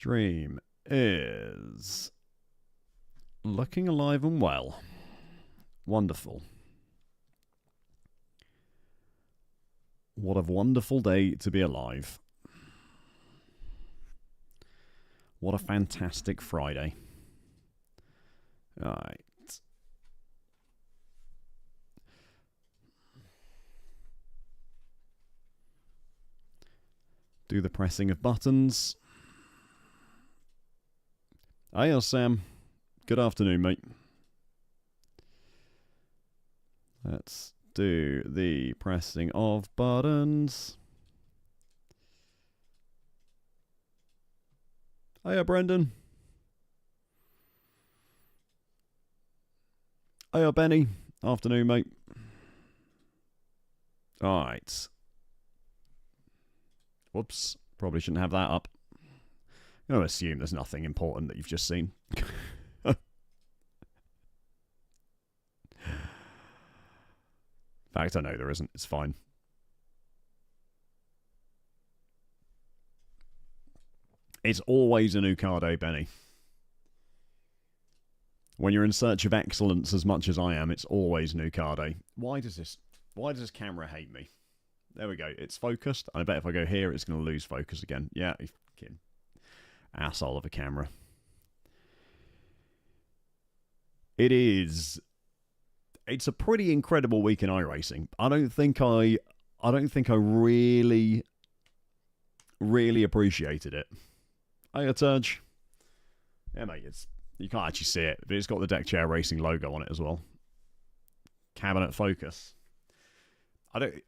Dream is looking alive and well. Wonderful. What a wonderful day to be alive. What a fantastic Friday. Alright. Do the pressing of buttons. Hiya, Sam. Good afternoon, mate. Let's do the pressing of buttons. Hiya, Brendan. Hiya, Benny. Afternoon, mate. Alright. Whoops. Probably shouldn't have that up. I'm going to assume there's nothing important that you've just seen. In fact, I know there isn't. It's fine. It's always a new car day, Benny. When you're in search of excellence as much as I am, it's always new car day. Why does this camera hate me? There we go. It's focused. I bet if I go here, it's going to lose focus again. Yeah, you fucking asshole of a camera. It's a pretty incredible week in iRacing. I don't think I really appreciated it. Hiya, Turge. Yeah, mate, you can't actually see it, but it's got the Deck Chair Racing logo on it as well. Cabinet focus. I've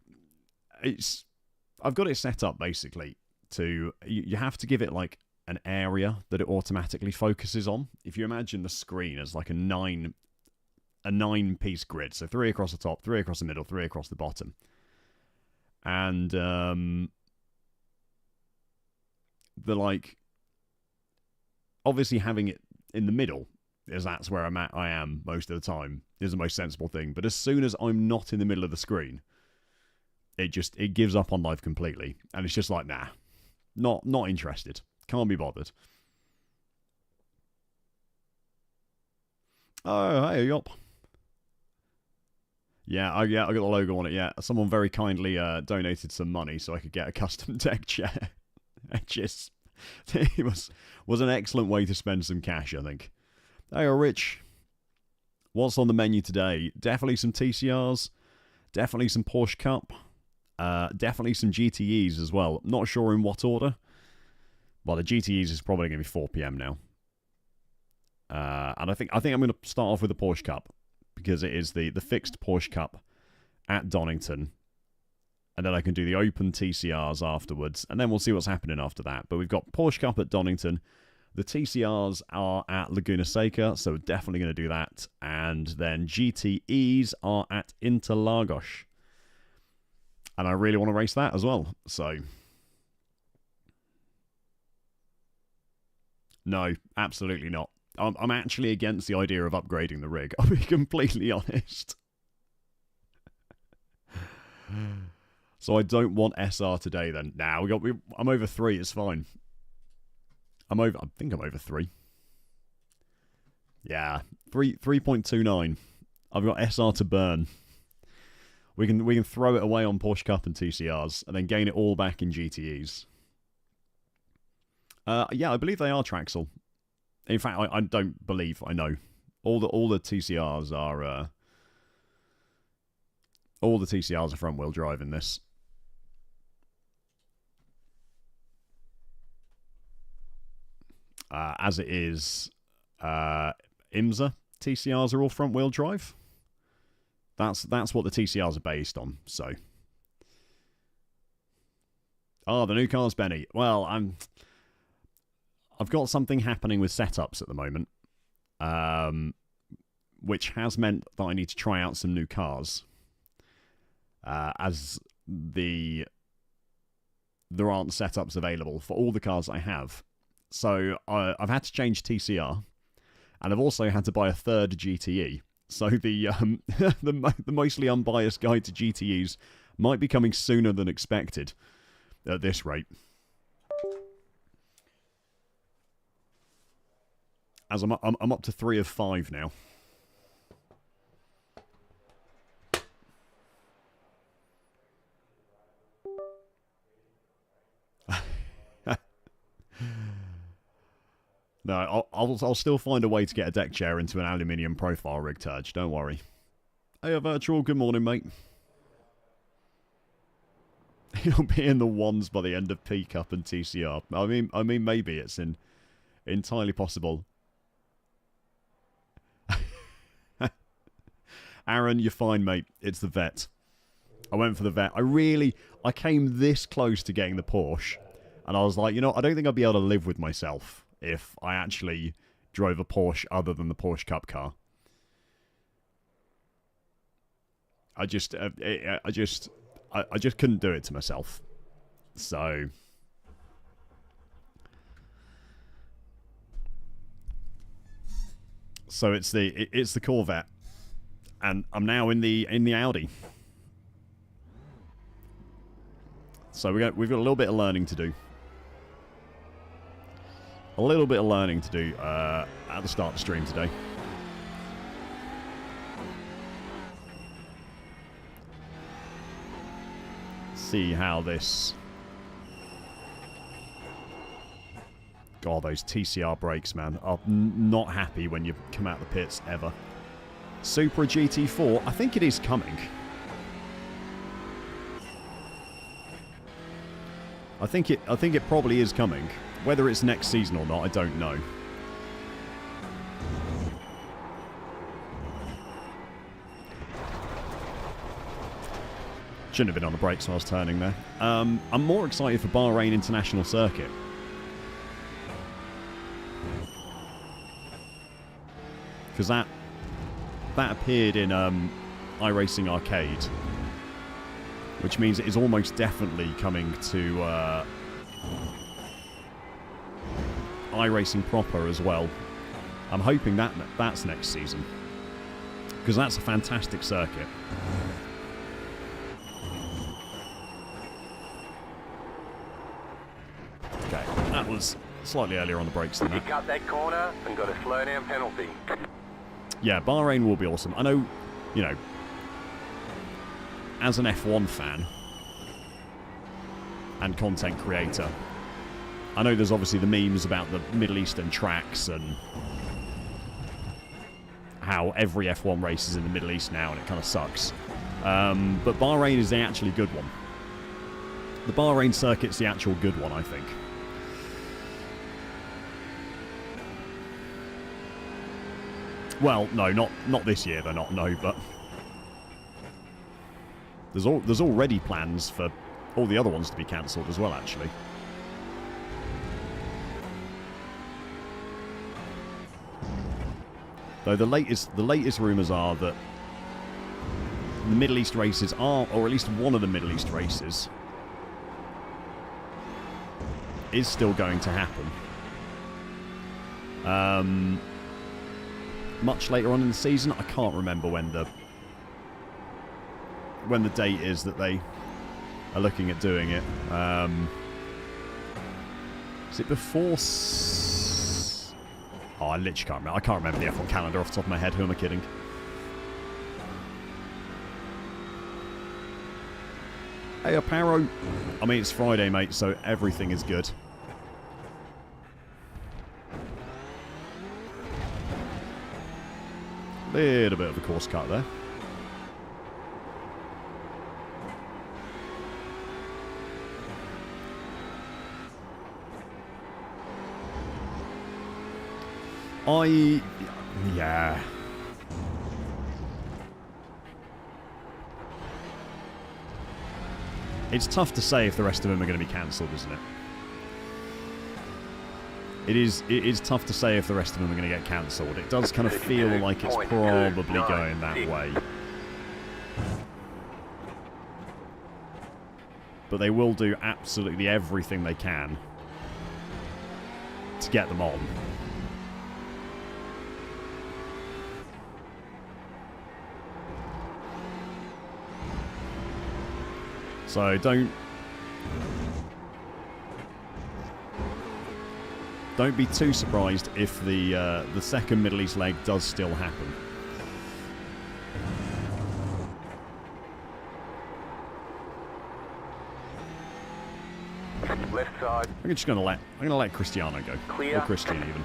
got it set up basically to, you have to give it like an area that it automatically focuses on. If you imagine the screen as like a nine-piece grid, so 3 across the top, 3 across the middle, 3 across the bottom. And the like, obviously having it in the middle, as that's where I am most of the time, is the most sensible thing. But as soon as I'm not in the middle of the screen, it gives up on life completely, and it's just like, nah, not interested, can't be bothered. Oh, hey, yup. Yeah, I got the logo on it. Yeah, someone very kindly donated some money so I could get a custom deck chair. It was an excellent way to spend some cash, I think. Hey, Rich. What's on the menu today? Definitely some TCRs. Definitely some Porsche Cup. Definitely some GTEs as well. Not sure in what order. Well, the GTEs is probably going to be 4 PM now. And I think I'm going to start off with the Porsche Cup, because it is the fixed Porsche Cup at Donington. And then I can do the open TCRs afterwards, and then we'll see what's happening after that. But we've got Porsche Cup at Donington. The TCRs are at Laguna Seca, so we're definitely going to do that. And then GTEs are at Interlagos. And I really want to race that as well, so... No, absolutely not. I'm actually against the idea of upgrading the rig, I'll be completely honest. So I don't want SR today then. Nah, I'm over 3, it's fine. I think I'm over 3. Yeah, 3.29. I've got SR to burn. We can throw it away on Porsche Cup and TCRs, and then gain it all back in GTEs. Yeah, I believe they are Traxel. In fact, I don't believe, I know. All the TCRs are front wheel drive in this. As it is, IMSA TCRs are all front wheel drive. That's what the TCRs are based on, so. Oh, the new cars, Benny. Well, I've got something happening with setups at the moment, which has meant that I need to try out some new cars, as there aren't setups available for all the cars I have. So I've had to change TCR, and I've also had to buy a third GTE. So the mostly unbiased guide to GTEs might be coming sooner than expected at this rate. As I'm up to 3 of 5 now. No, I'll still find a way to get a deck chair into an aluminium profile rig, Turge. Don't worry. Hey, Virtual. Good morning, mate. He'll be in the ones by the end of P Cup and TCR. I mean, maybe it's entirely possible. Aaron, you're fine, mate. It's the vet. I went for the vet. I came this close to getting the Porsche, and I was like, you know, I don't think I'd be able to live with myself if I actually drove a Porsche other than the Porsche Cup car. I just couldn't do it to myself. So it's the Corvette, and I'm now in the Audi. So we've got a little bit of learning to do. A little bit of learning to do at the start of the stream today. See how this... God, those TCR brakes, man, are not happy when you come out the pits, ever. Supra GT4, I think it is coming. I think it probably is coming. Whether it's next season or not, I don't know. Shouldn't have been on the brakes when I was turning there. I'm more excited for Bahrain International Circuit. Because that appeared in iRacing Arcade. Which means it is almost definitely coming to iRacing proper as well. I'm hoping that's next season. Because that's a fantastic circuit. Okay, that was slightly earlier on the brakes than that. You cut that corner and got a slowdown penalty. Yeah, Bahrain will be awesome. I know, you know, as an F1 fan and content creator, I know there's obviously the memes about the Middle Eastern tracks and how every F1 race is in the Middle East now and it kind of sucks. But Bahrain is the actually good one. The Bahrain circuit's the actual good one, I think. Well, no, not this year, they're not, no, but there's already plans for all the other ones to be cancelled as well, actually. Though the latest rumours are that the Middle East races are, or at least one of the Middle East races, is still going to happen. Much later on in the season, I can't remember when the date is that they are looking at doing it. Is it before? Oh, I literally can't remember. I can't remember the F1 calendar off the top of my head. Who am I kidding? Hey, Aparo. I mean, it's Friday, mate, so everything is good. Little bit of a course cut there. Yeah. It's tough to say if the rest of them are going to be cancelled, isn't it? It is tough to say if the rest of them are going to get cancelled. It does kind of feel like it's probably going that way. But they will do absolutely everything they can to get them on. So don't don't be too surprised if the second Middle East leg does still happen. Left side. I'm just gonna let Cristiano go. Clear. Or Christian even.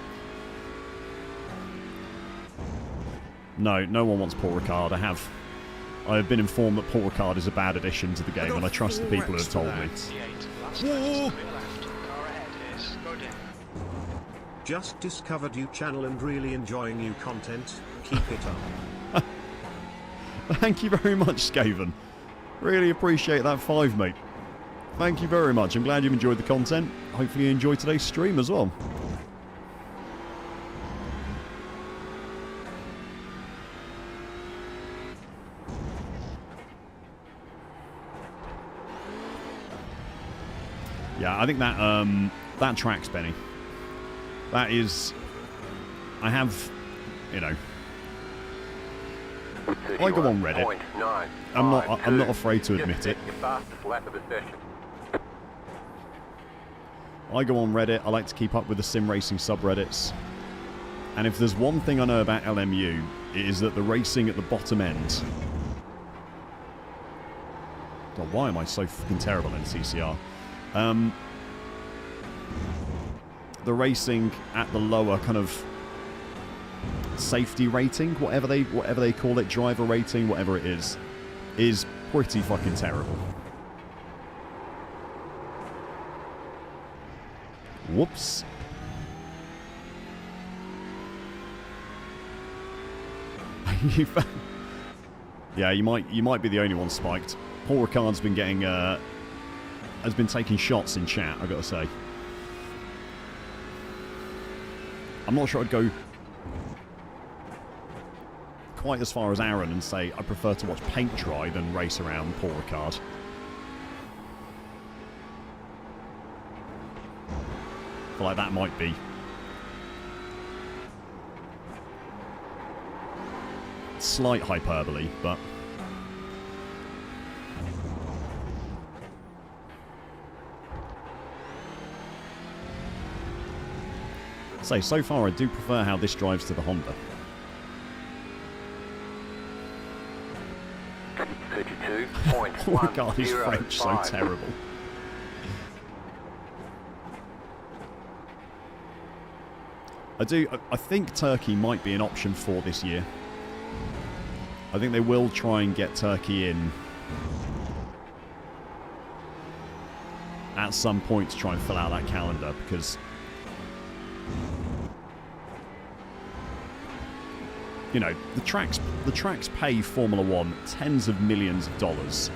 No one wants Paul Ricard. I have been informed that Paul Ricard is a bad addition to the game, and I trust the people who have told me. Whoa. Just discovered you channel and really enjoying you content. Keep it up. Thank you very much, Skaven. Really appreciate that 5, mate. Thank you very much. I'm glad you've enjoyed the content. Hopefully you enjoyed today's stream as well. Yeah, I think that tracks, Benny. That is, I have, you know, I go on Reddit. I'm not afraid to admit it. I go on Reddit. I like to keep up with the sim racing subreddits. And if there's one thing I know about LMU, it is that the racing at the bottom end. God, why am I so fucking terrible in TCR? The racing at the lower kind of safety rating, whatever they call it, driver rating, whatever it is pretty fucking terrible. Whoops. Yeah, you might be the only one spiked. Paul Ricard's been getting has been taking shots in chat, I gotta say. I'm not sure I'd go quite as far as Aaron and say I prefer to watch paint dry than race around Paul Ricard. I feel like that might be slight hyperbole, but so far I do prefer how this drives to the Honda. 32.105. God, is French so terrible. I think Turkey might be an option for this year. I think they will try and get Turkey in at some point to try and fill out that calendar, because you know, the tracks pay Formula One tens of millions of dollars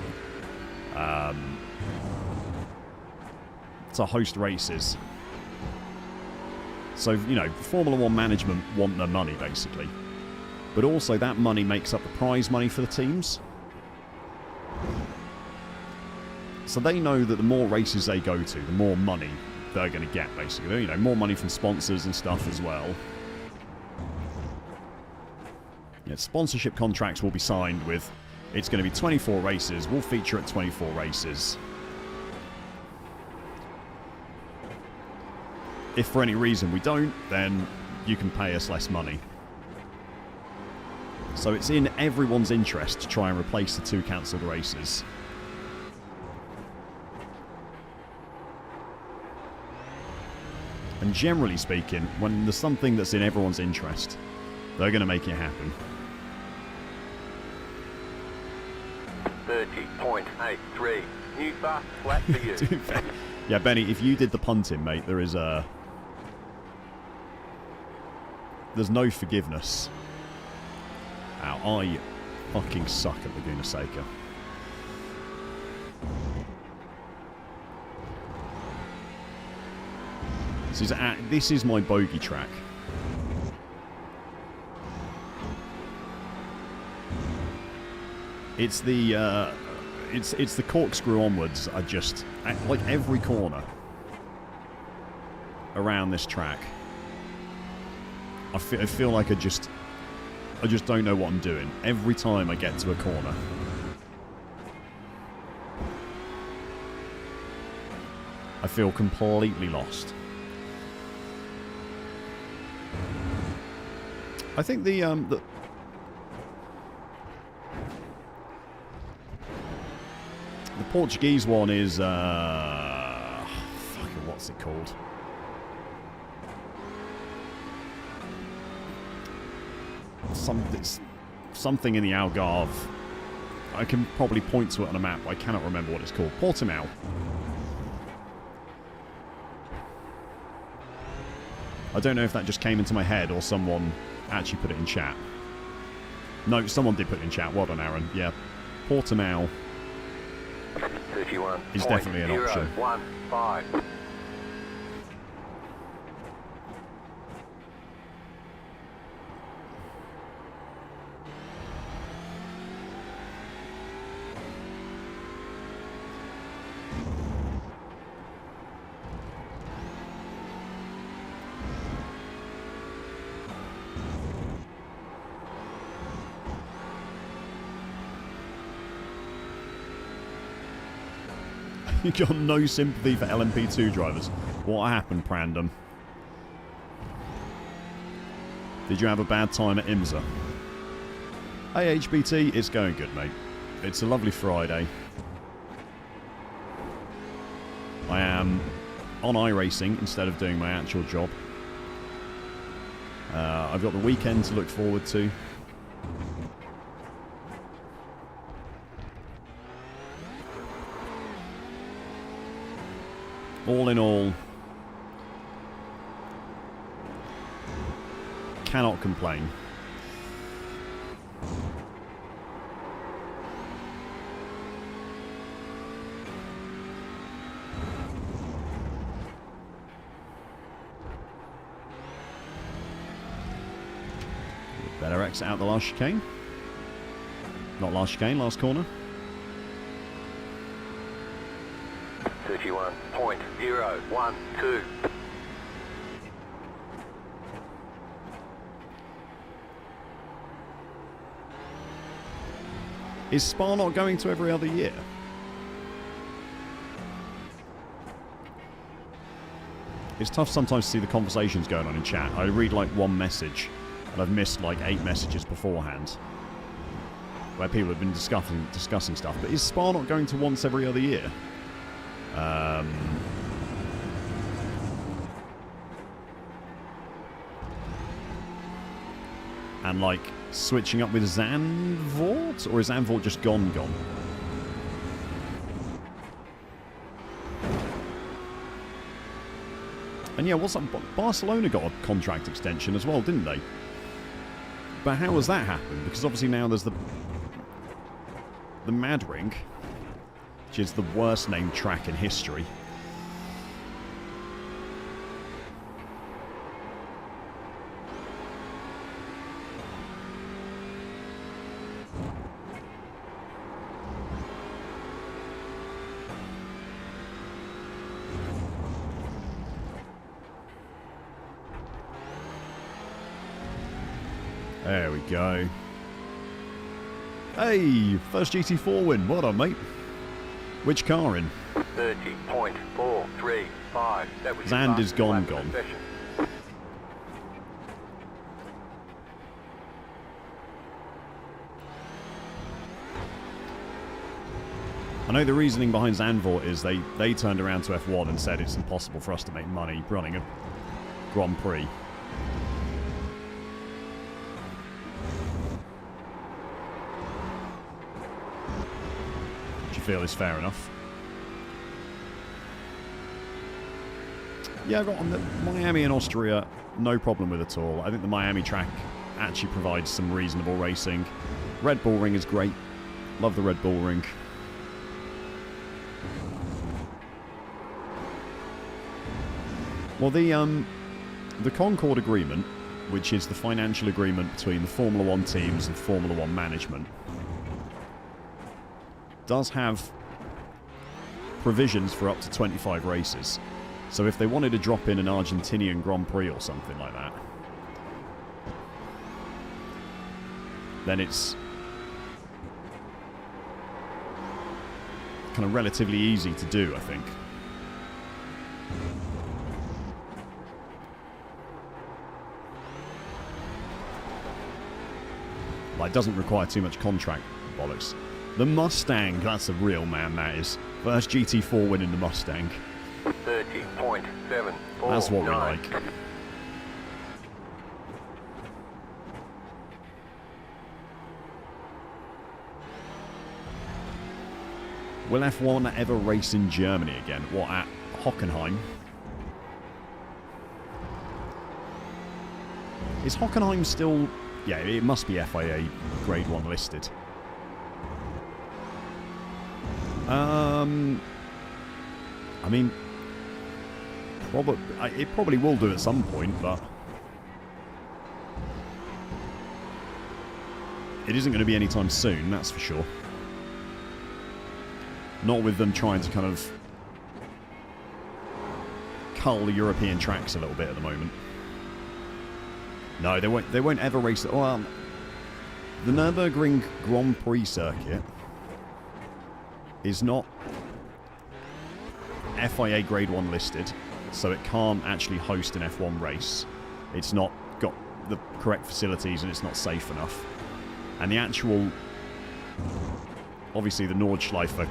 to host races. So, you know, Formula One management want their money, basically. But also that money makes up the prize money for the teams. So they know that the more races they go to, the more money they're going to get, basically. You know, more money from sponsors and stuff as well. Yeah, sponsorship contracts will be signed with, it's going to be 24 races, we'll feature at 24 races. If for any reason we don't, then you can pay us less money. So it's in everyone's interest to try and replace the 2 cancelled races. And generally speaking, when there's something that's in everyone's interest, they're going to make it happen. 30.83. New fast flat for you. Dude, yeah, Benny, if you did the punting, mate, there's no forgiveness. Ow, I fucking suck at Laguna Seca. This is my bogey track. It's the it's the corkscrew onwards. I just like every corner around this track. I feel like I just don't know what I'm doing every time I get to a corner. I feel completely lost. I think the Portuguese one is fucking what's it called? Something in the Algarve. I can probably point to it on a map. I cannot remember what it's called. Portimao. I don't know if that just came into my head or someone actually put it in chat. No, someone did put it in chat. Well done, Aaron. Yeah, Portimao 31. is definitely an option. 015. You got no sympathy for LMP2 drivers. What happened, Prandom? Did you have a bad time at IMSA? Hey, HBT, it's going good, mate. It's a lovely Friday. I am on iRacing instead of doing my actual job. I've got the weekend to look forward to. All in all, cannot complain. Better exit out the last chicane. Not last chicane, last corner. 31.012. Is Spa not going to every other year? It's tough sometimes to see the conversations going on in chat. I read like one message, and I've missed like 8 messages beforehand where people have been discussing stuff. But is Spa not going to once every other year? And like switching up with Zandvoort, or is Zandvoort just gone? And yeah, what's up? Barcelona got a contract extension as well, didn't they? But how has that happened? Because obviously now there's the Mad Ring, which is the worst named track in history. There we go. Hey, first GT4 win. Well done, mate. Which car in? 30.435. That was Zand is gone. session. I know the reasoning behind Zandvoort is they turned around to F1 and said it's impossible for us to make money running a Grand Prix. Do you feel is fair enough? Yeah, I got on the Miami and Austria, no problem with at all. I think the Miami track actually provides some reasonable racing. Red Bull Ring is great. Love the Red Bull Ring. Well, the Concord Agreement, which is the financial agreement between the Formula One teams and Formula One management, does have provisions for up to 25 races. So if they wanted to drop in an Argentinian Grand Prix or something like that, then it's kind of relatively easy to do, I think. Like, doesn't require too much contract bollocks. The Mustang, that's a real man, that is. First GT4 win in the Mustang. 30.749. That's what we like. Will F1 ever race in Germany again? What, at Hockenheim? Is Hockenheim still... Yeah, it must be FIA Grade 1 listed. I mean... it probably will do at some point, but... It isn't going to be anytime soon, that's for sure. Not with them trying to kind of cull the European tracks a little bit at the moment. No, they won't ever race it. Well, the Nürburgring Grand Prix circuit is not FIA Grade 1 listed, so it can't actually host an F1 race. It's not got the correct facilities and it's not safe enough. And the actual... Obviously, the Nordschleife...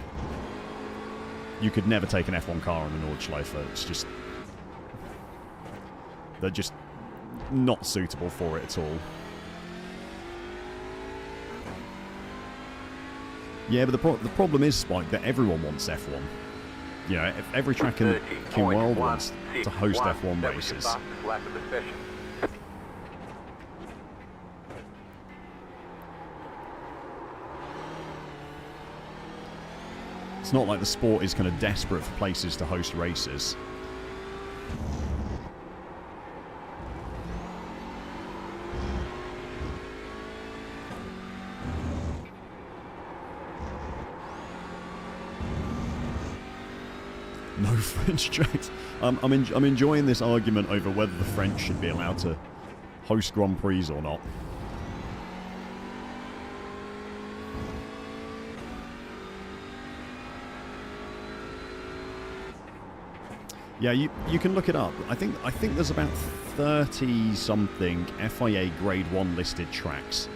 You could never take an F1 car on the Nordschleife. It's just... They're just not suitable for it at all. Yeah, but the problem is, Spike, that everyone wants F1. You know, if every track in the world wants to host F1 races. It's not like the sport is kind of desperate for places to host races. No French tracks. I'm enjoying this argument over whether the French should be allowed to host Grand Prix or not. Yeah, you can look it up. I think there's about 30 something FIA Grade 1 listed tracks,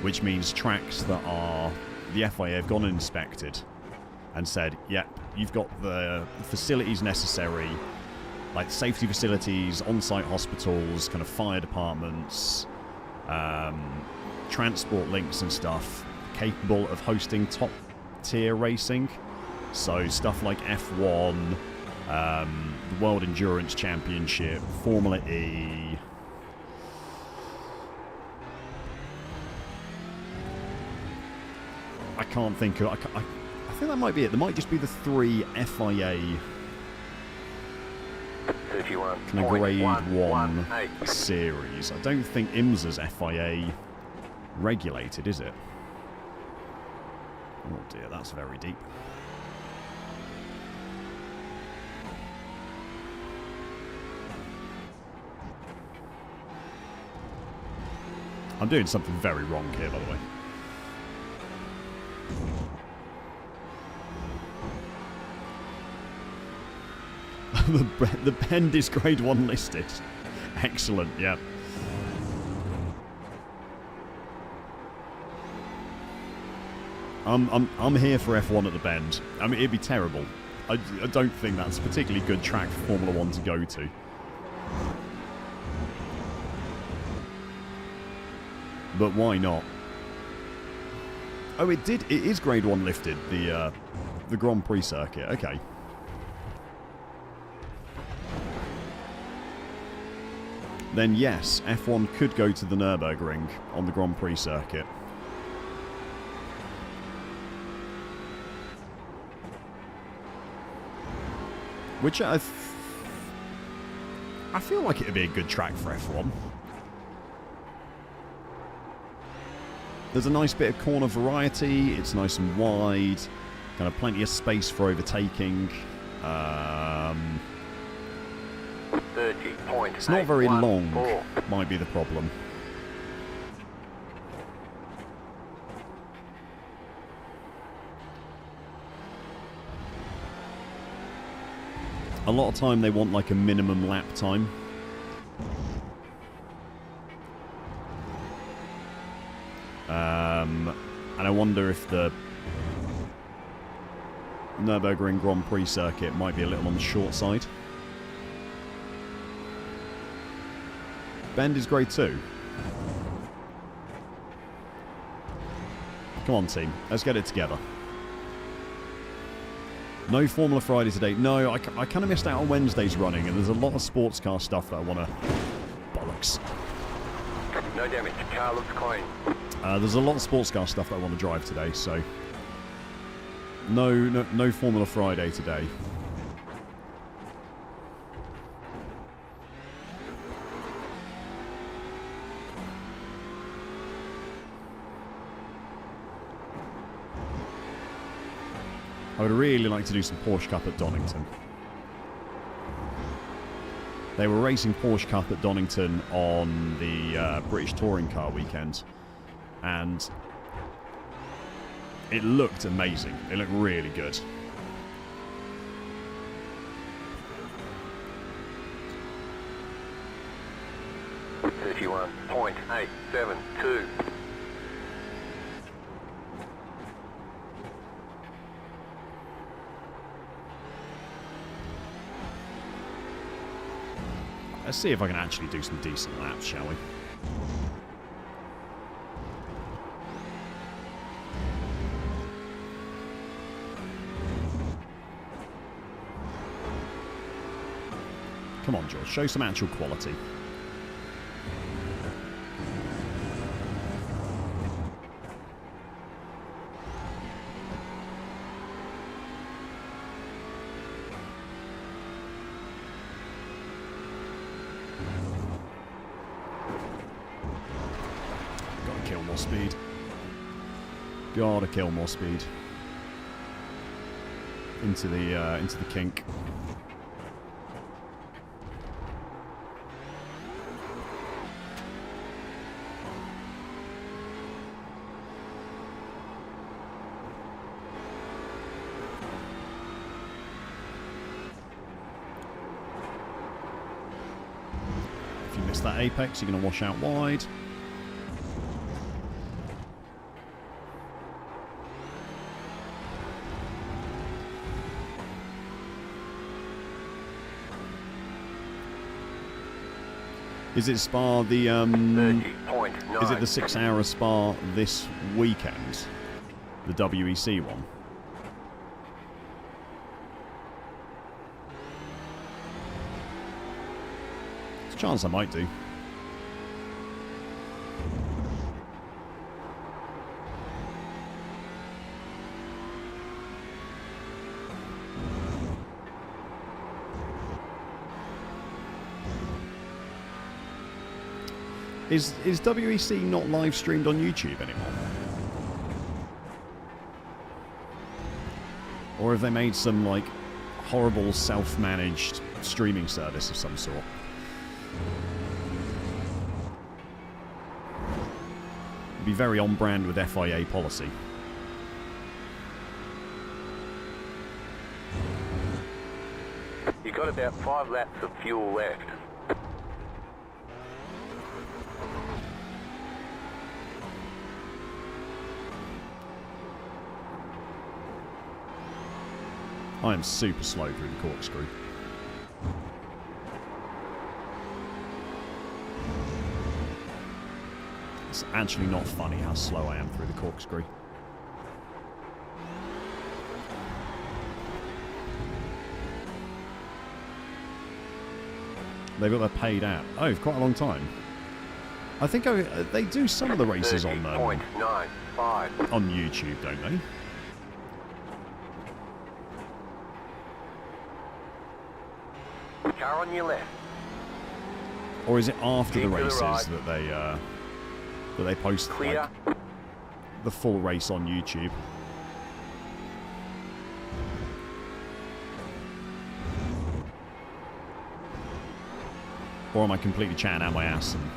which means tracks that are the FIA have gone and inspected and said, yep, you've got the facilities necessary, like safety facilities, on-site hospitals, kind of fire departments, transport links and stuff, capable of hosting top-tier racing. So stuff like F1, the World Endurance Championship, Formula E. I can't think of... I think that might be it. There might just be the 3 FIA kind of Grade 1 series. I don't think IMSA's FIA regulated, is it? Oh dear, that's very deep. I'm doing something very wrong here, by the way. The Bend is Grade 1 listed. Excellent, yeah. I'm here for F1 at the Bend. I mean, it'd be terrible. I don't think that's a particularly good track for Formula 1 to go to. But why not? Oh, it is Grade 1 lifted, the Grand Prix circuit. Okay. Then yes, F1 could go to the Nürburgring on the Grand Prix circuit. Which I feel like it'd be a good track for F1. There's a nice bit of corner variety. It's nice and wide. Kind of plenty of space for overtaking. It's not very long, might be the problem. A lot of time they want like a minimum lap time. And I wonder if the Nürburgring Grand Prix circuit might be a little on the short side. Bend is grade 2. Come on, team. Let's get it together. No Formula Friday today. No, I kind of missed out on Wednesday's running, and there's a lot of sports car stuff that I want to... Bollocks. No damage. Car looks clean. There's a lot of sports car stuff that I want to drive today, so... No Formula Friday today. I would really like to do some Porsche Cup at Donington. They were racing Porsche Cup at Donington on the British Touring Car weekend, and it looked amazing. It looked really good. .872. Let's see if I can actually do some decent laps, shall we? Come on, George. Show some actual quality. Speed. Gotta kill more speed. Into the kink. If you miss that apex, you're gonna wash out wide. Is it Spa the 30.9. Is it the 6-hour Spa this weekend? The WEC one? There's a chance I might do. Is WEC not live streamed on YouTube anymore? Or have they made some, like, horrible self-managed streaming service of some sort? It'd be very on brand with FIA policy. You got about 5 laps of fuel left. I am super slow through the corkscrew. It's actually not funny how slow I am through the corkscrew. They've got that paid out. Oh, for quite a long time. I think they do some of the races on YouTube, don't they? Car on your left. Or is it after the Keep to the races right. that they post Clear. like, the full race on YouTube? Or am I completely chatting out my ass? And...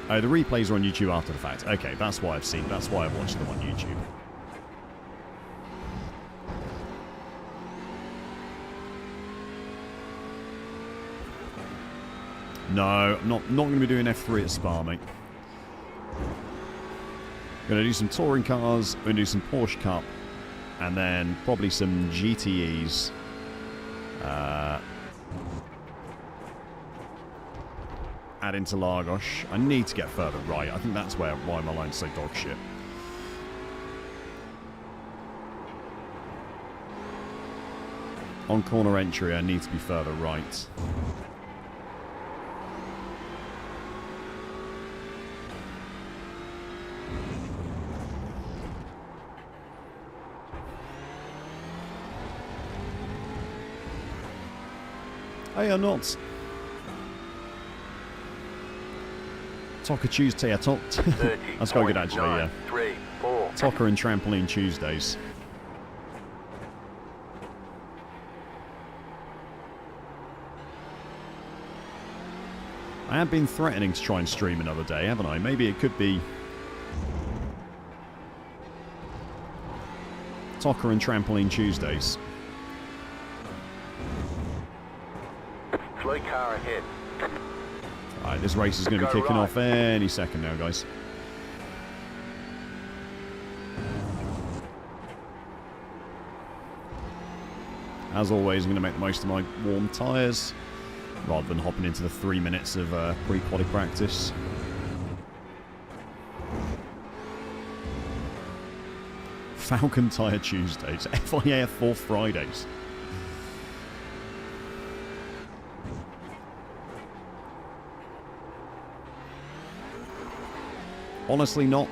oh, the replays are on YouTube after the fact. Okay, that's why I've seen. That's why I've watched them on YouTube. No, I'm not going to be doing F3 at Spa, mate. Going to do some touring cars, we're going to do some Porsche Cup, and then probably some GTEs. At Interlagos. I need to get further right. I think that's why my line's so dog shit. On corner entry, I need to be further right. Hey, or not. Tocker Tuesday. That's quite good, actually, yeah. 3, 4. Tocker and Trampoline Tuesdays. I have been threatening to try and stream another day, haven't I? Maybe it could be Tocker and Trampoline Tuesdays. Slow car ahead. Alright, this race is going to be kicking off any second now, guys. As always, I'm going to make the most of my warm tyres, rather than hopping into the 3 minutes of pre-quali practice. Falcon Tyre Tuesdays. FIA 4 Fridays. Honestly, not.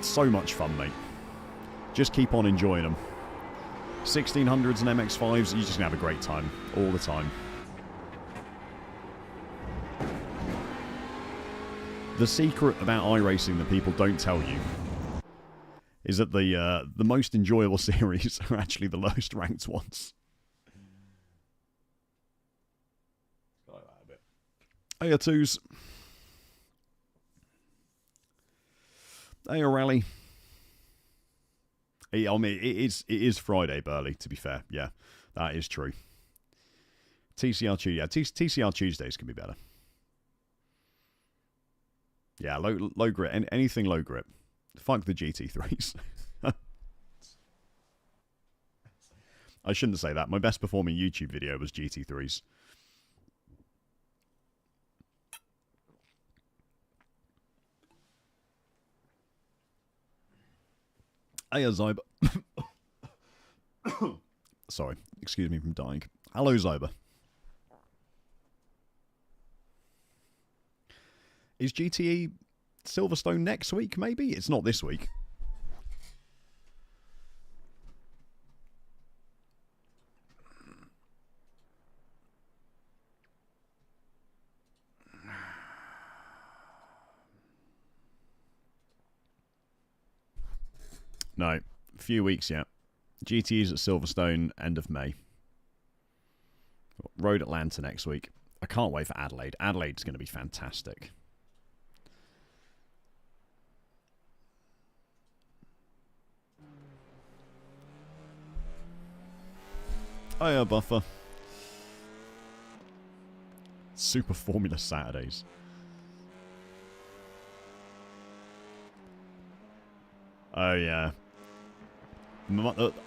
So much fun, mate. Just keep on enjoying them. 1600s and MX-5s, you're just going to have a great time. All the time. The secret about iRacing that people don't tell you is that the most enjoyable series are actually the lowest ranked ones. Hey, twos. Hey, rally. I mean, it is Friday, Burley, to be fair. Yeah, that is true. TCR Tuesdays can be better. Yeah, low grip. Anything low grip. Fuck the GT3s. I shouldn't say that. My best performing YouTube video was GT3s. Hey, Zyber. Sorry, excuse me from dying. Hello, Zyber. Is GTE Silverstone next week, maybe? It's not this week. No, a few weeks yet. GTE's at Silverstone, end of May. Road Atlanta next week. I can't wait for Adelaide. Adelaide's going to be fantastic. Oh yeah, Buffer. Super Formula Saturdays. Oh yeah.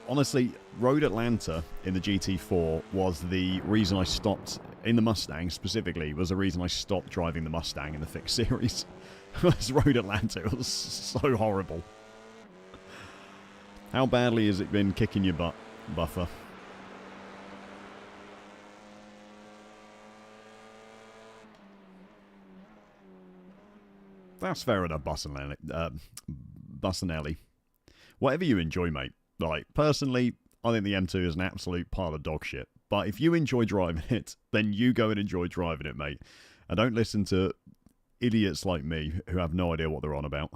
Honestly, Road Atlanta in the GT4 was the reason I stopped, in the Mustang specifically, was the reason I stopped driving the Mustang in the fixed series. It was Road Atlanta. It was so horrible. How badly has it been kicking your butt, Buffer? That's fair enough, Bussanelli. Whatever you enjoy, mate. Like, personally, I think the M2 is an absolute pile of dog shit. But if you enjoy driving it, then you go and enjoy driving it, mate. And don't listen to idiots like me who have no idea what they're on about.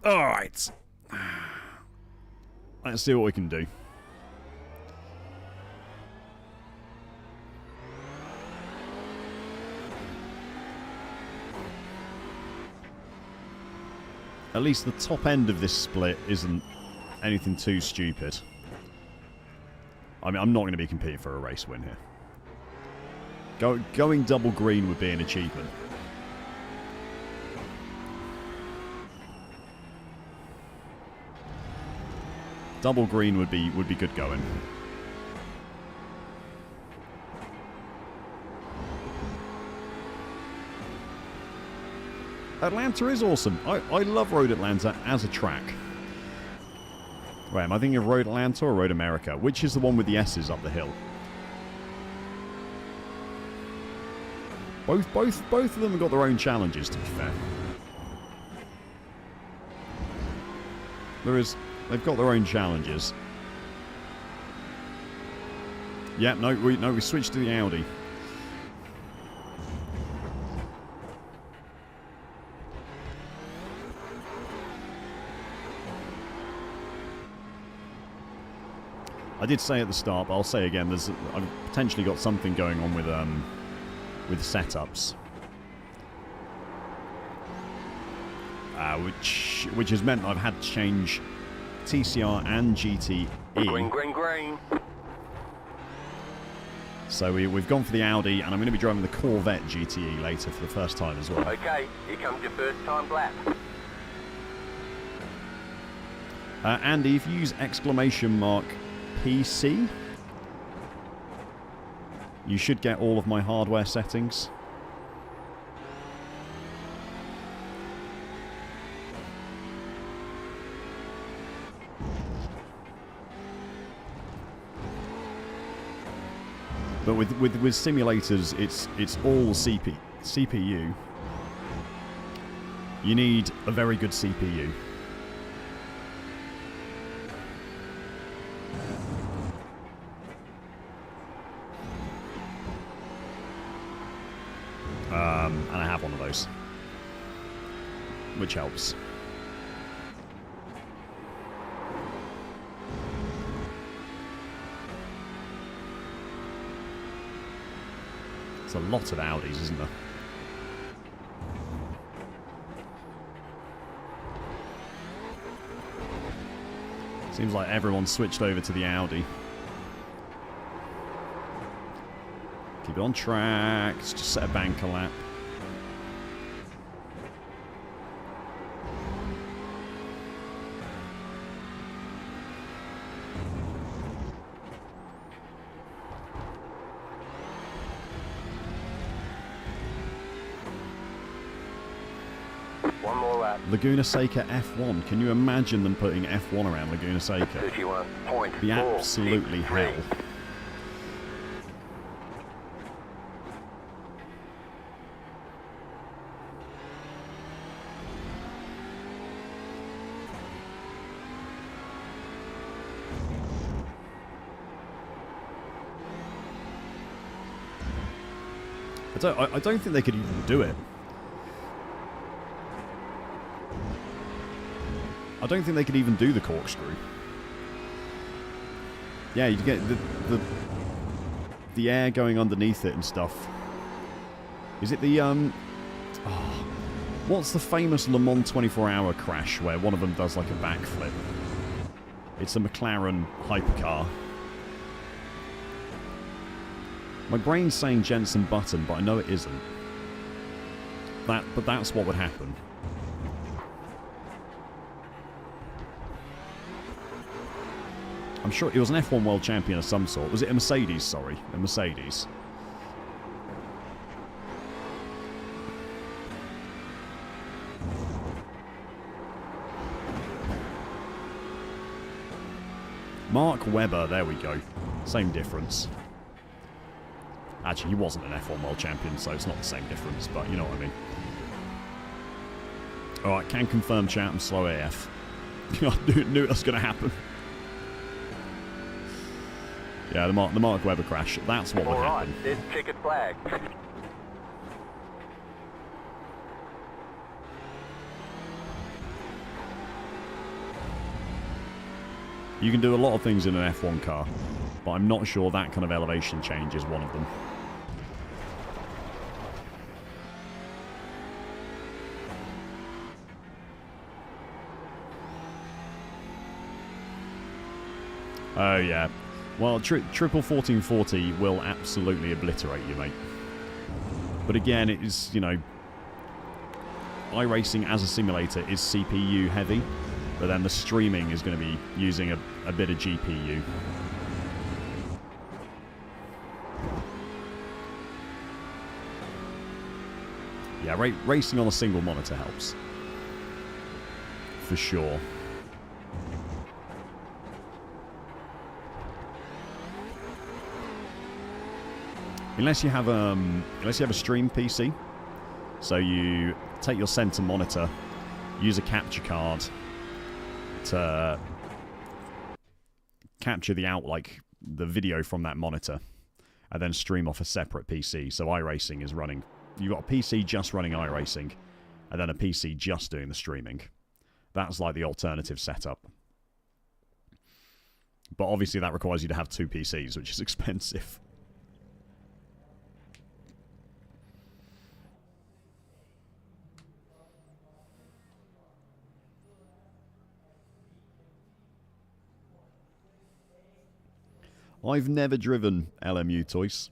Alright. Let's see what we can do. At least the top end of this split isn't anything too stupid. I mean, I'm not going to be competing for a race win here. Going double green would be an achievement. Double green would be good going. Atlanta is awesome. I love Road Atlanta as a track. Wait, am I thinking of Road Atlanta or Road America? Which is the one with the S's up the hill? Both of them have got their own challenges, to be fair. They've got their own challenges. Yeah, no, we switched to the Audi. I did say at the start, but I'll say again, I've potentially got something going on with setups, which has meant I've had to change TCR and GTE. Green. So we've gone for the Audi, and I'm going to be driving the Corvette GTE later for the first time as well. Okay, here comes your first time lap. Andy, if you use !PC, you should get all of my hardware settings. But with simulators, it's all CPU. You need a very good CPU. And I have one of those, which helps. It's a lot of Audis, isn't there? Seems like everyone's switched over to the Audi. Keep it on track. Let's just set a banker lap. One more lap. Laguna Seca F1. Can you imagine them putting F1 around Laguna Seca? 31.4. Be absolutely hell. I don't think they could even do it. I don't think they could even do the corkscrew. Yeah, you get the air going underneath it and stuff. Is it the what's the famous Le Mans 24-hour crash where one of them does like a backflip? It's a McLaren hypercar. My brain's saying Jensen Button, but I know it isn't. But that's what would happen. I'm sure it was an F1 world champion of some sort. Was it a Mercedes? Sorry, a Mercedes. Mark Webber, there we go. Same difference. Actually, he wasn't an F1 world champion, so it's not the same difference, but you know what I mean. Alright, can confirm chat, I'm slow AF. I knew it was going to happen. Yeah, the Mark Webber crash, that's what would happen. Alright, there's checkered flag. You can do a lot of things in an F1 car, but I'm not sure that kind of elevation change is one of them. Oh yeah, Well, triple 1440 will absolutely obliterate you, mate. But again, it is, you know, iRacing as a simulator is CPU heavy, but then the streaming is going to be using a bit of GPU. Yeah, racing on a single monitor helps. For sure. Unless you have a stream PC, so you take your center monitor, use a capture card to capture the video from that monitor, and then stream off a separate PC. So iRacing is running. You've got a PC just running iRacing, and then a PC just doing the streaming. That's like the alternative setup. But obviously that requires you to have two PCs, which is expensive. I've never driven LMU toys.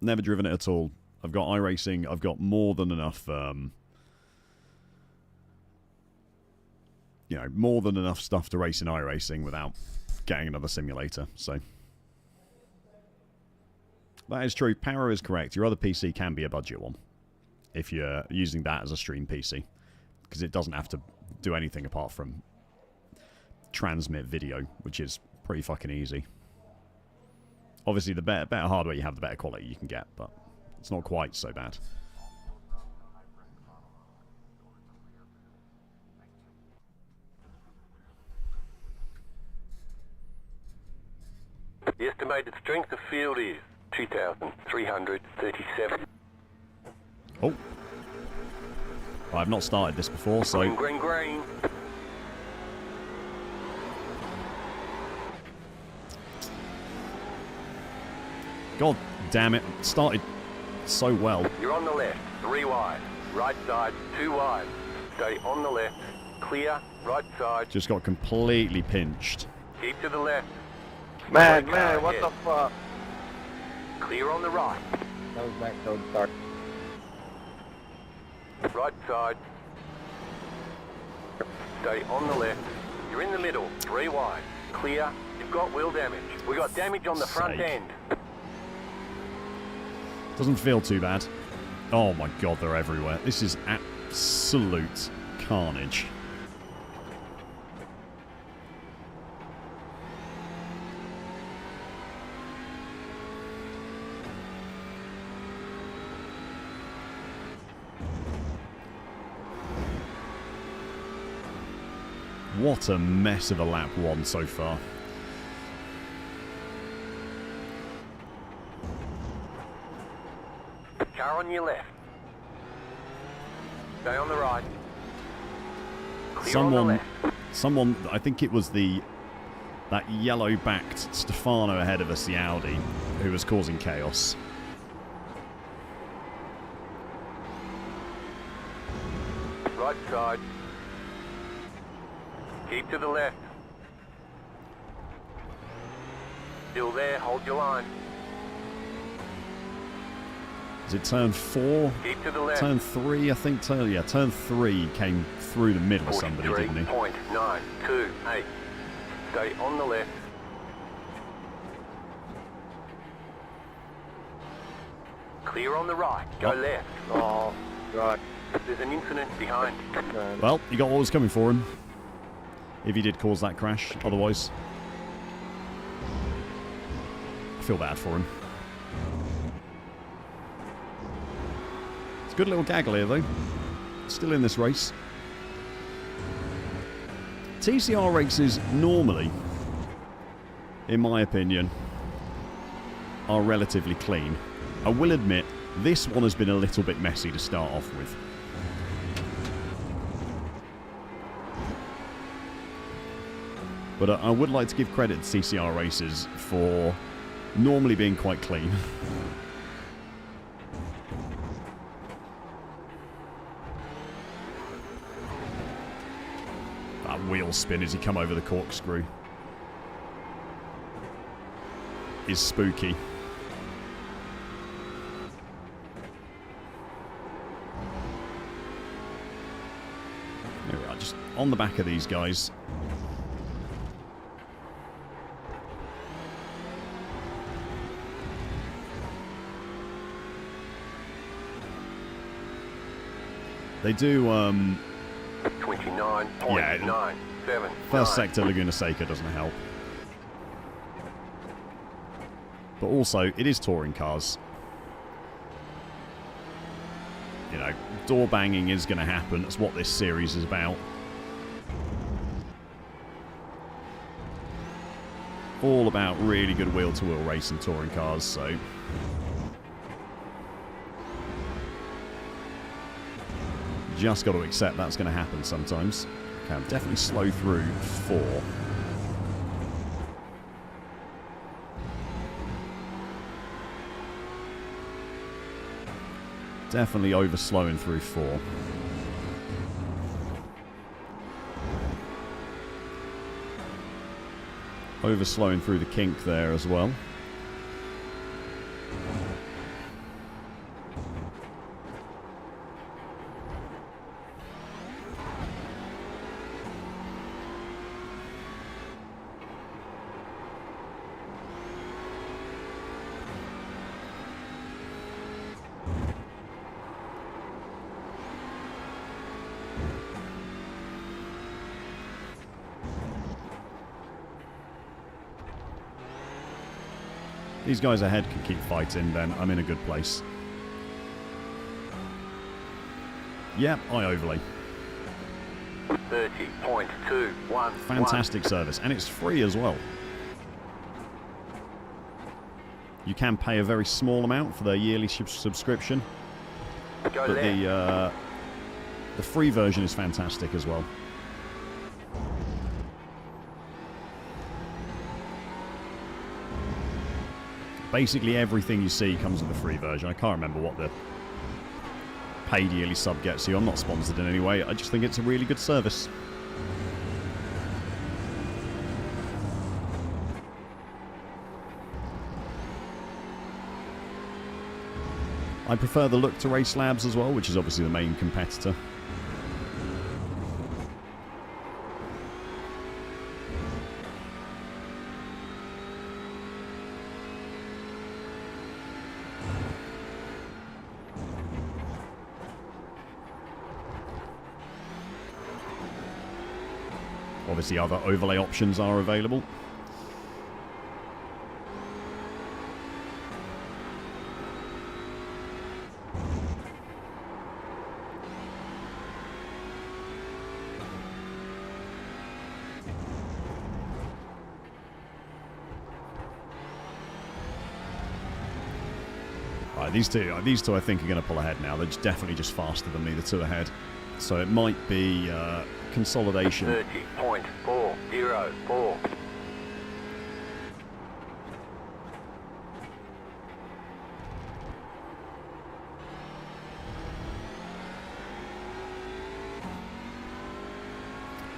Never driven it at all. I've got iRacing. I've got more than enough, you know, more than enough stuff to race in iRacing without getting another simulator. So that is true. Power is correct. Your other PC can be a budget one if you're using that as a stream PC, because it doesn't have to do anything apart from transmit video, which is pretty fucking easy. Obviously, the better hardware you have, the better quality you can get, but it's not quite so bad. The estimated strength of field is 2,337. Oh. I've not started this before, so... Green. God damn it. Started so well. You're on the left, 3 wide. Right side, 2 wide. Stay on the left. Clear, right side. Just got completely pinched. Keep to the left. Man, what the fuck? Clear on the right. That was back code start. Right side. Stay on the left. You're in the middle, 3 wide. Clear. You've got wheel damage. We got damage on the front Sake. end. Doesn't feel too bad. Oh my god, they're everywhere. This is absolute carnage. What a mess of a lap one so far. Car on your left. Stay on the right. Clear on the left. Someone, I think it was that yellow-backed Stefano ahead of us, the Audi, who was causing chaos. Right side. Keep to the left. Still there, hold your line. Is it turn 4? Keep to the left. Turn 3, I think. Turn 3 came through the middle of somebody, didn't he? 43.928. Stay on the left. Clear on the right. Go left. Oh, God. There's an incident behind. Well, you got what was coming for him. If he did cause that crash, otherwise. I feel bad for him. It's a good little gaggle here, though. Still in this race. TCR races normally, in my opinion, are relatively clean. I will admit, this one has been a little bit messy to start off with. But I would like to give credit to TCR races for normally being quite clean. That wheel spin as he come over the corkscrew. is spooky. There we are, just on the back of these guys. They do, 29.979. first sector Laguna Seca doesn't help. But also, it is touring cars. You know, door banging is going to happen. That's what this series is about. All about really good wheel-to-wheel racing touring cars, so... just got to accept that's going to happen sometimes. Okay, I'm definitely slow through 4. Definitely over slowing through 4. Over slowing through the kink there as well. These guys ahead can keep fighting, then I'm in a good place. Yep, I overlay. 30.211. Fantastic service, and it's free as well. You can pay a very small amount for their yearly subscription, but the free version is fantastic as well. Basically everything you see comes with the free version. I can't remember what the paid yearly sub gets you. I'm not sponsored in any way. I just think it's a really good service. I prefer the look to Race Labs as well, which is obviously the main competitor. Obviously other overlay options are available. Right, these two I think are going to pull ahead now. They're definitely just faster than me, the two ahead. So it might be consolidation. 30.404.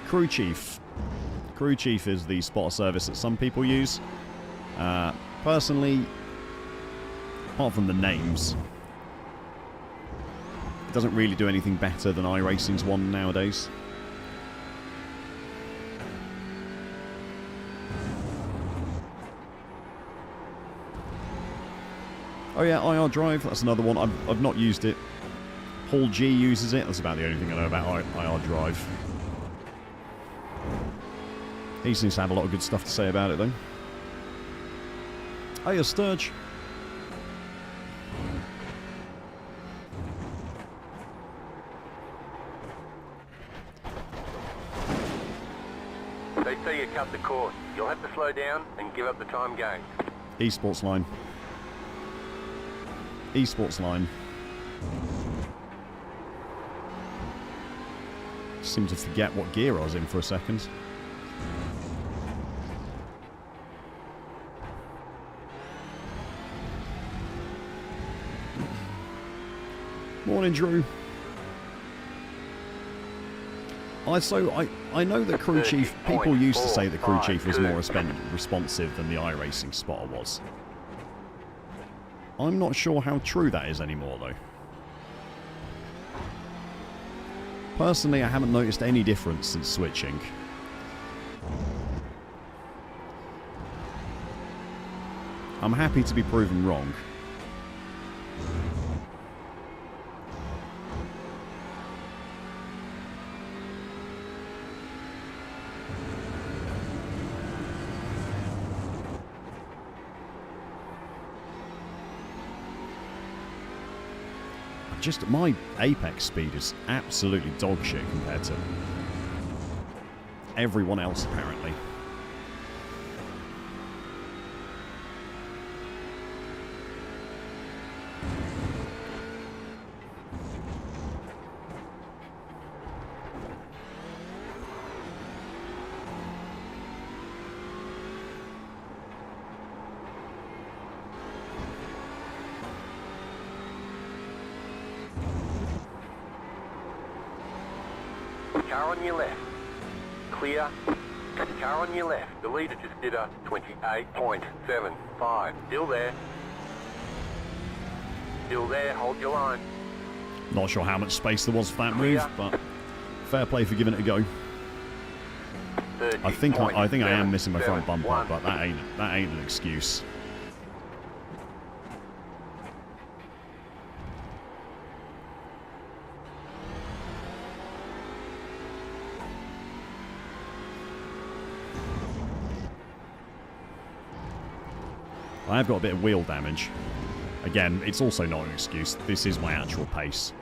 Crew Chief. Crew Chief is the spotter service that some people use. Personally, apart from the names, it doesn't really do anything better than iRacing's one nowadays. Oh yeah, IR Drive, that's another one. I've not used it. Paul G uses it. That's about the only thing I know about IR Drive. He seems to have a lot of good stuff to say about it, though. Hey, a Sturge. They say you cut the course. You'll have to slow down and give up the time gained. Esports line. Esports line. Seem to forget what gear I was in for a second. Morning, Drew. I know that Crew Chief, people used to say that Crew Chief was more responsive than the iRacing spotter was. I'm not sure how true that is anymore, though. Personally, I haven't noticed any difference since switching. I'm happy to be proven wrong. Just my apex speed is absolutely dog shit compared to everyone else, apparently. Car on your left. Clear. Car on your left. The leader just did a 28.75. Still there. Still there. Hold your line. Not sure how much space there was for that move, but fair play for giving it a go. I think I am missing my front bumper, but that ain't an excuse. I have got a bit of wheel damage. Again, it's also not an excuse. This is my actual pace.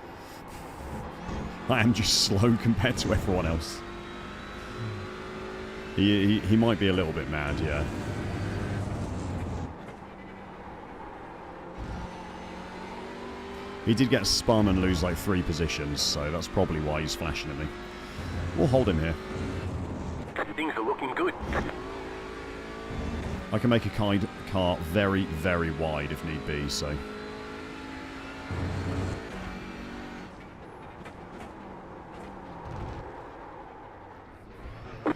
I am just slow compared to everyone else. He might be a little bit mad, yeah. He did get spun and lose like 3 positions, so that's probably why he's flashing at me. We'll hold him here. Things are looking good. I can make a car very, very wide if need be, so...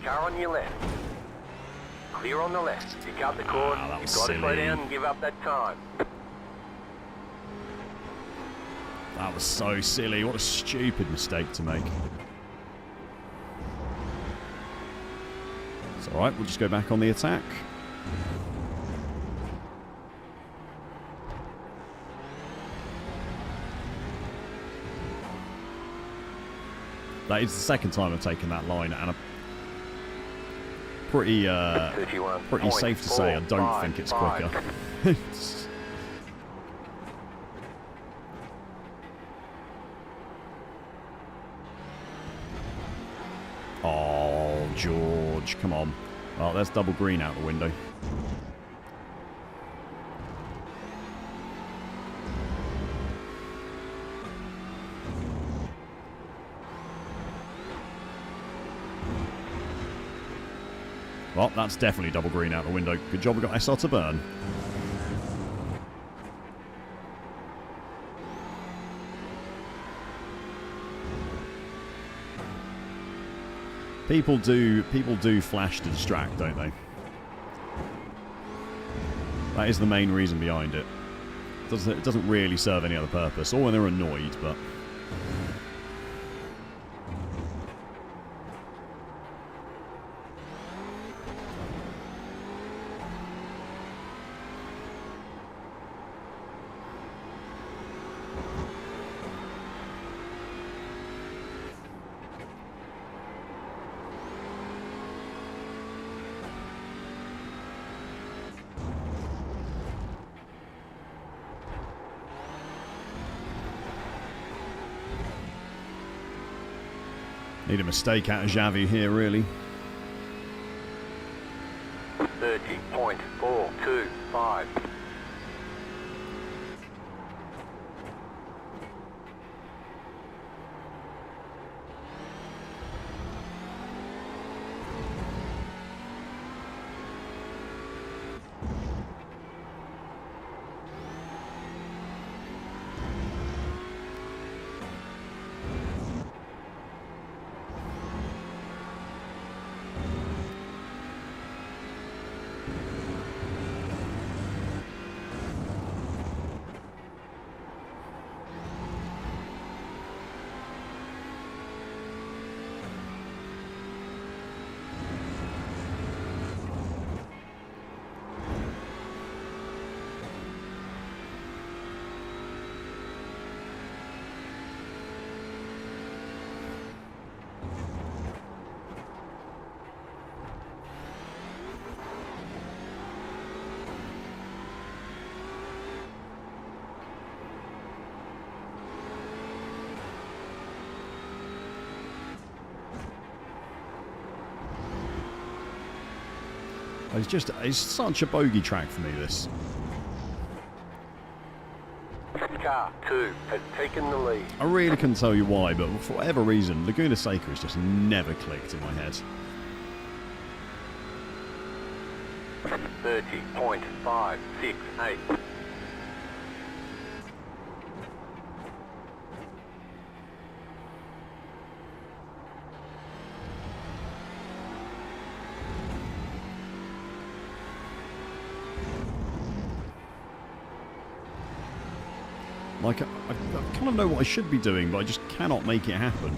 Car on your left. Clear on the left. Pick out the cord. that You've was got to slow silly. down and give up that time. That was so silly. What a stupid mistake to make. It's alright, we'll just go back on the attack. That is the second time I've taken that line, and I'm pretty safe to say I don't think it's quicker. Oh, George, come on. Oh, there's double green out the window. Well, that's definitely double green out the window. Good job we got SR to burn. People do flash to distract, don't they? That is the main reason behind it. It doesn't really serve any other purpose, or when they're annoyed, but... Need a mistake out of Xavi here, really. 30.425. It's such a bogey track for me, this. Car 2 has taken the lead. I really couldn't tell you why, but for whatever reason, Laguna Seca has just never clicked in my head. 30.568. Like, I kind of know what I should be doing, but I just cannot make it happen.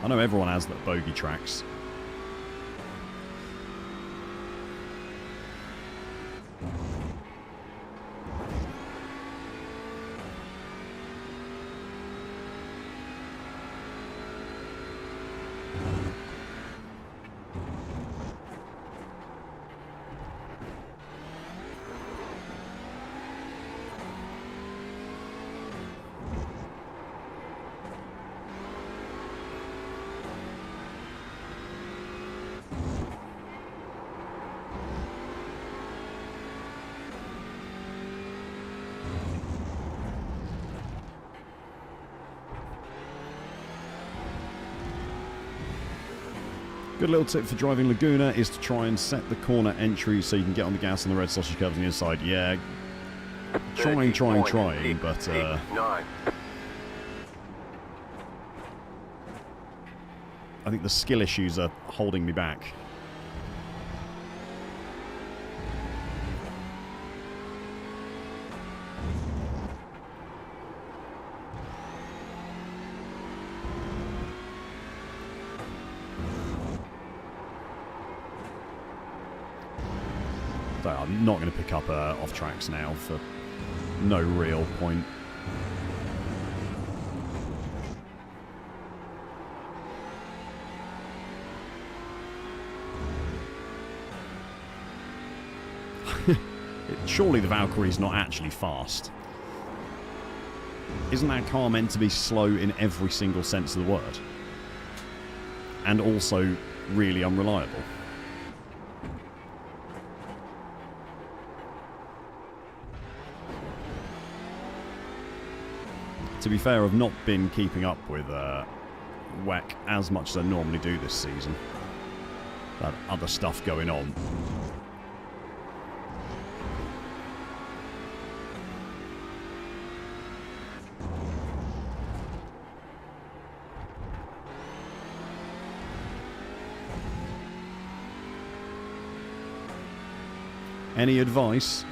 I know everyone has that bogey tracks. Good little tip for driving Laguna is to try and set the corner entry so you can get on the gas on the red sausage curves on the inside. Yeah, trying, but I think the skill issues are holding me back. So I'm not going to pick up off tracks now for no real point. Surely the Valkyrie's not actually fast. Isn't that car meant to be slow in every single sense of the word? And also really unreliable? To be fair, I've not been keeping up with WEC as much as I normally do this season. That other stuff going on. Any advice?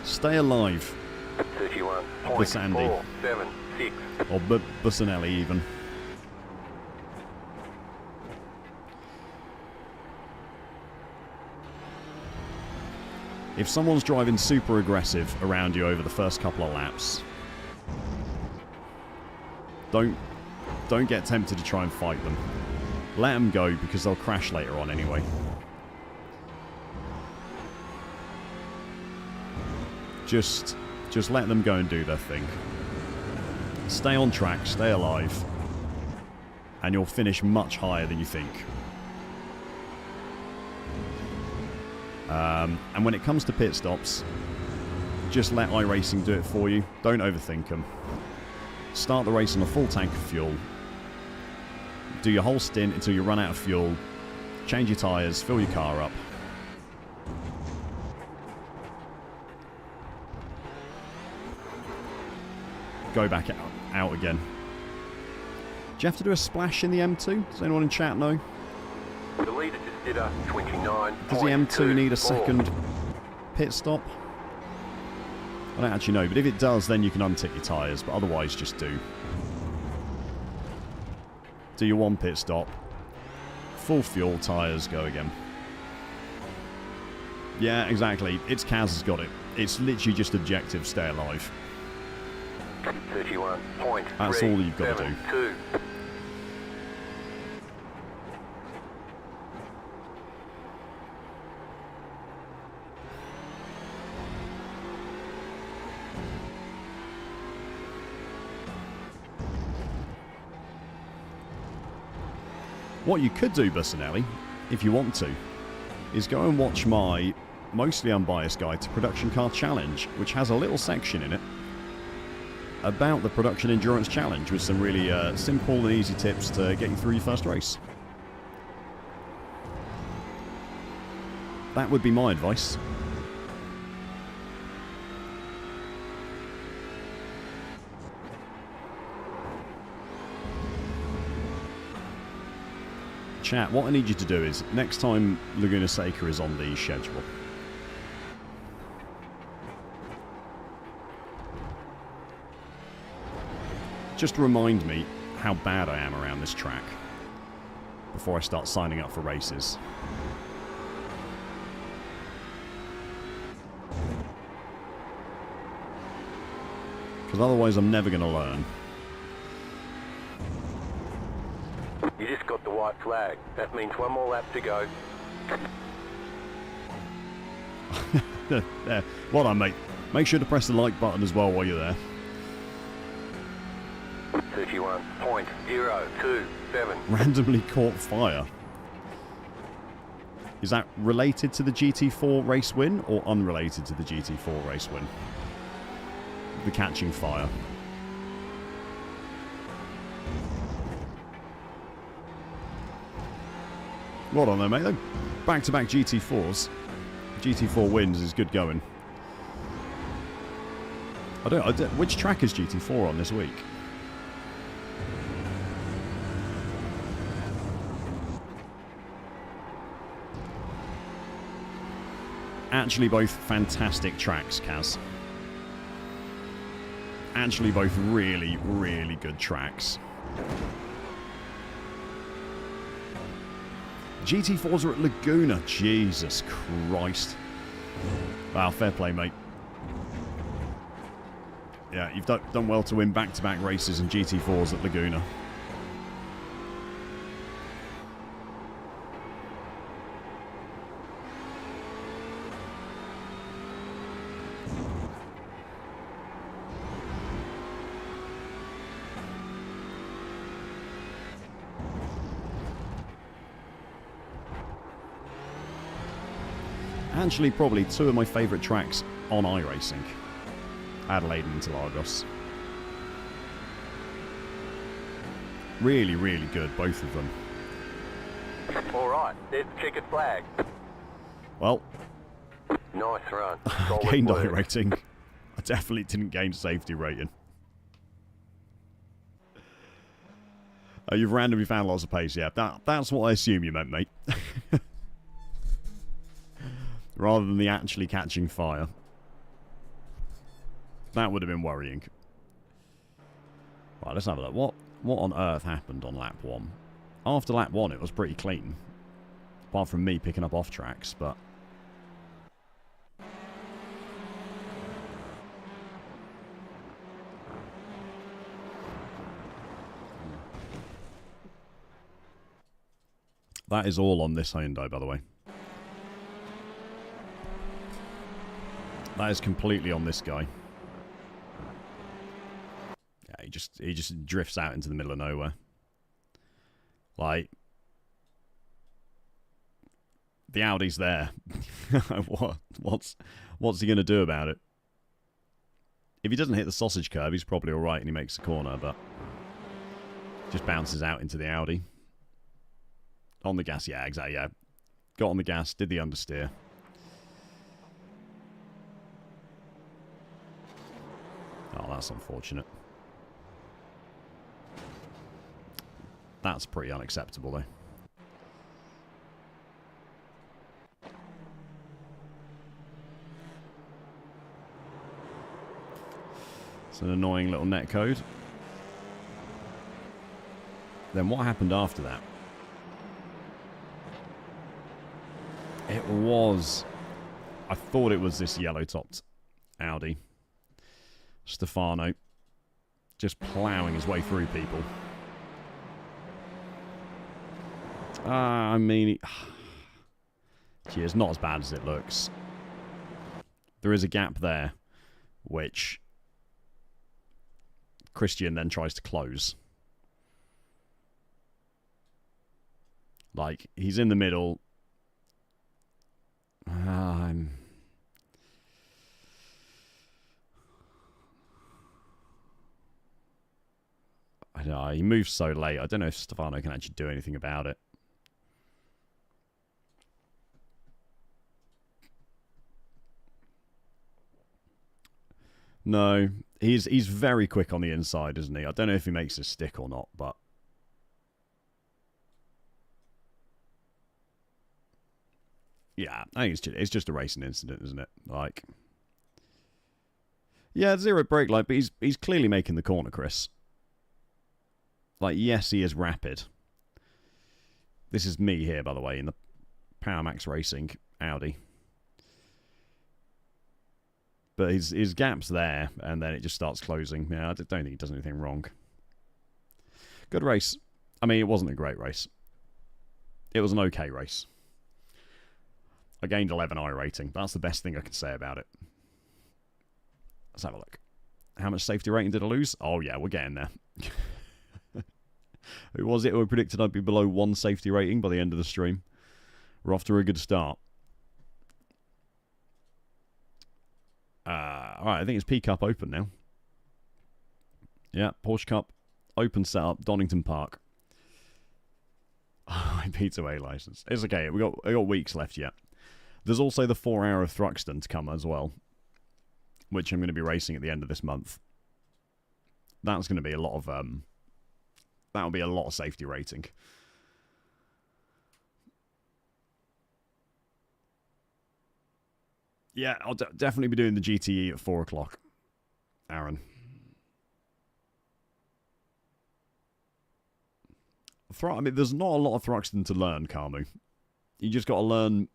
Stay alive. 31.476. Or Bussanelli even. If someone's driving super aggressive around you over the first couple of laps, don't get tempted to try and fight them. Let them go because they'll crash later on anyway. Just let them go and do their thing. Stay on track, stay alive, and you'll finish much higher than you think. And when it comes to pit stops, just let iRacing do it for you. Don't overthink them. Start the race on a full tank of fuel. Do your whole stint until you run out of fuel. Change your tyres, fill your car up. Go back out again. Do you have to do a splash in the M2? Does anyone in chat know? The leader just did a 29. Does the M2 need a second pit stop? I don't actually know, but if it does, then you can untick your tyres, but otherwise just do your one pit stop, full fuel, tyres, go again. Yeah, exactly. It's Kaz has got it. It's literally just objective, stay alive. 31.372. That's all you've got to do. What you could do, Bussanelli, if you want to, is go and watch my mostly unbiased guide to Production Car Challenge, which has a little section in it about the Production Endurance Challenge with some really simple and easy tips to get you through your first race. That would be my advice. Chat, what I need you to do is, next time Laguna Seca is on the schedule, just remind me how bad I am around this track before I start signing up for races. Because otherwise I'm never going to learn. You just got the white flag. That means one more lap to go. There. Well done, mate. Make sure to press the like button as well while you're there. 31.027. Randomly caught fire. Is that related to the GT4 race win or unrelated to the GT4 race win? The catching fire. Well done there, mate. Though. Back-to-back GT4s. GT4 wins is good going. I don't. Which track is GT4 on this week? Actually, both fantastic tracks, Kaz. Actually, both really, really good tracks. GT4s are at Laguna. Jesus Christ. Wow, fair play, mate. Yeah, you've done well to win back-to-back races and GT4s at Laguna. Actually, probably two of my favourite tracks on iRacing. Adelaide and Interlagos. Really, really good, both of them. All right, there's the checkered flag. Well, Nice run. gained Solid work. iRating. I definitely didn't gain safety rating. You've randomly found lots of pace, yeah. That's what I assume you meant, mate. Rather than the actually catching fire. That would have been worrying. Right, let's have a look. What on earth happened on lap 1? After lap 1, it was pretty clean. Apart from me picking up off tracks, but... That is all on this Hyundai, by the way. That is completely on this guy. Yeah, he just drifts out into the middle of nowhere. Like, the Audi's there. What's he gonna do about it? If he doesn't hit the sausage curve, he's probably all right, and he makes the corner, but just bounces out into the Audi. On the gas, yeah, exactly. Yeah, got on the gas, did the understeer. Oh, that's unfortunate. That's pretty unacceptable, though. It's an annoying little netcode. Then what happened after that? It was... I thought it was this yellow-topped Audi. Stefano just ploughing his way through people. I mean, gee, it's not as bad as it looks. There is a gap there, which Christian then tries to close. Like, he's in the middle. I don't know, he moves so late. I don't know if Stefano can actually do anything about it. No, he's very quick on the inside, isn't he? I don't know if he makes a stick or not, but yeah, I think it's just a racing incident, isn't it? Like, yeah, zero brake light, but he's clearly making the corner, Chris. Like, yes, he is rapid. This is me here, by the way, in the Powermax Racing Audi. But his gap's there, and then it just starts closing. Yeah, I don't think he does anything wrong. Good race. I mean, it wasn't a great race. It was an okay race. I gained 11 iRating. That's the best thing I can say about it. Let's have a look. How much safety rating did I lose? Oh, yeah, we're getting there. Who was it who predicted I'd be below 1 safety rating by the end of the stream? We're off to a good start. Alright, I think it's P Cup Open now. Yeah, Porsche Cup Open setup, Donington Park. P2A license. It's okay, we got weeks left yet. There's also the 4 hour of Thruxton to come as well, which I'm going to be racing at the end of this month. That's going to be a lot of that'll be a lot of safety rating. Yeah, I'll definitely be doing the GTE at 4 o'clock, Aaron. I mean, there's not a lot of Thruxton to learn, Carmu. You just got to learn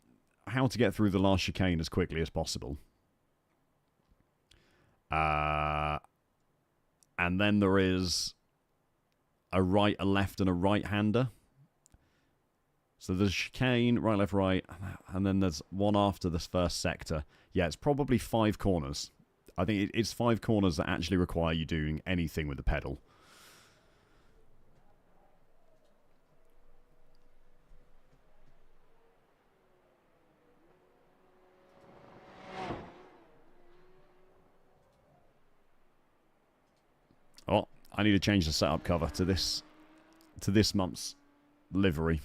how to get through the last chicane as quickly as possible. And then there is a right, a left, and a right-hander. So there's chicane, right, left, right, and then there's one after this first sector. Yeah, it's probably 5 corners. I think it's 5 corners that actually require you doing anything with the pedal. Oh, I need to change the setup cover to this month's livery.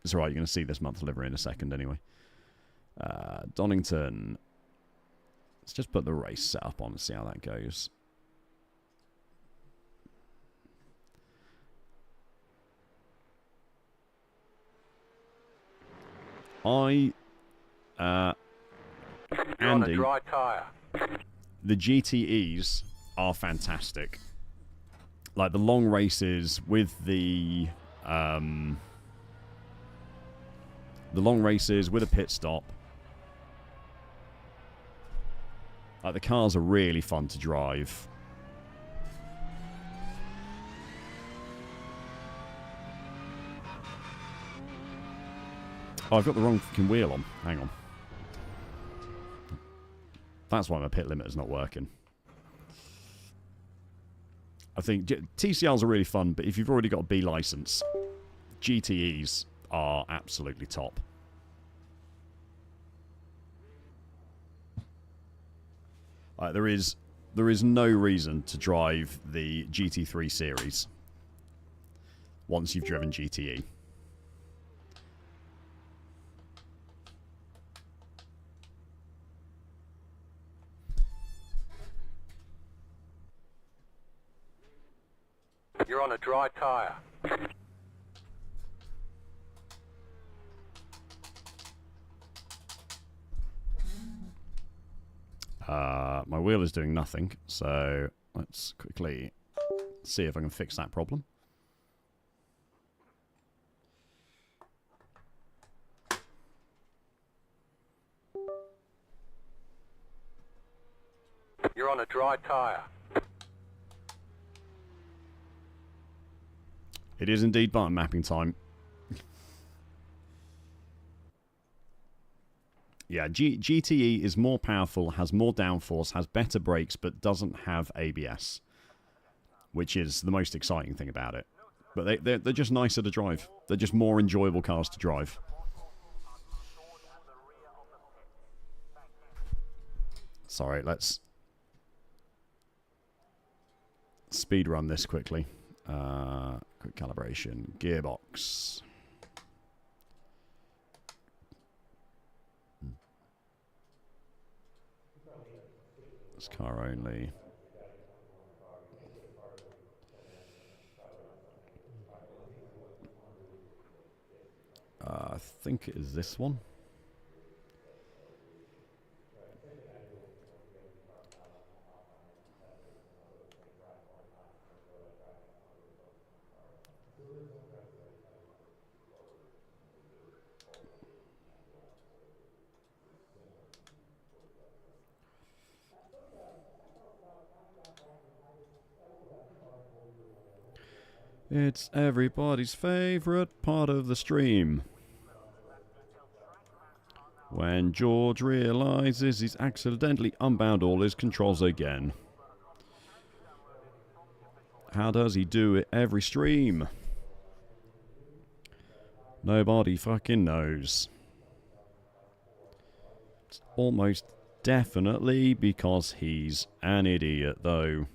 It's alright, you're going to see this month's livery in a second anyway. Donington. Let's just put the race setup on and see how that goes. Andy, on a dry tyre. The GTEs are fantastic. Like the long races with the long races with a pit stop. Like the cars are really fun to drive. Oh, I've got the wrong fucking wheel on. Hang on. That's why my pit limiter's not working. I think TCRs are really fun, but if you've already got a B license, GTEs are absolutely top. There is no reason to drive the GT3 series once you've driven GTE. You're on a dry tyre. My wheel is doing nothing, so let's quickly see if I can fix that problem. You're on a dry tyre. It is indeed button mapping time. Yeah, GTE is more powerful, has more downforce, has better brakes, but doesn't have ABS, which is the most exciting thing about it. But they're just nicer to drive. They're just more enjoyable cars to drive. Sorry, let's speed run this quickly. Quick calibration. Gearbox. It's car only. I think it is this one. It's everybody's favorite part of the stream. When George realizes he's accidentally unbound all his controls again. How does he do it every stream? Nobody fucking knows. It's almost definitely because he's an idiot, though.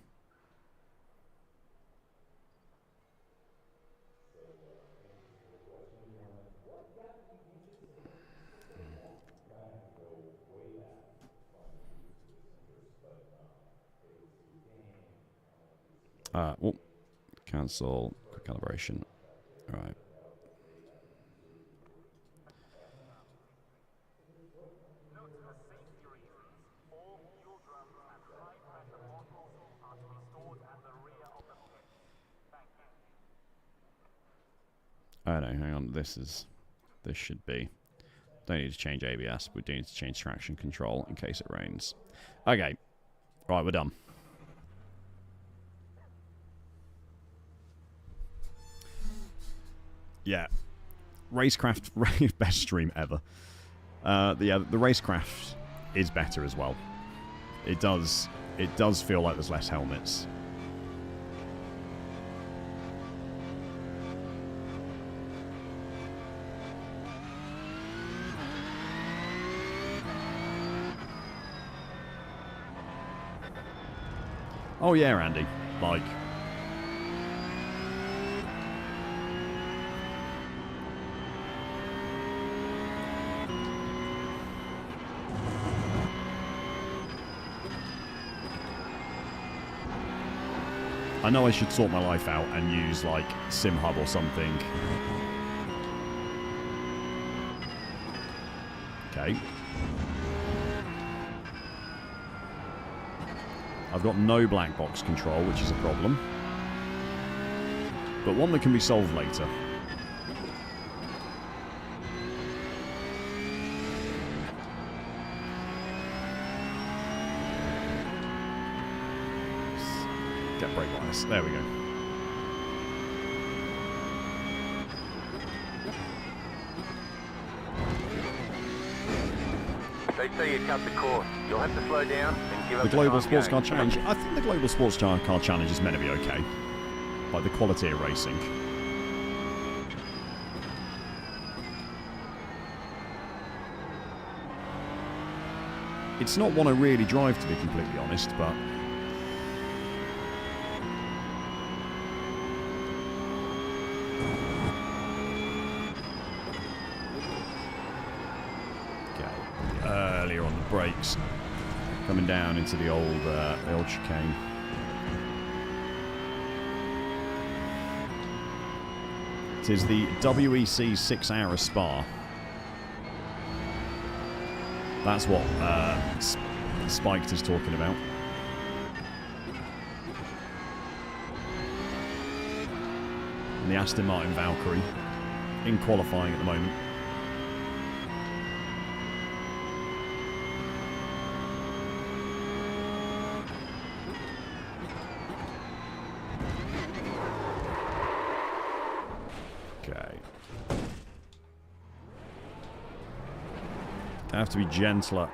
Oh, cancel. Quick calibration. All right. Oh no, hang on. This should be. Don't need to change ABS. We do need to change traction control in case it rains. Okay. Right, we're done. Yeah, Racecraft, best stream ever. The Racecraft is better as well. It does feel like there's less helmets. Oh yeah, Andy. Like. I know I should sort my life out and use, like, SimHub or something. Okay. I've got no black box control, which is a problem. But one that can be solved later. Get brake bias. There we go. They say you cut the course. You'll have to slow down and give up The Global time Sports Car gain. Challenge. I think the Global Sports Car Challenge is meant to be okay. Like the quality of racing. It's not one I really drive, to be completely honest, but... Okay. Earlier on the brakes. Coming down into the old chicane. It is the WEC 6-hour Spa. That's what Spiked is talking about. And the Aston Martin Valkyrie in qualifying at the moment. Okay. I have to be gentler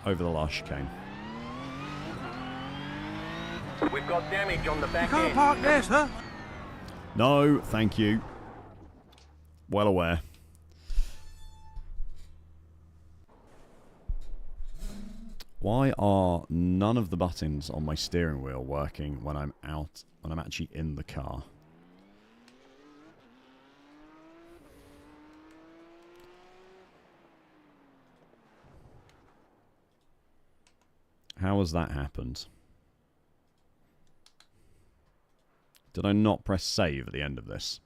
over the last chicane. We've got damage on the back Can't end. park there, sir. No, thank you. Well aware. Why are none of the buttons on my steering wheel working when I'm out, when I'm actually in the car? How has that happened? Did I not press save at the end of this?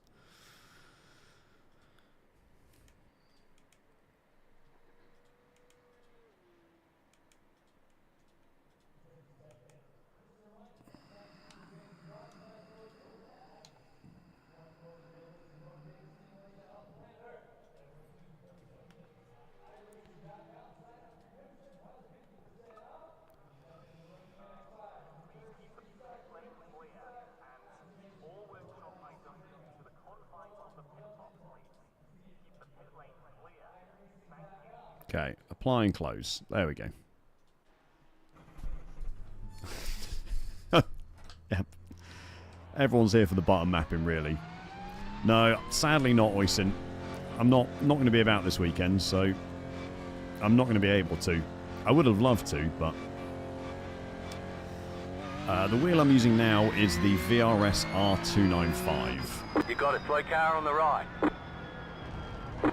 Okay, applying close. There we go. Yep. Everyone's here for the button mapping, really. No, sadly not, Oysen. I'm not going to be about this weekend, so I'm not going to be able to. I would have loved to, but the wheel I'm using now is the VRS R295. You got a slow car on the right.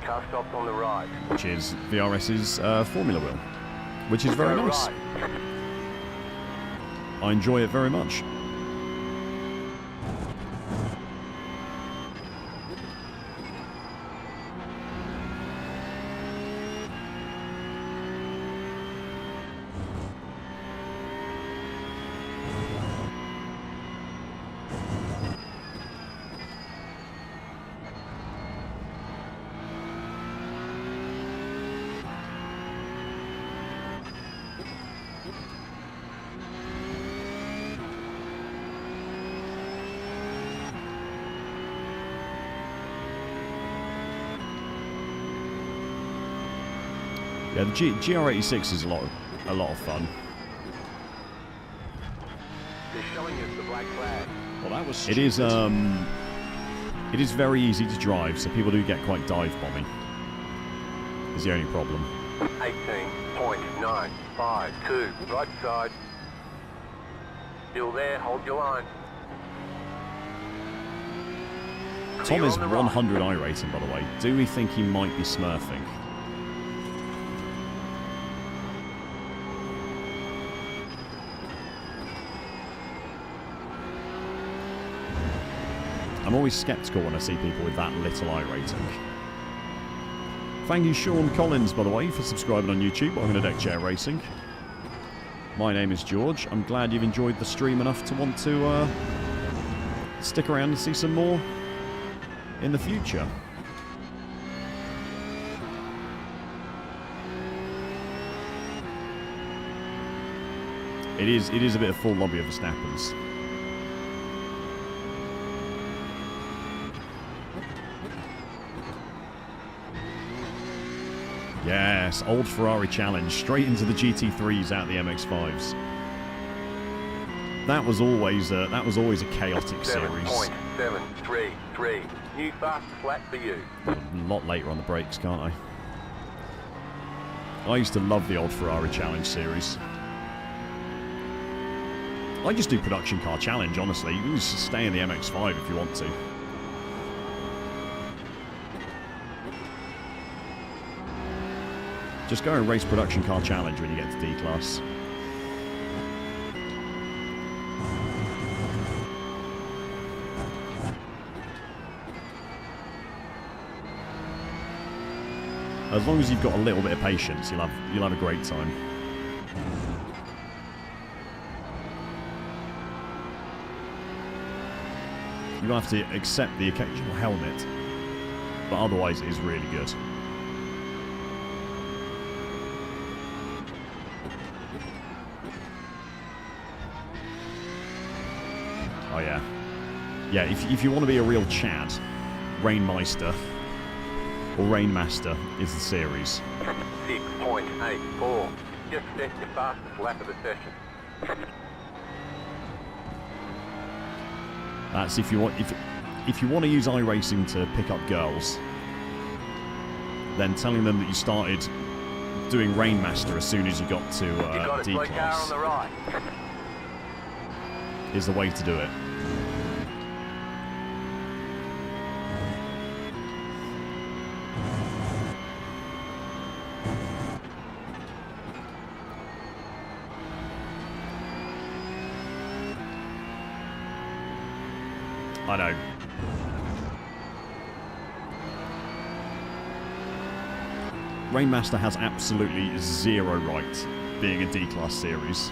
Car stopped on the right. Which is VRS's Formula wheel, which is very Go nice. right. I enjoy it very much. Yeah, the GR86 is a lot of fun. They're showing us the black flag. Well, that was it is very easy to drive, so people do get quite dive bomby. Is the only problem. 18.952, right side. Still there, hold your line. Tom Clear is on the right. 100 iRacing, by the way. Do we think he might be smurfing? I'm always sceptical when I see people with that little iRating. Thank you, Sean Collins, by the way, for subscribing on YouTube. Welcome to Deck Chair Racing. My name is George. I'm glad you've enjoyed the stream enough to want to stick around and see some more in the future. It is a bit of full lobby of the snappers. Yes, old Ferrari challenge, straight into the GT3s out the MX5s. That was always a chaotic series. 7.733. New fast flat for you. A lot later on the brakes, can't I? I used to love the old Ferrari challenge series. I just do production car challenge, honestly. You can just stay in the MX5 if you want to. Just go and race production car challenge when you get to D-Class. As long as you've got a little bit of patience, you'll have a great time. You have to accept the occasional helmet, but otherwise it is really good. Oh yeah. Yeah, if you want to be a real Chad, Rainmeister or Rainmaster is the series. 6.84. Just set your fastest lap of the session. That's if you if you want to use iRacing to pick up girls, then telling them that you started doing Rainmaster as soon as you got to You got a slow car on D-Class the right. is the way to do it. I know. Rainmaster has absolutely zero right being a D-Class series.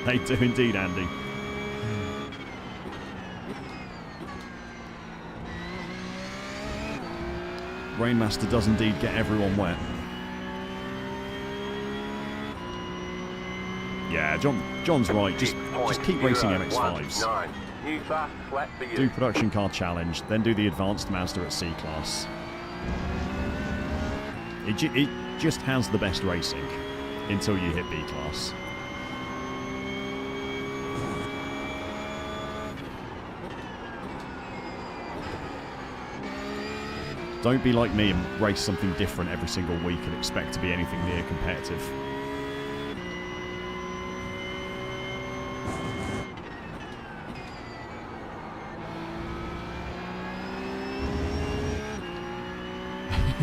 They do indeed, Andy. Rainmaster does indeed get everyone wet. Yeah, John's right. Just keep racing MX-5s. 9. New fast flat for you. Do production car challenge, then do the advanced Mazda at C-Class. It just has the best racing until you hit B-Class. Don't be like me and race something different every single week and expect to be anything near competitive.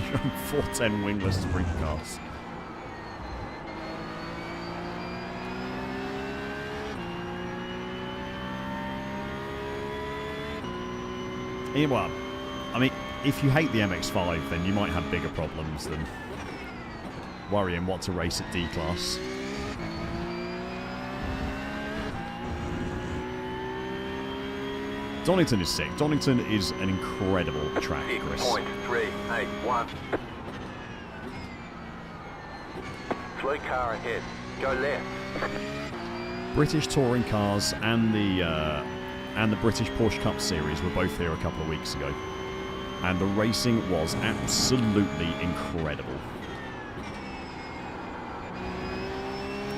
You're on 410 wingless sprint cars. Yeah, well, I mean, if you hate the MX-5, then you might have bigger problems than worrying what to race at D-Class. Donington is sick. Donington is an incredible track, Chris. 6.381. Slow car ahead. Go left. British touring cars and the British Porsche Cup series were both here a couple of weeks ago, and the racing was absolutely incredible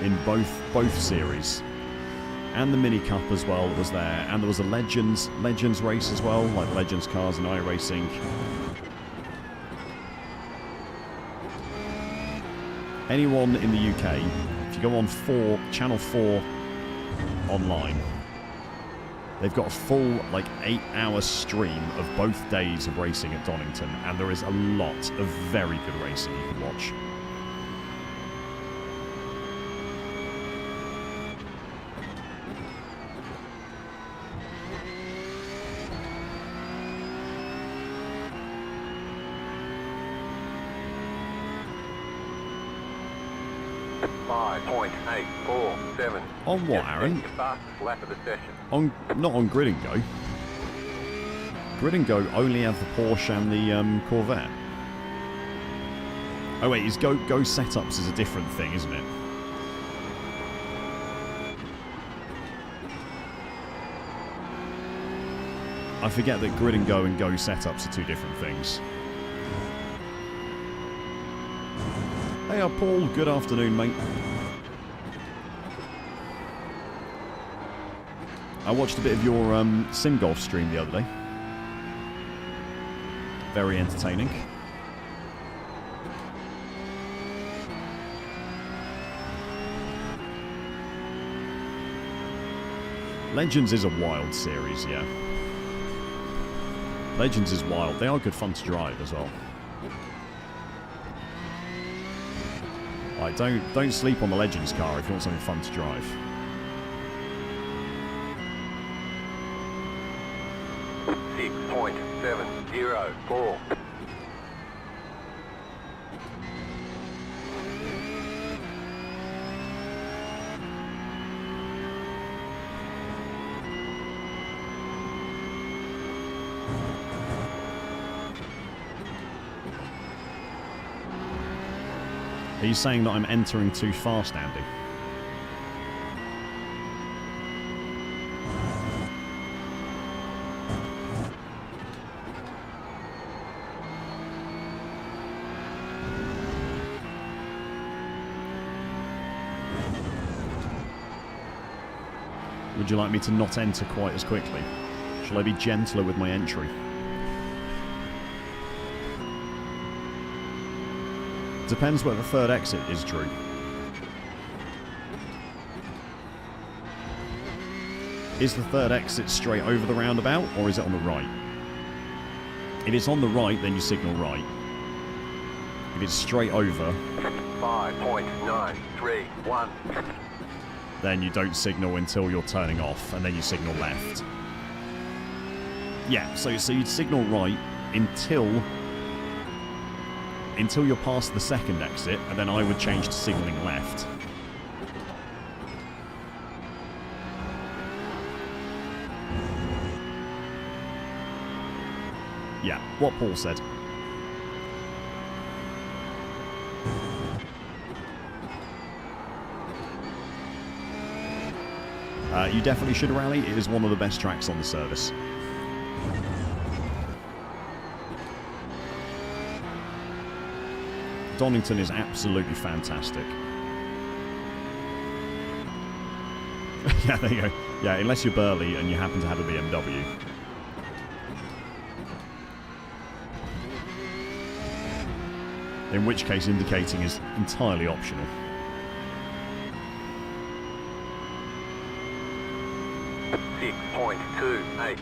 in both series. And the Mini Cup as well was there, and there was a Legends race as well, like Legends cars and iRacing. Anyone in the UK, if you go on Channel 4 online, they've got a full 8-hour stream of both days of racing at Donington, and there is a lot of very good racing you can watch. On what, Aaron? Fastest lap of the session. Not on Grid and Go. Grid and Go only have the Porsche and the Corvette. Oh wait, Go setups is a different thing, isn't it? I forget that Grid and Go setups are two different things. Hey, Paul. Good afternoon, mate. I watched a bit of your Sim Golf stream the other day. Very entertaining. Legends is a wild series, yeah. Legends is wild. They are good fun to drive as well. Like, don't sleep on the Legends car if you want something fun to drive. .704. Are you saying that I'm entering too fast, Andy? Would you like me to not enter quite as quickly? Shall I be gentler with my entry? Depends where the third exit is, Drew. Is the third exit straight over the roundabout, or is it on the right? If it's on the right, then you signal right. If it's straight over... 5.931. Then you don't signal until you're turning off, and then you signal left. Yeah, so you'd signal right until you're past the second exit, and then I would change to signalling left. Yeah, what Paul said. You definitely should rally. It is one of the best tracks on the service. Donington is absolutely fantastic. Yeah, there you go. Yeah, unless you're Burley and you happen to have a BMW. In which case indicating is entirely optional. .28.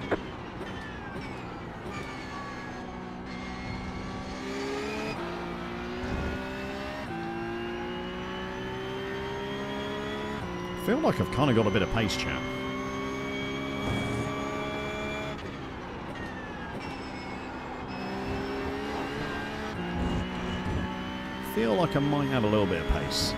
I feel like I've kind of got a bit of pace, chap. Feel like I might have a little bit of pace.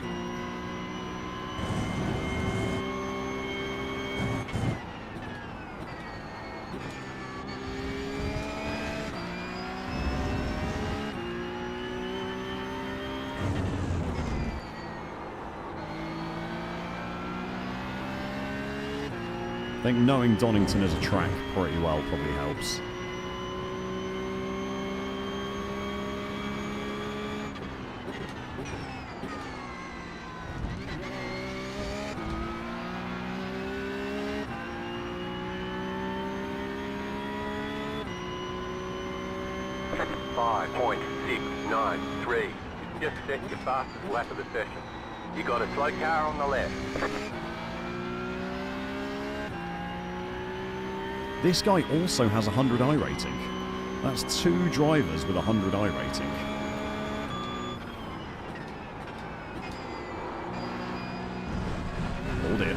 I think knowing Donington as a track pretty well probably helps. .693. Just set your fastest lap of the session. You got a slow car on the left. This guy also has a 100 iRating. That's 2 drivers with a 100 iRating. Oh dear.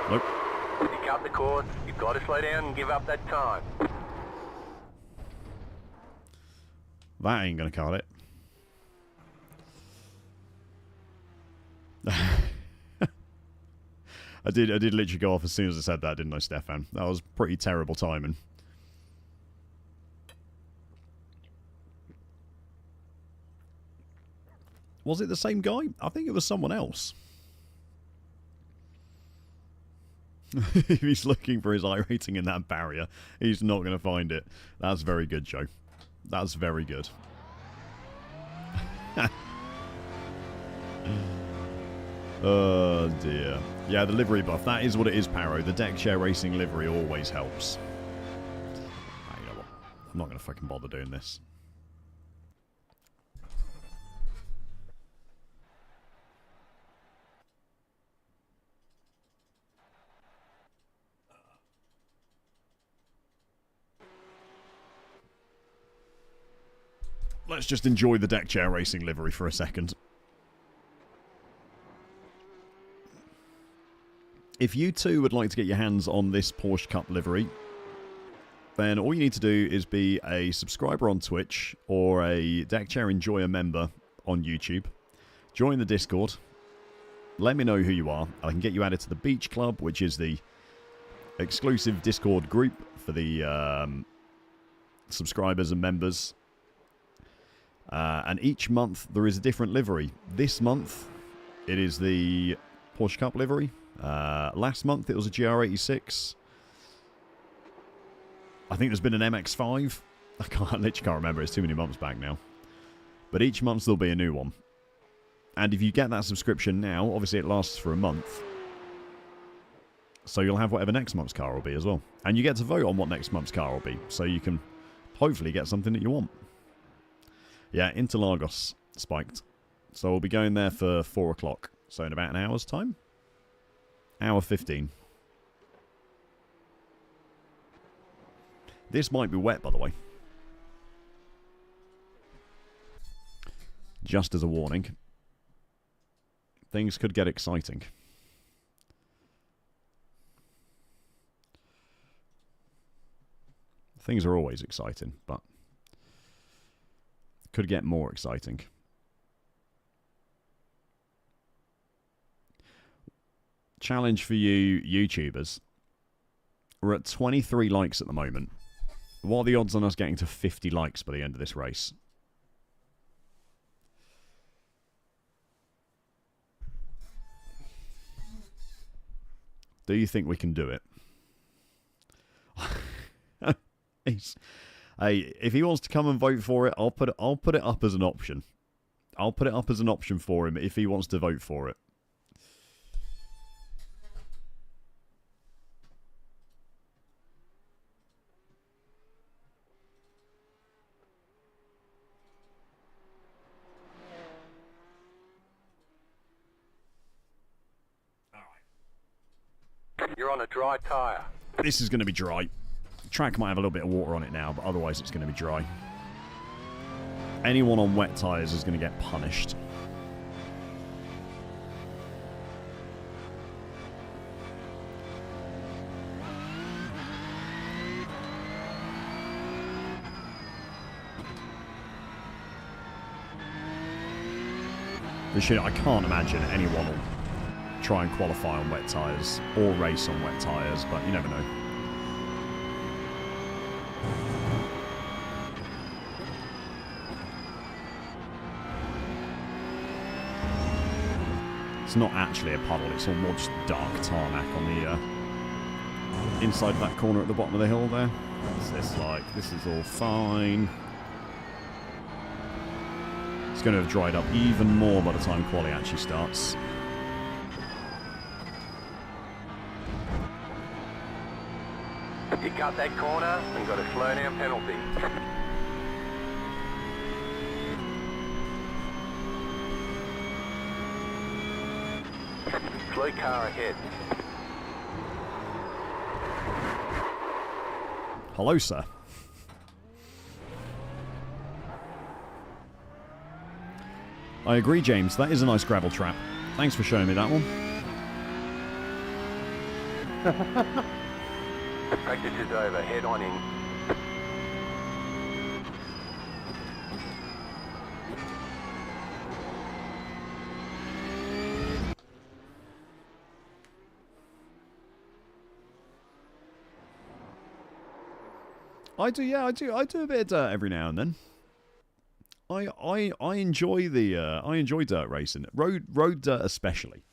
Nope. You cut the cord, you've got to slow down and give up that time. That ain't gonna cut it. I did literally go off as soon as I said that, didn't I, Stefan? That was pretty terrible timing. Was it the same guy? I think it was someone else. If he's looking for his iRating in that barrier, he's not going to find it. That's very good, Joe. That's very good. Oh dear. Yeah, the livery buff. That is what it is, Paro. The deck chair racing livery always helps. Ah, you know what? I'm not going to fucking bother doing this. Let's just enjoy the deck chair racing livery for a second. If you too would like to get your hands on this Porsche Cup livery, then all you need to do is be a subscriber on Twitch or a Deck Chair Enjoyer member on YouTube. Join the Discord. Let me know who you are. I can get you added to the Beach Club, which is the exclusive Discord group for the subscribers and members. And each month there is a different livery. This month it is the Porsche Cup livery. Last month it was a GR86. I think there's been an MX-5. I literally can't remember. It's too many months back now. But each month there'll be a new one. And if you get that subscription now, obviously it lasts for a month. So you'll have whatever next month's car will be as well. And you get to vote on what next month's car will be. So you can hopefully get something that you want. Yeah, Interlagos spiked. So we'll be going there for 4 o'clock. So in about an hour's time. Hour 15. This might be wet, by the way. Just as a warning. Things could get exciting. Things are always exciting, but could get more exciting. Challenge for you YouTubers. We're at 23 likes at the moment. What are the odds on us getting to 50 likes by the end of this race? Do you think we can do it? Hey, if he wants to come and vote for it, I'll put it up as an option. I'll put it up as an option for him if he wants to vote for it. You're on a dry tyre. This is going to be dry. Track might have a little bit of water on it now, but otherwise it's going to be dry. Anyone on wet tyres is going to get punished. I can't imagine anyone will try and qualify on wet tyres or race on wet tyres, but you never know. It's not actually a puddle, it's all more just dark tarmac on the inside of that corner at the bottom of the hill there. What's this like? This is all fine. It's going to have dried up even more by the time quali actually starts. You cut that corner and got a slow down penalty. Slow car ahead. Hello, sir. I agree, James. That is a nice gravel trap. Thanks for showing me that one. Practice is over. Head on in. I do a bit of dirt every now and then. I enjoy dirt racing. Road dirt especially.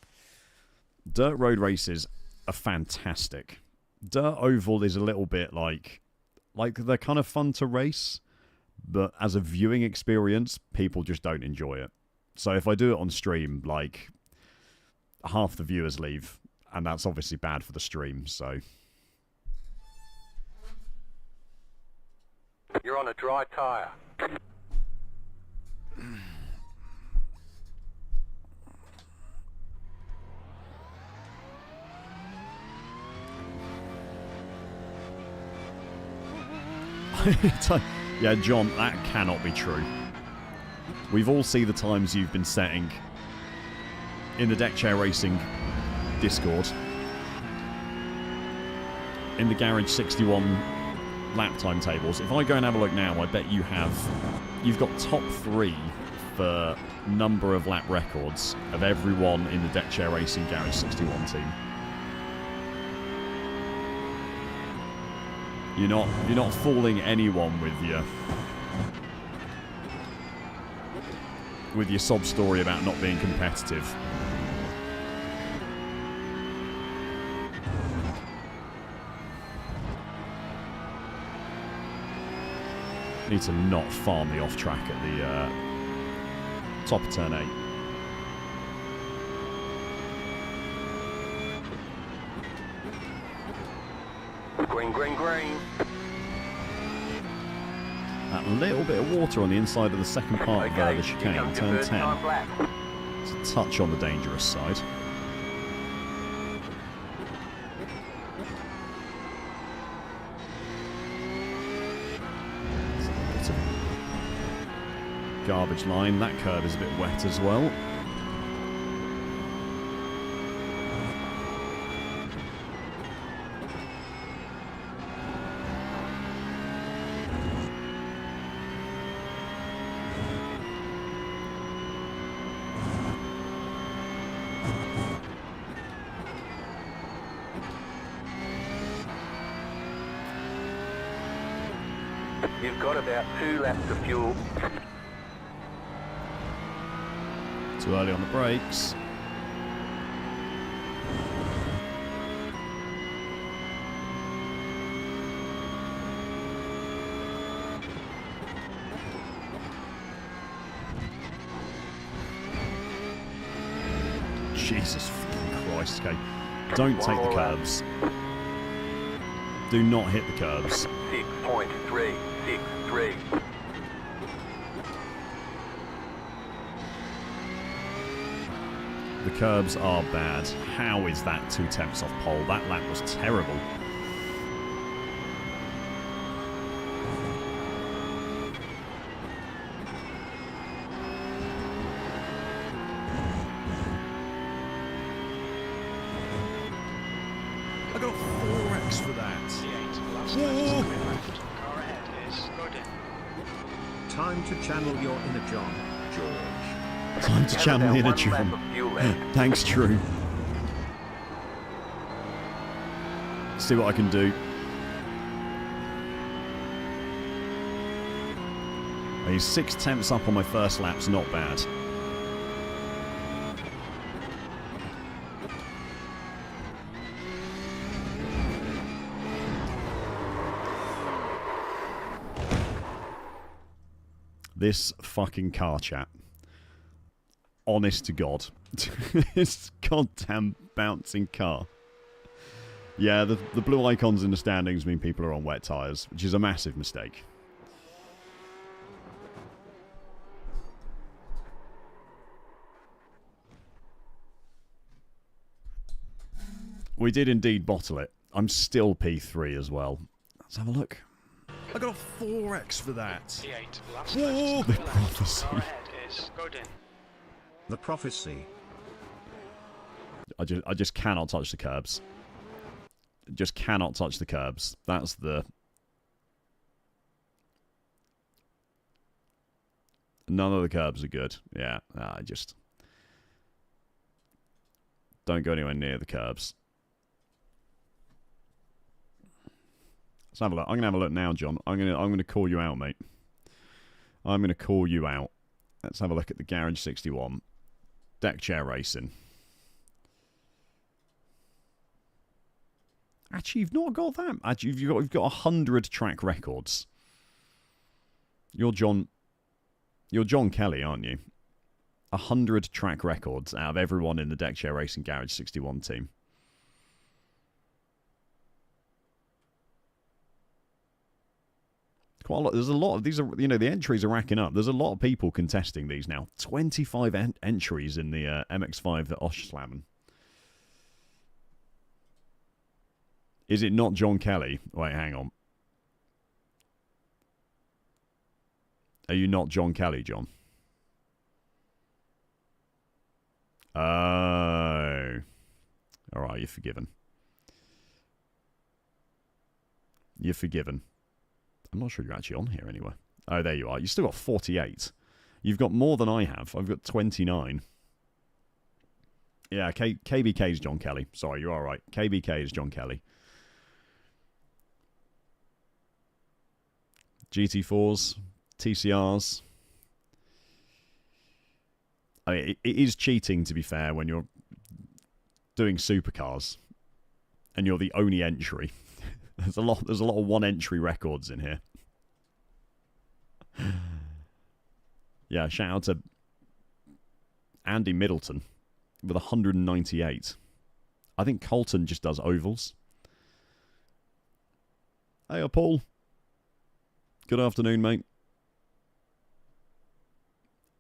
Dirt road races are fantastic. Dirt oval is a little bit like they're kind of fun to race, but as a viewing experience, people just don't enjoy it. So if I do it on stream, like half the viewers leave, and that's obviously bad for the stream, so You're on a dry tyre. Yeah, John, that cannot be true. We've all seen the times you've been setting in the Deck Chair Racing Discord. In the Garage 61 lap time tables. If I go and have a look now, I bet you've got top 3 for number of lap records of everyone in the Deck Chair Racing Garage 61 team. You're not fooling anyone with your sob story about not being competitive. Need to not farm the off track at the top of turn 8. Green, green, green. That little bit of water on the inside of the second part of the Here chicane, comes your turn first 10. time lap. It's a touch on the dangerous side. It's a bit of garbage line. That curve is a bit wet as well. You've got about 2 laps of fuel. Too early on the brakes. Jesus fucking Christ, okay. Don't take the curbs. Do not hit the curbs. 6.363. The curbs are bad. How is that 2 tenths off pole? That lap was terrible. I got a 4x for that. Whoa. Time to channel your inner John, George. Time to channel the inner John. Thanks, Drew. See what I can do. He's 6 tenths up on my first lap's not bad. This fucking car chat. Honest to God. This goddamn bouncing car. Yeah, the blue icons in the standings mean people are on wet tyres, which is a massive mistake. We did indeed bottle it. I'm still P3 as well. Let's have a look. I got a 4x for that. Whoa, the prophecy. The prophecy. I just cannot touch the curbs. Just cannot touch the curbs. That's the... None of the curbs are good. Yeah, I just... Don't go anywhere near the curbs. Let's have a look. I'm gonna have a look now, John. I'm gonna call you out, mate. I'm gonna call you out. Let's have a look at the Garage 61. Deck chair racing. Actually, you've not got that. Actually, you've got 100 track records. You're John Kelly, aren't you? 100 track records out of everyone in the Deck Chair Racing Garage 61 team. Quite a lot. There's a lot of these. Are, you know, the entries are racking up. There's a lot of people contesting these now. 25 entries in the MX5 at Oshslammon. Is it not John Kelly? Wait, hang on. Are you not John Kelly, John? Oh. All right, you're forgiven. You're forgiven. I'm not sure you're actually on here anyway. Oh, there you are. You've still got 48. You've got more than I have. I've got 29. Yeah, KBK is John Kelly. Sorry, you're all right. KBK is John Kelly. GT4s, TCRs. I mean, it is cheating, to be fair, when you're doing supercars and you're the only entry. There's a lot of one entry records in here. Yeah, shout out to Andy Middleton with 198. I think Colton just does ovals. Hey, Paul. Good afternoon, mate.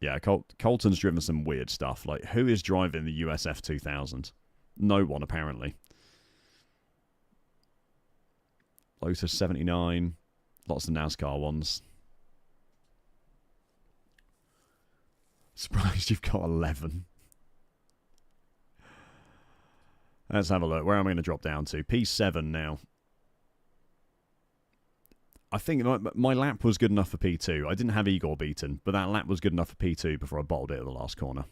Yeah, Colton's driven some weird stuff. Like, who is driving the USF 2000? No one, apparently. Lotus 79. Lots of NASCAR ones. Surprised you've got 11. Let's have a look. Where am I going to drop down to? P7 now. I think my lap was good enough for P2. I didn't have Igor beaten, but that lap was good enough for P2 before I bottled it at the last corner.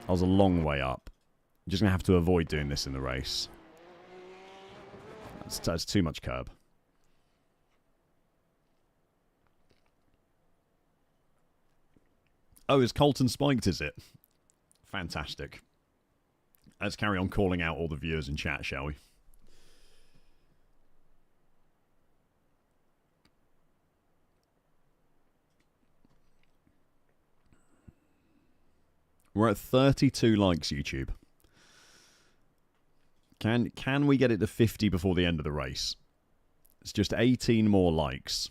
I was a long way up. I'm just going to have to avoid doing this in the race. That's too much curb. Oh, is Colton spiked, is it? Fantastic. Let's carry on calling out all the viewers in chat, shall we? We're at 32 likes, YouTube. Can we get it to 50 before the end of the race? It's just 18 more likes.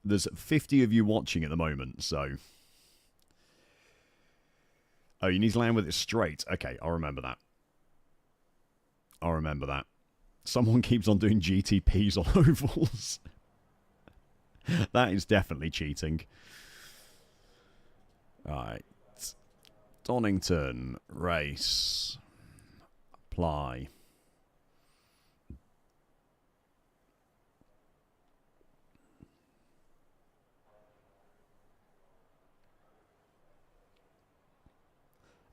There's 50 of you watching at the moment, so... Oh, you need to land with it straight. Okay, I'll remember that. I'll remember that. Someone keeps on doing GTPs on ovals. That is definitely cheating. Alright. Donington. Race. Apply.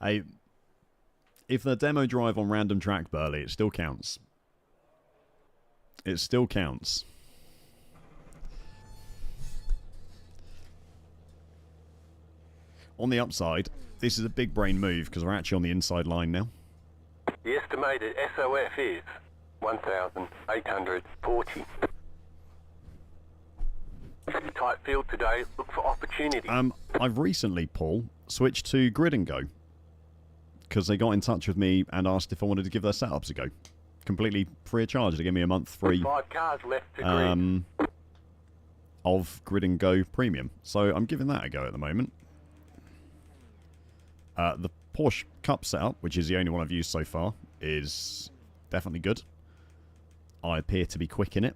Hey, if the demo drive on random track, Burley, it still counts. It still counts. On the upside, this is a big brain move because we're actually on the inside line now. The estimated SOF is 1,840. Tight field today. Look for opportunity. I've recently, Paul, switched to Grid and Go because they got in touch with me and asked if I wanted to give their setups a go. Completely free of charge. They gave me a month free 5 cars left to grid. of Grid and Go Premium. So I'm giving that a go at the moment. The Porsche Cup setup, which is the only one I've used so far, is definitely good. I appear to be quick in it,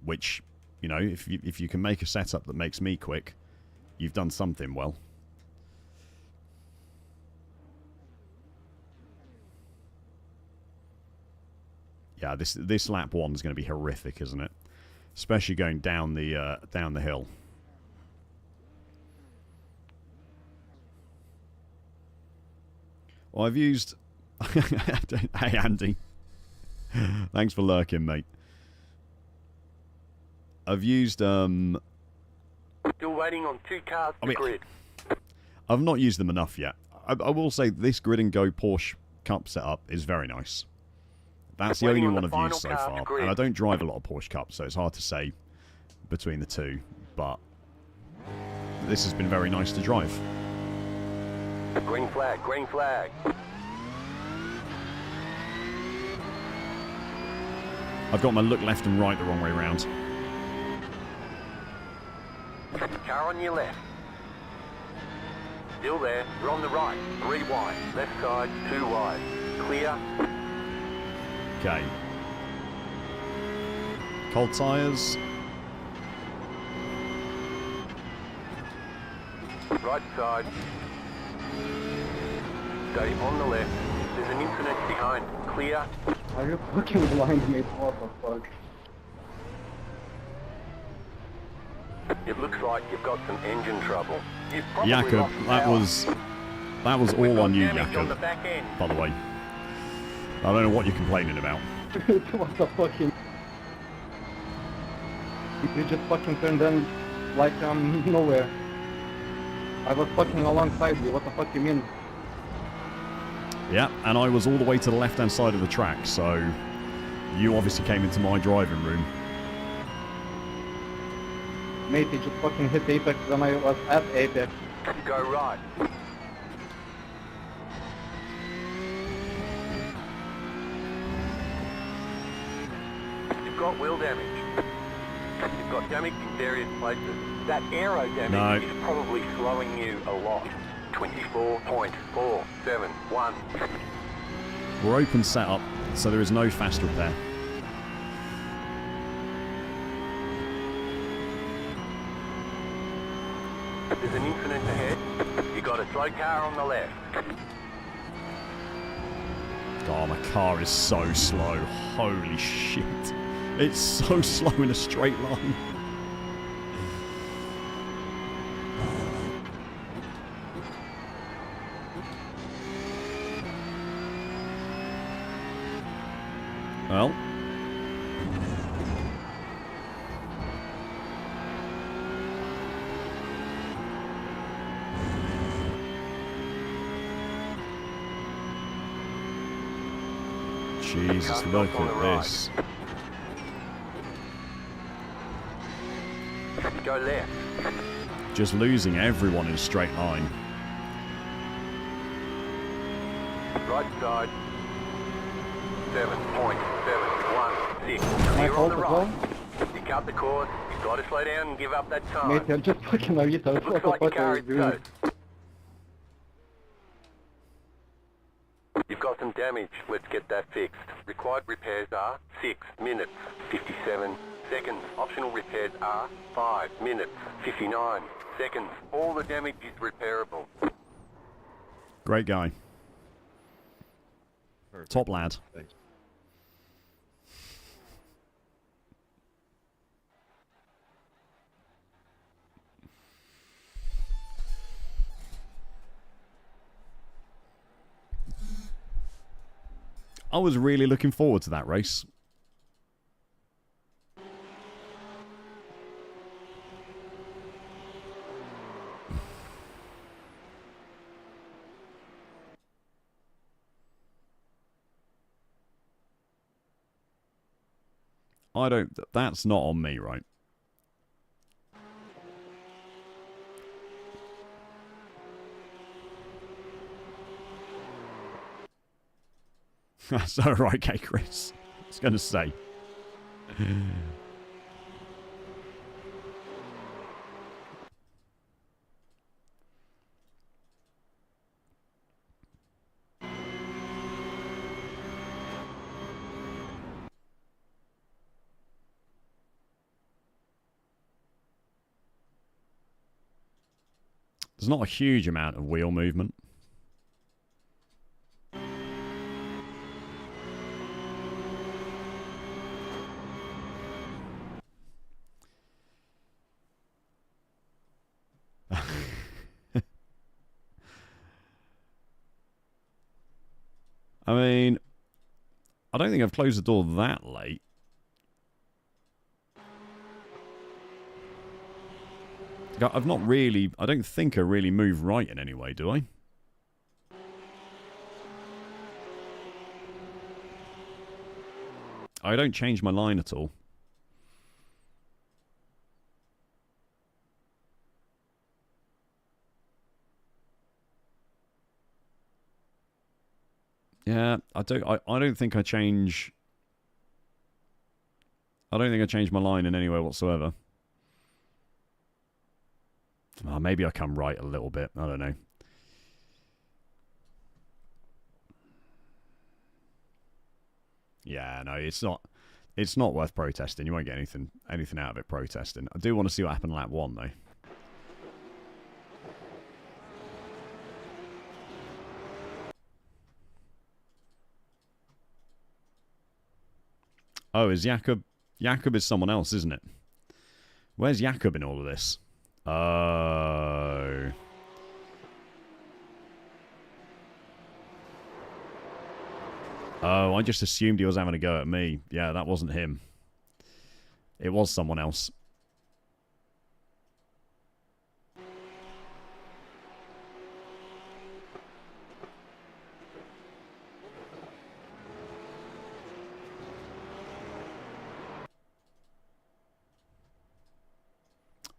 which, you know, if you can make a setup that makes me quick, you've done something well. Yeah, this lap 1 is going to be horrific, isn't it? Especially going down the hill. Well, I've used... Hey, Andy. Thanks for lurking, mate. I've used... Still waiting on 2 cars to grid. I've not used them enough yet. I will say this Grid and Go Porsche Cup setup is very nice. That's the only one I've used so far. And I don't drive a lot of Porsche Cups, so it's hard to say between the two. But this has been very nice to drive. Green flag, green flag. I've got my look left and right the wrong way around. Car on your left. Still there, you're on the right. 3 wide, left side, 2 wide. Clear. Okay. Cold tyres. Right side. Stay on the left. There's an incident behind. Clear. Are you fucking blind, mate? What the fuck? It looks like you've got some engine trouble. You've probably Jakob, lost that was all on you, damage on the Jakob, back end. by the way. I don't know what you're complaining about. What the fucking... You just fucking turned in like nowhere. I was fucking alongside you, what the fuck you mean? Yeah, and I was all the way to the left-hand side of the track, so you obviously came into my driving room. Mate, you just fucking hit apex when I was at apex. Go right. got wheel damage. You've got damage in various places. That aero damage is probably slowing you a lot. 24.471. We're open setup, so there is no fast repair. There's an incident ahead. You got a slow car on the left. Oh, my car is so slow. Holy shit. It's so slow in a straight line. Well. Jesus, look at this. Go left. Just losing everyone in a straight line. Right side. 7.716. My You're on fault the as right. well. You cut the course. You've got to slow down and give up that time. Mate, I'm just fucking Avito. Looks What like the your fuck car are is you doing? toast. You've got some damage. Let's get that fixed. Required repairs are 6 minutes, 57 seconds. Optional repairs are 5 minutes, 59 seconds. All the damage is repairable. Great guy. Top lad. Thanks. I was really looking forward to that race. I don't... That's not on me, right? That's alright, okay, Chris. I was going to say. There's not a huge amount of wheel movement. I mean, I don't think I've closed the door that late. I've not really... I don't think I really move right in any way, do I? I don't change my line at all. Yeah, I don't think I change... I don't think I change my line in any way whatsoever. Oh, maybe I come right a little bit. I don't know. Yeah, no, it's not. It's not worth protesting. You won't get anything out of it protesting. I do want to see what happened lap 1 though. Oh, is Jakob? Jakob is someone else, isn't it? Where's Jakob in all of this? Oh. Oh, I just assumed he was having a go at me. Yeah, that wasn't him. It was someone else.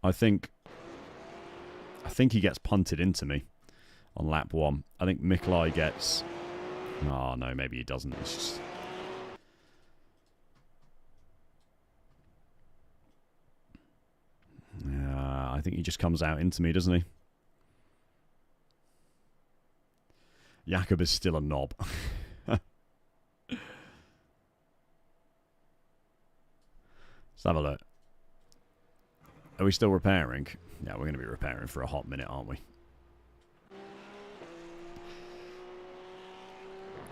I think he gets punted into me on lap 1. I think Miklai gets... Oh, no, maybe he doesn't. It's just... I think he just comes out into me, doesn't he? Jakob is still a knob. Let's have a look. Are we still repairing? Yeah, we're going to be repairing for a hot minute, aren't we?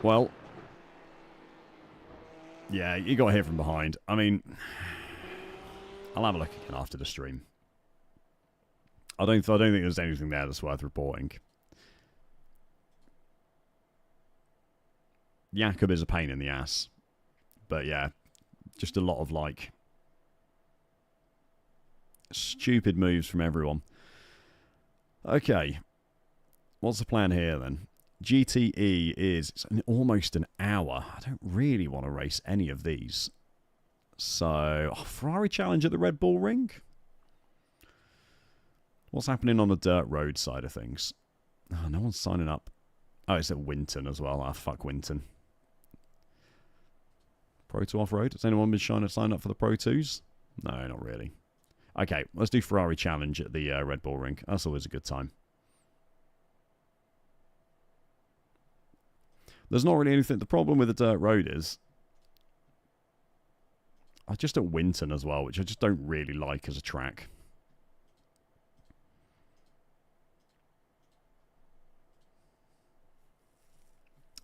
Well, yeah, you got here from behind. I mean, I'll have a look again after the stream. I don't think there's anything there that's worth reporting. Jakob is a pain in the ass. But yeah, just a lot of like stupid moves from everyone. Okay. What's the plan here then? GTE is almost an hour. I don't really want to race any of these. So, Ferrari Challenge at the Red Bull Ring? What's happening on the dirt road side of things? Oh, no one's signing up. Oh, it's at Winton as well. Ah, fuck Winton. Pro 2 off-road? Has anyone been trying to sign up for the Pro 2s? No, not really. Okay, let's do Ferrari Challenge at the Red Bull Ring. That's always a good time. There's not really anything. The problem with the dirt road is I just at Winton as well, which I just don't really like as a track.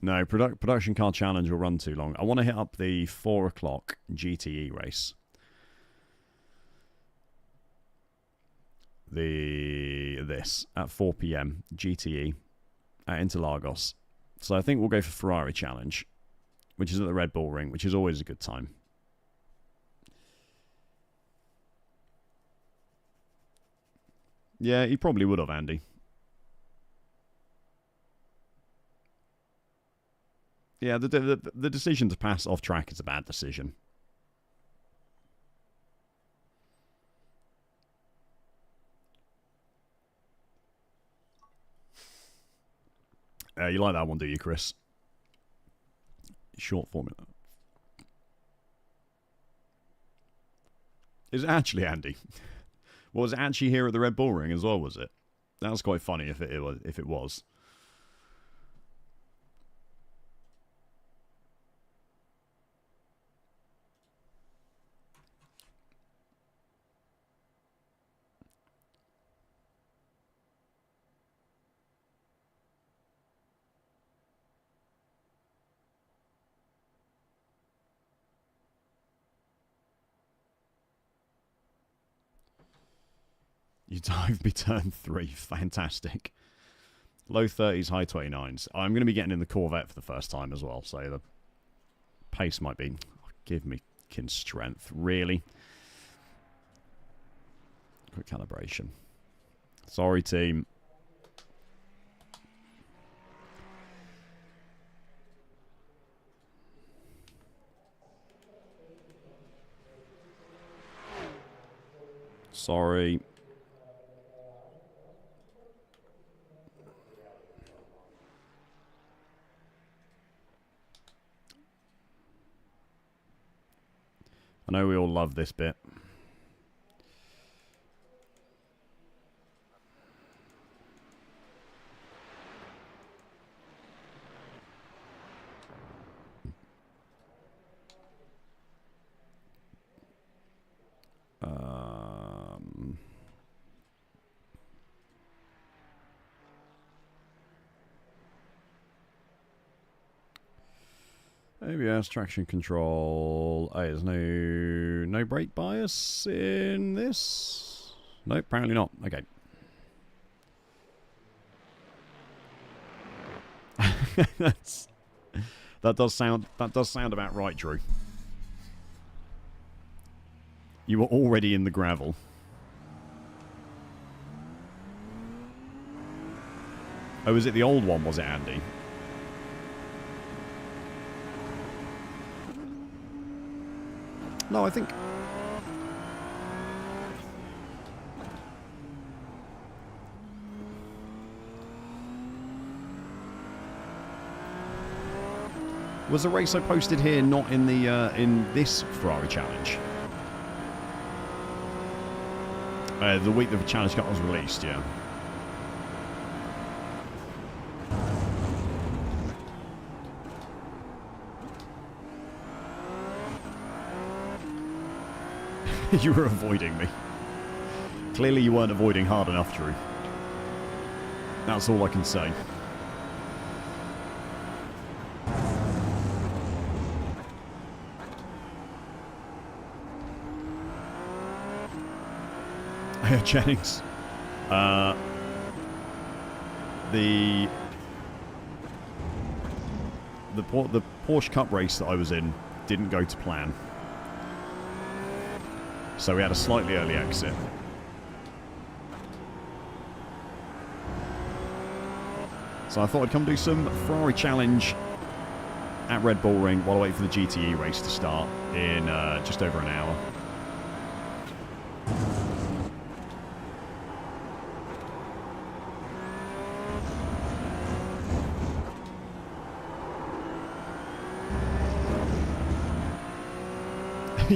No, production car challenge will run too long. I want to hit up the 4 o'clock GTE race. This at 4 PM GTE at Interlagos. So I think we'll go for Ferrari Challenge, which is at the Red Bull Ring, which is always a good time. Yeah, he probably would have, Andy. Yeah, the decision to pass off track is a bad decision. You like that one, do you, Chris? Short formula. Is it actually Andy? Was it actually here at the Red Bull Ring as well, was it? That was quite funny if it was. You dive me turn 3. Fantastic. Low 30s, high 29s. I'm going to be getting in the Corvette for the first time as well, so the pace might be... Give me kin strength. Really? Quick calibration. Sorry, team. Sorry. I know we all love this bit. ABS, traction control. Oh, there's no brake bias in this? No, apparently not. Okay. that does sound about right, Drew. You were already in the gravel. Oh, was it the old one, was it, Andy? No, I think... Was the race I posted here not in the in this Ferrari Challenge? The week the Challenge Cup was released, yeah. You were avoiding me. Clearly you weren't avoiding hard enough, Drew. That's all I can say. Jennings. The Porsche Cup race that I was in didn't go to plan. So we had a slightly early exit. So I thought I'd come do some Ferrari challenge at Red Bull Ring while I wait for the GTE race to start in just over an hour.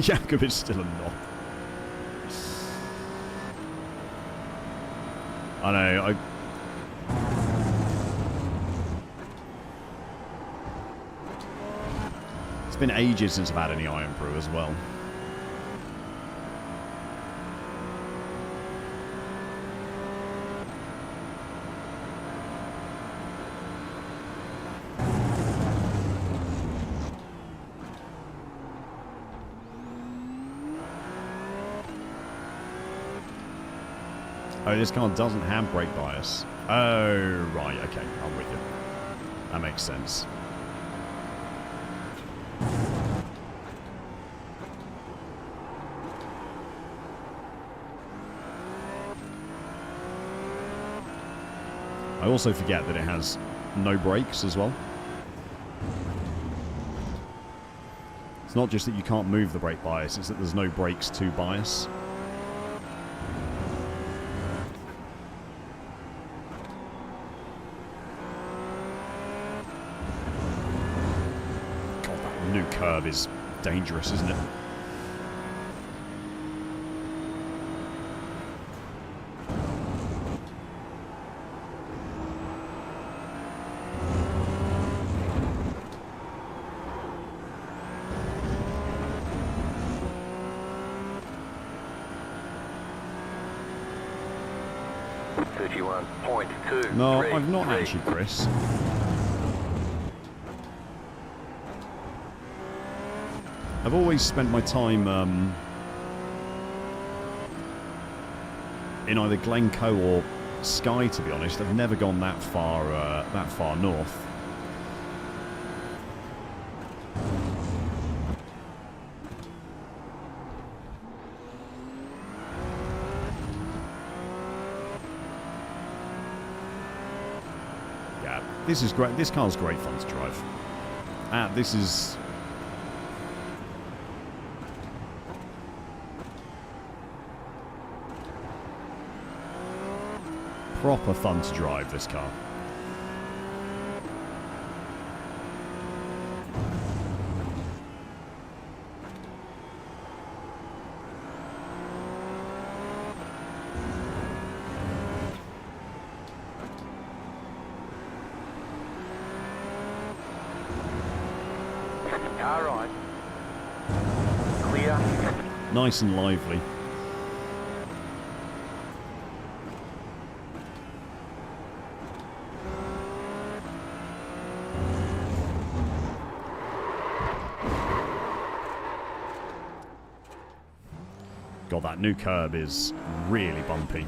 Jakob is still a knob. I know, it's been ages since I've had any Iron Brew as well. Oh, this car doesn't have brake bias. Oh, right, okay, I'm with you. That makes sense. I also forget that it has no brakes as well. It's not just that you can't move the brake bias, it's that there's no brakes to bias. New curb is dangerous, isn't it? No, I've not actually, Chris. I've always spent my time in either Glencoe or Skye, to be honest. I've never gone that far north. Yeah, this is great. This car's great fun to drive. This is. Proper fun to drive, this car. All right. Clear. Nice and lively. God, that new curb is really bumpy.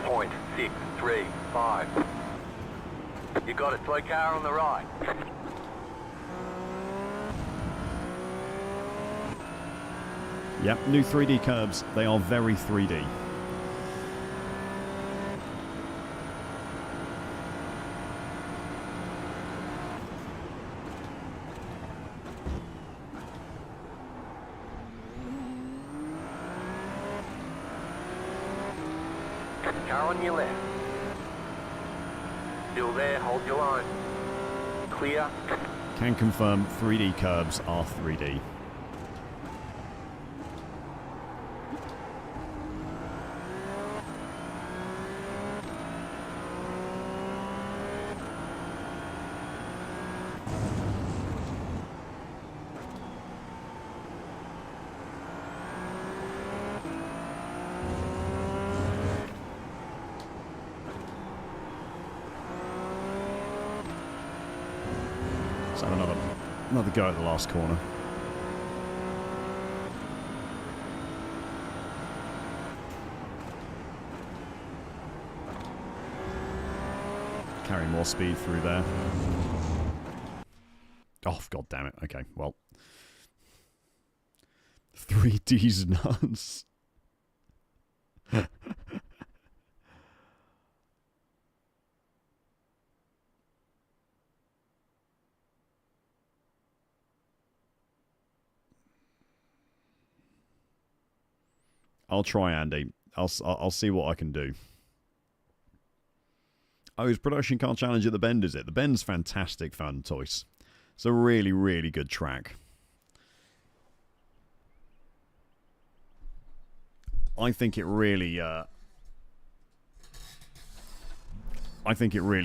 .635. You got a slow car on the right. Yep, new 3D curbs. They are very 3D. Car on your left. Still there, hold your line. clear. Can confirm 3D curbs are 3D. Let's have another go at the last corner. Carry more speed through there. Oh, god damn it. Okay, well. 3D's nuts. I'll try, Andy. I'll see what I can do. Oh, it's Production Car Challenge at the Bend, is it? The Bend's fantastic fun, Toys. It's a really, really good track. I think it really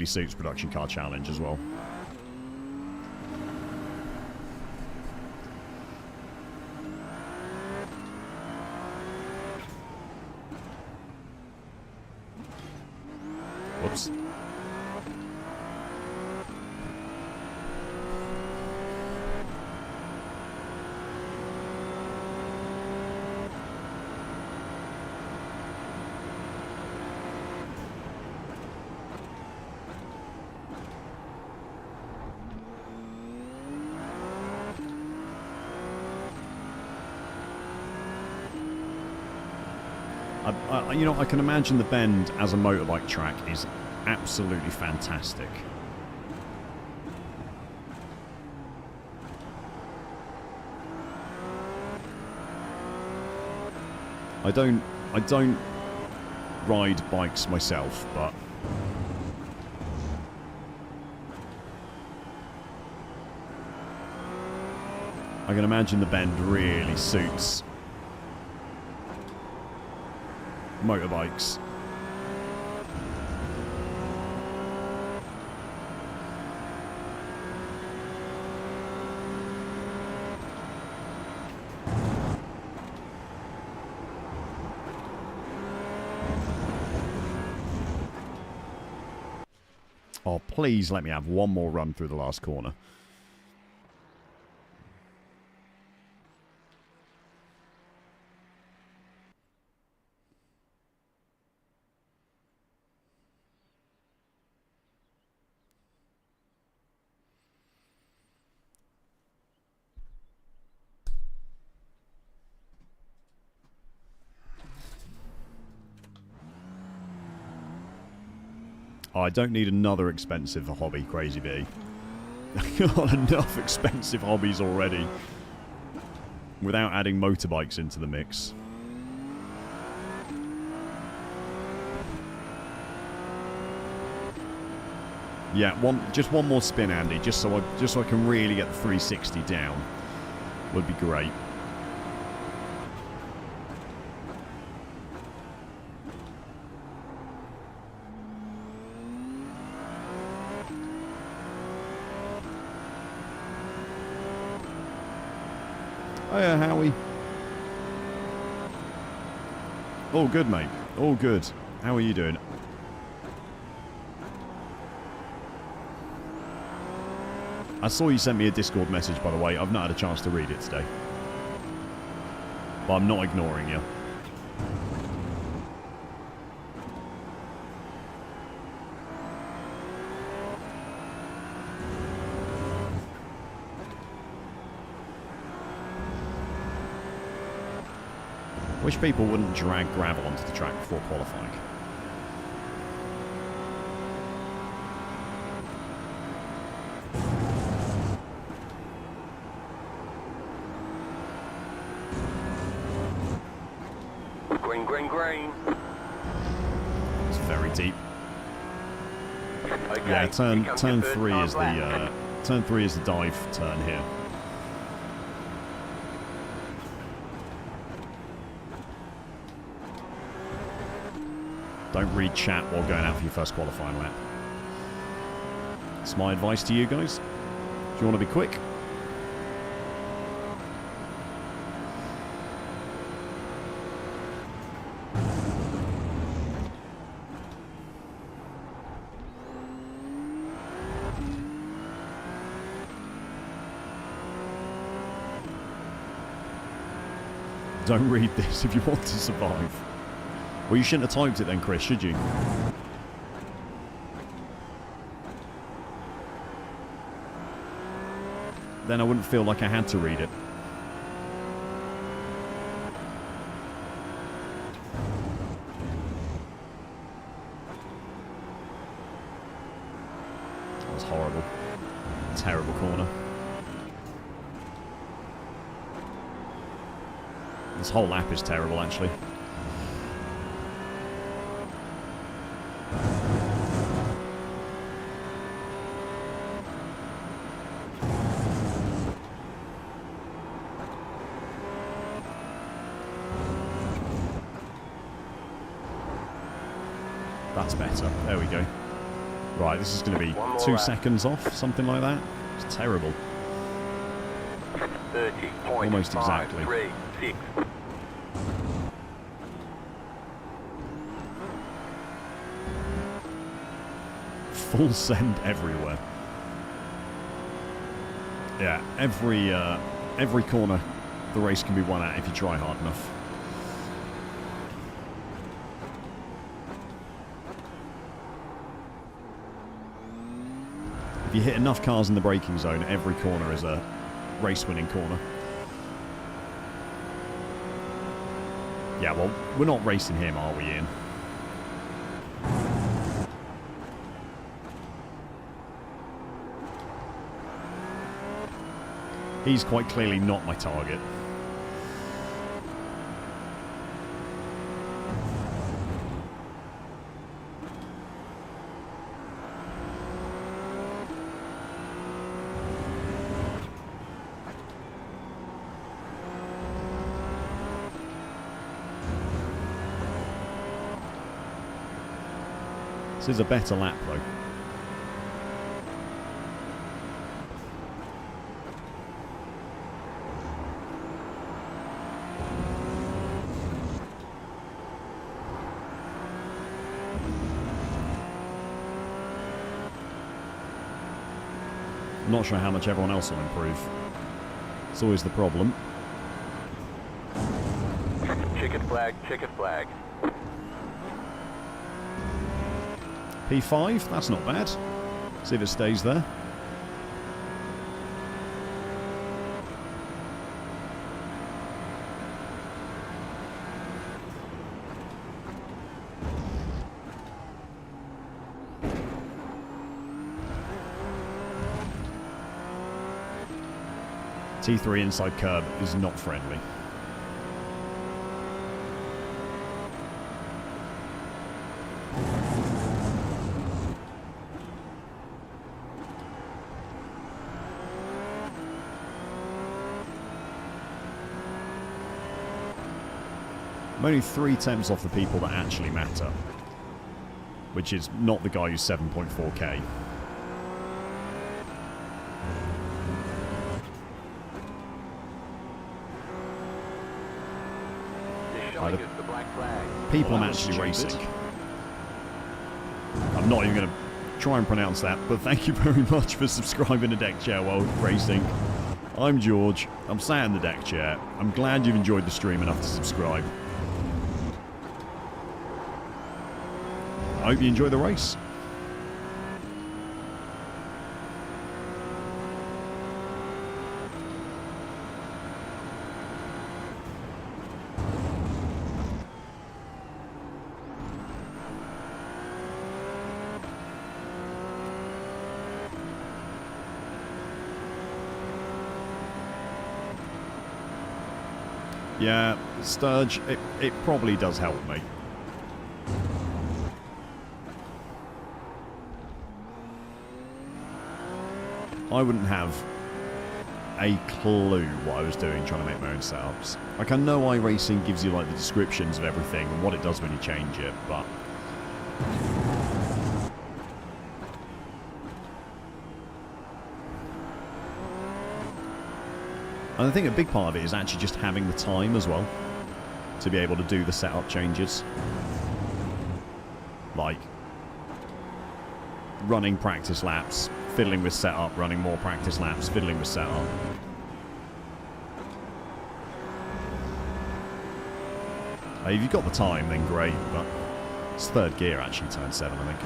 suits Production Car Challenge as well. Whoops. You know, I can imagine the Bend as a motorbike track is absolutely fantastic. I don't ride bikes myself, but I can imagine the Bend really suits motorbikes. Oh, please let me have one more run through the last corner. Oh, I don't need another expensive hobby, Crazy Bee. I've got enough expensive hobbies already. Without adding motorbikes into the mix. Yeah, just one more spin, Andy, just so I can really get the 360 down. Would be great. Hiya, Howie. All good, mate. All good. How are you doing? I saw you sent me a Discord message, by the way. I've not had a chance to read it today. But I'm not ignoring you. Wish people wouldn't drag gravel onto the track before qualifying. Green, green, green. It's very deep. Okay, Yeah, turn here comes your first 3 half is lap. Turn 3 is the dive turn here. Don't read chat while going out for your first qualifying lap. It's my advice to you guys. If you want to be quick. Don't read this if you want to survive. Well, you shouldn't have typed it then, Chris, should you? Then I wouldn't feel like I had to read it. That was horrible. Terrible corner. This whole lap is terrible, actually. That's better. There we go. Right, this is going to be 2 seconds off, something like that. It's terrible. 30, almost exactly. 3, 6. Full send everywhere. Yeah, every corner the race can be won at if you try hard enough. If you hit enough cars in the braking zone, every corner is a race-winning corner. Yeah, well, we're not racing him, are we, Ian? He's quite clearly not my target. This is a better lap, though. I'm not sure how much everyone else will improve. It's always the problem. Checkered flag, checkered flag. P5, that's not bad. See if it stays there. T3 inside curb is not friendly. I'm only 3 tenths off the people that actually matter, which is not the guy who's 7.4k. People I'm actually racing. I'm not even going to try and pronounce that, but thank you very much for subscribing to Deck Chair World Racing. I'm George. I'm sat in the deck chair. I'm glad you've enjoyed the stream enough to subscribe. I hope you enjoy the race. Yeah, Sturge, it probably does help me. I wouldn't have a clue what I was doing trying to make my own setups. Like, I know iRacing gives you like the descriptions of everything and what it does when you change it, but and I think a big part of it is actually just having the time as well to be able to do the setup changes. Like running practice laps, fiddling with setup, running more practice laps, fiddling with setup. If you've got the time, then great, but it's third gear actually, turn 7, I think.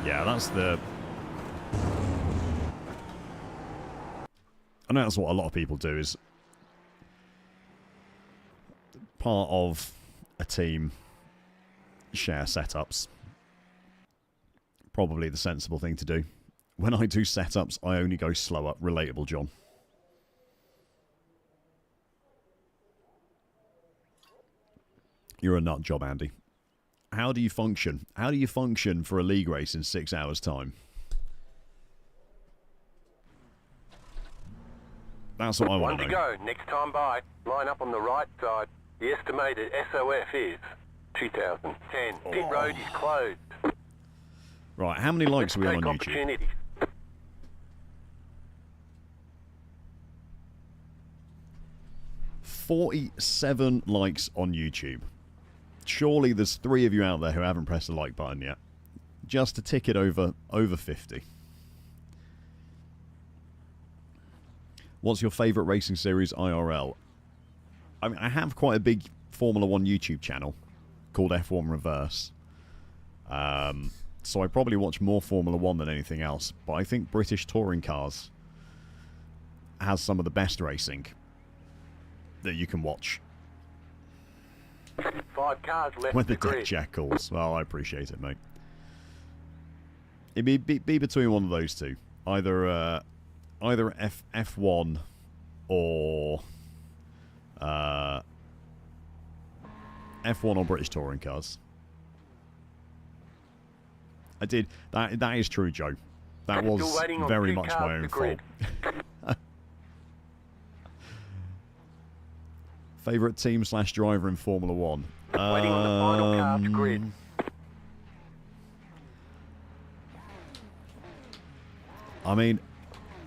Yeah, that's the... I know that's what a lot of people do, is part of a team share setups. Probably the sensible thing to do. When I do setups, I only go slower. Relatable, John. You're a nut job, Andy. How do you function? How do you function for a league race in 6 hours' time? That's what I want to know. Go. Next time by, line up on the right side. The estimated SOF is 2010. Pit road is closed. Right, how many likes are we on YouTube? 47 likes on YouTube. Surely there's 3 of you out there who haven't pressed the like button yet. Just to tick it over 50. What's your favourite racing series IRL? I mean, I have quite a big Formula 1 YouTube channel called F1 Reverse. So I probably watch more Formula 1 than anything else. But I think British touring cars has some of the best racing that you can watch. 5 cars left. When the deck jack calls. Well, I appreciate it, mate. It'd be between one of those two. Either F1 or F1 or British touring cars. I did that is true, Joe. That was very much my own fault. Favorite team / driver in Formula 1. Waiting on the final car to grid. I mean,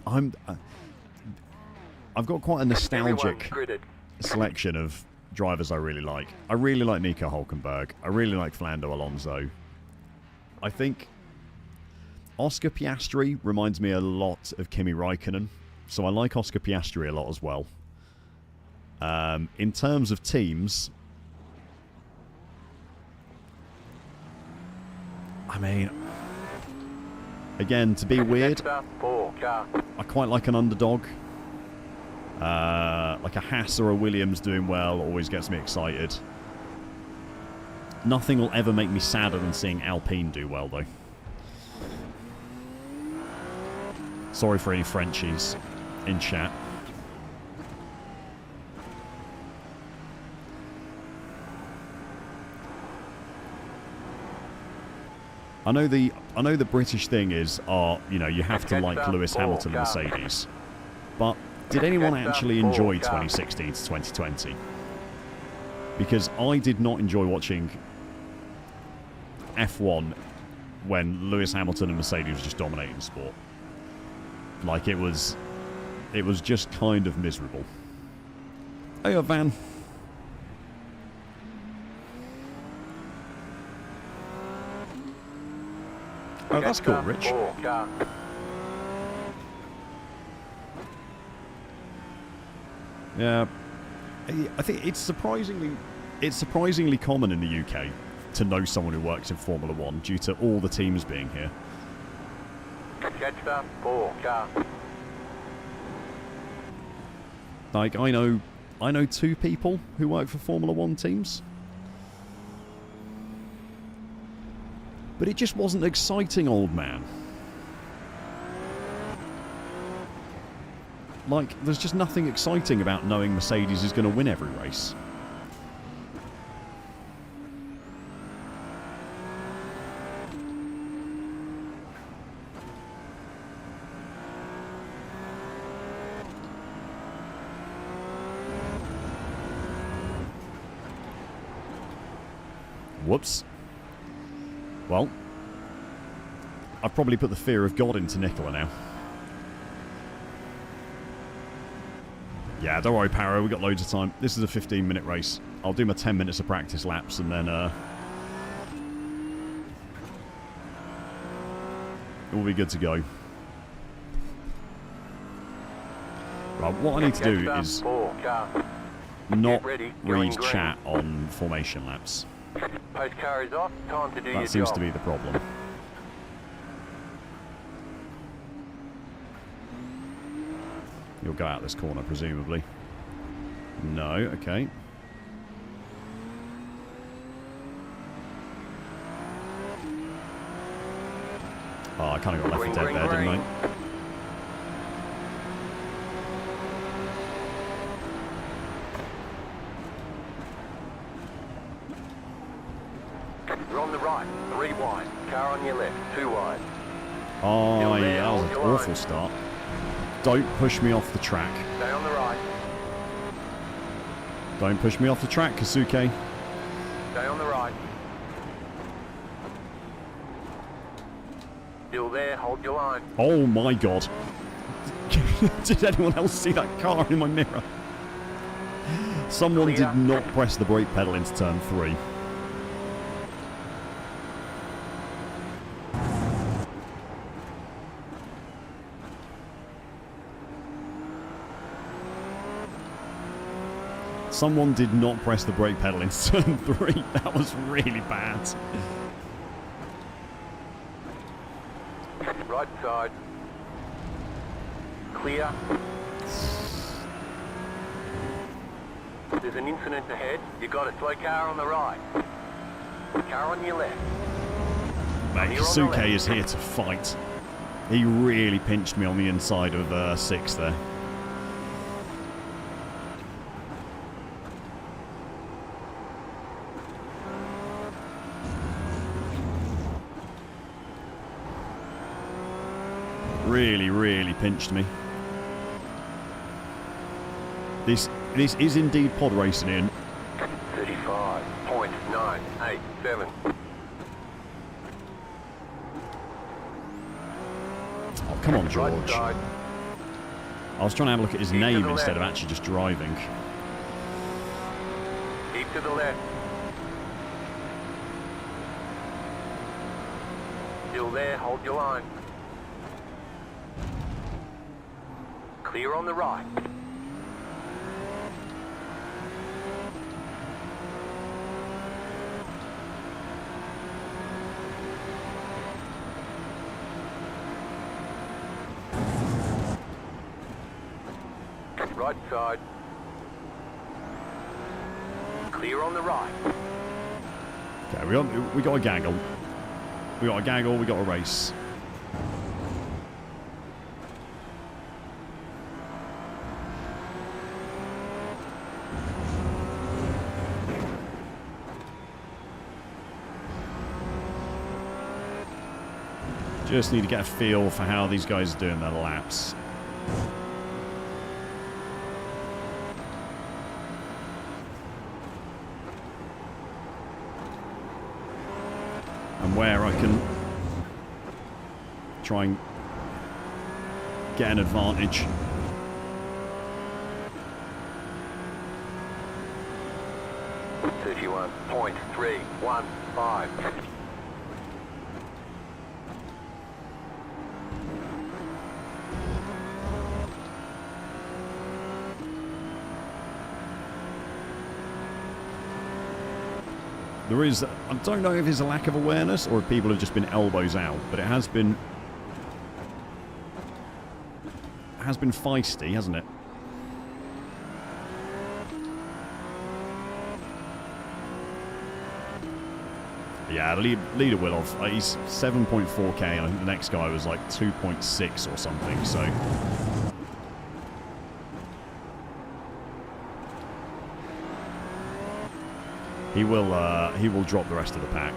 I've got quite a nostalgic selection of drivers I really like. I really like Nico Hulkenberg. I really like Fernando Alonso. I think Oscar Piastri reminds me a lot of Kimi Räikkönen, so I like Oscar Piastri a lot as well. In terms of teams, I mean, again, to be weird, I quite like an underdog. Like a Haas or a Williams doing well always gets me excited. Nothing will ever make me sadder than seeing Alpine do well, though. Sorry for any Frenchies in chat. I know the British thing is, you know, you have to like Lewis Hamilton and Mercedes. But did anyone actually enjoy 2016 to 2020? Because I did not enjoy watching F1 when Lewis Hamilton and Mercedes was just dominating the sport. Like, it was just kind of miserable. Hey, Van. Oh, that's cool, Rich. Yeah, I think it's surprisingly common in the UK to know someone who works in Formula 1 due to all the teams being here. Like, I know 2 people who work for Formula 1 teams. But it just wasn't exciting, old man. Like, there's just nothing exciting about knowing Mercedes is going to win every race. Whoops. Well, I've probably put the fear of God into Nicola now. Yeah, don't worry, Paro, we've got loads of time. This is a 15-minute race. I'll do my 10 minutes of practice laps and then we'll be good to go. Right, what I need to do is not read chat on formation laps. Post car is off. Time to do your job. That seems to be the problem. You'll go out this corner, presumably. No, okay. Oh, I kind of got left for dead there, didn't I? You're on the right, 3 wide. Car on your left, 2 wide. Oh, yeah, that was an awful start. Don't push me off the track. Stay on the right. Don't push me off the track, Kasuke. Stay on the right. Still there, hold your line. Oh my god. Did anyone else see that car in my mirror? Someone did not press the brake pedal into turn 3. Someone did not press the brake pedal into turn 3. That was really bad. Right side. Clear. There's an incident ahead. You got a slow car on the right. Car on your left. Mate, Kasuke is here to fight. He really pinched me on the inside of 6 there. Really pinched me. This is indeed pod racing in. 35.987. Oh, come on, George. Right side. I was trying to have a look at his name instead of actually just driving. Keep to the left. Still there, hold your line. Clear on the right. Right side. Clear on the right. Okay, we got a gaggle. We got a gaggle, we got a race. Just need to get a feel for how these guys are doing their laps. And where I can try and get an advantage. .315. There is, I don't know if it's a lack of awareness or if people have just been elbows out, but it has been feisty, hasn't it? Yeah, leader Willov. He's 7.4k, and I think the next guy was like 2.6 or something, so... He will drop the rest of the pack.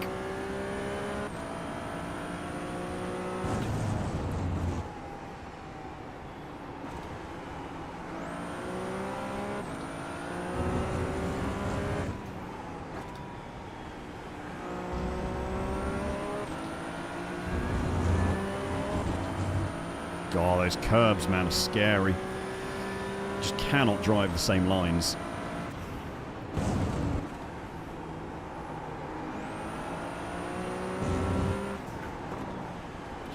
God, those curbs, man, are scary. Just cannot drive the same lines.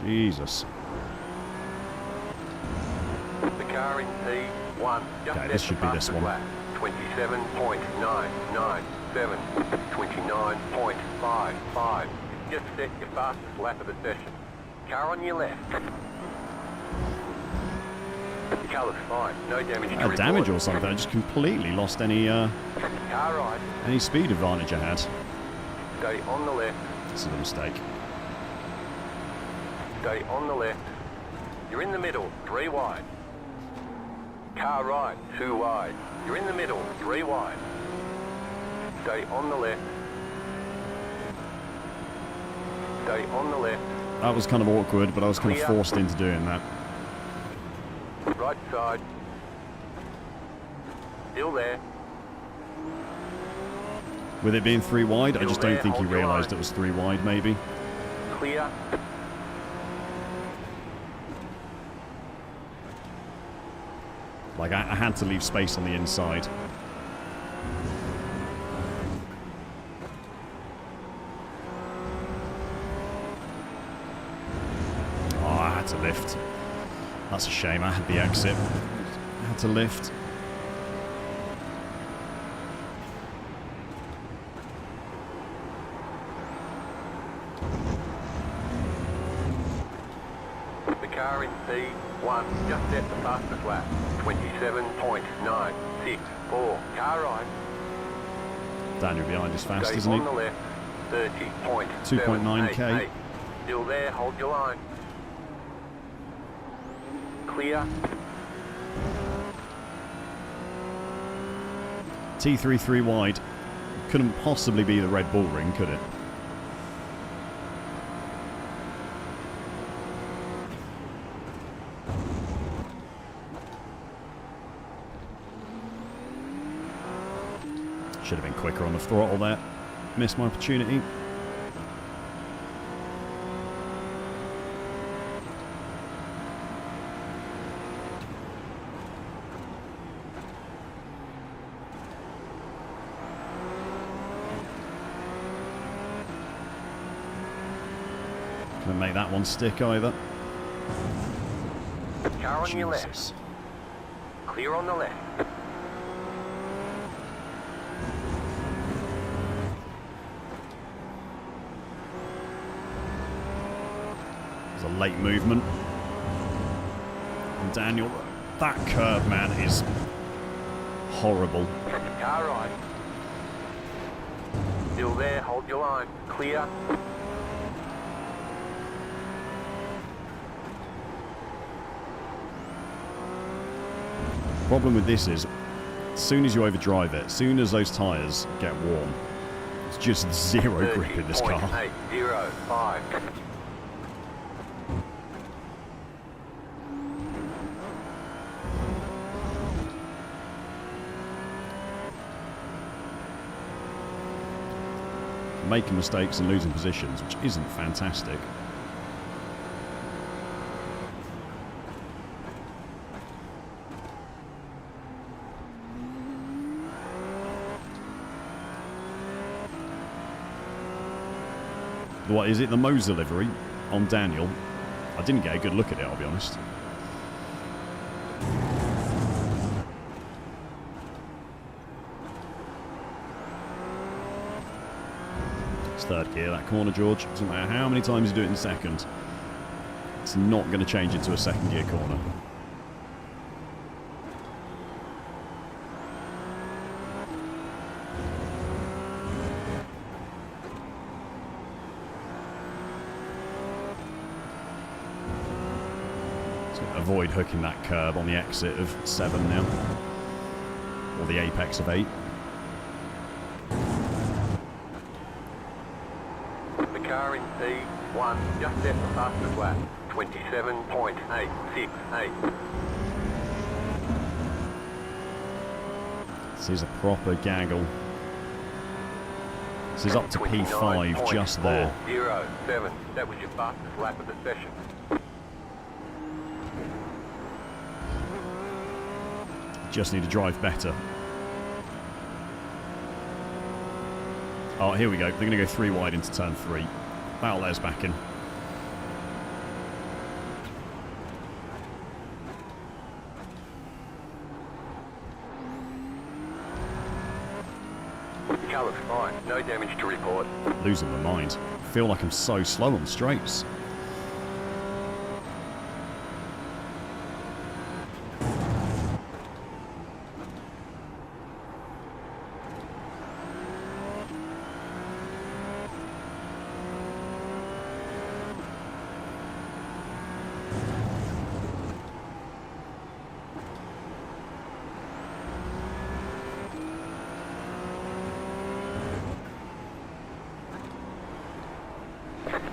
Jesus. The car in P1. Okay, this should be this one. 27.997. 29.55. Just set your fastest lap of the session. Car on your left. The car looks fine. No damage to report. Damage or something. I just completely lost any car right. any speed advantage I had. Stay on the left. This is a mistake. Stay on the left. You're in the middle, 3 wide. Car right, 2 wide. You're in the middle, 3 wide. Stay on the left. Stay on the left. That was kind of awkward, but I was kind of forced into doing that. Right side. Still there. With it being 3 wide, I just don't think he Hold your realised line. it was 3 wide, maybe. Clear. Like, I had to leave space on the inside. Oh, I had to lift. That's a shame. I had the exit. I had to lift. The car in C1 just set the fastest lap. 27.964. Car right. Daniel behind is fast, Stay isn't on he? the left. 30.788. 2.9k. Still there, hold your line. Clear. T3 3 wide. Couldn't possibly be the Red Bull ring, could it? Should have been quicker on the throttle there. Missed my opportunity. Couldn't make that one stick either. Car on your left. Jesus. Clear on the left. There's a late movement. And Daniel, that curve, man, is horrible. Car right. Still there, hold your line. Clear. Problem with this is, as soon as you overdrive it, as soon as those tyres get warm, it's just zero grip in this car. 30.805. Making mistakes and losing positions, which isn't fantastic. What is it? The Moser livery on Daniel. I didn't get a good look at it, I'll be honest. It's third gear, that corner, George. Doesn't matter how many times you do it in second. It's not going to change into a second gear corner. avoid hooking that curb on the exit of 7 now. Or the apex of 8. The car in P1 just left the fastest lap. 27.868. This is a proper gaggle. This is up to P5 just there. 29.407. That was your fastest lap of the session. Just need to drive better. Oh, here we go. They're going to go 3 wide into turn 3. That'll let us back in. The car looks fine. No damage to report. Losing my mind. I feel like I'm so slow on the straights.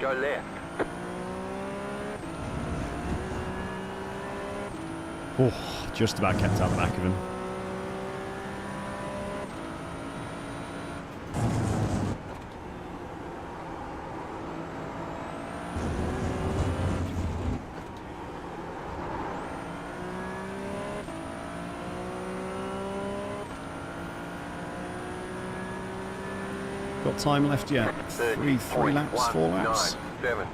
Go left. Oh, just about kept out the back of him. Got time left yet? 3 laps, 4 laps. 30.197.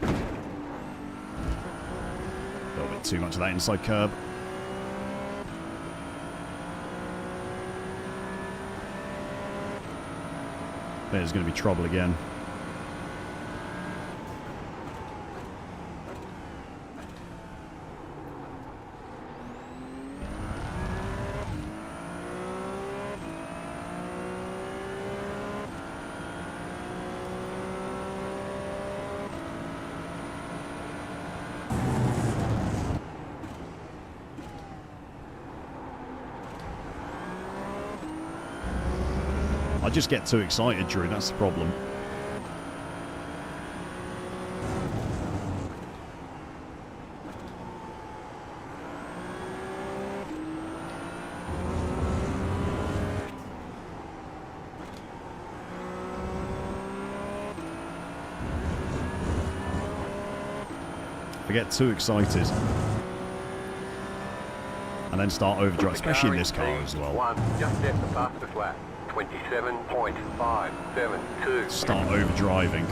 A little bit too much of that inside curb. There's going to be trouble again. I just get too excited, Drew, that's the problem. I get too excited. And then start overdrive, especially in this car as well. Just left the fastest lap. 27.572. Start overdriving.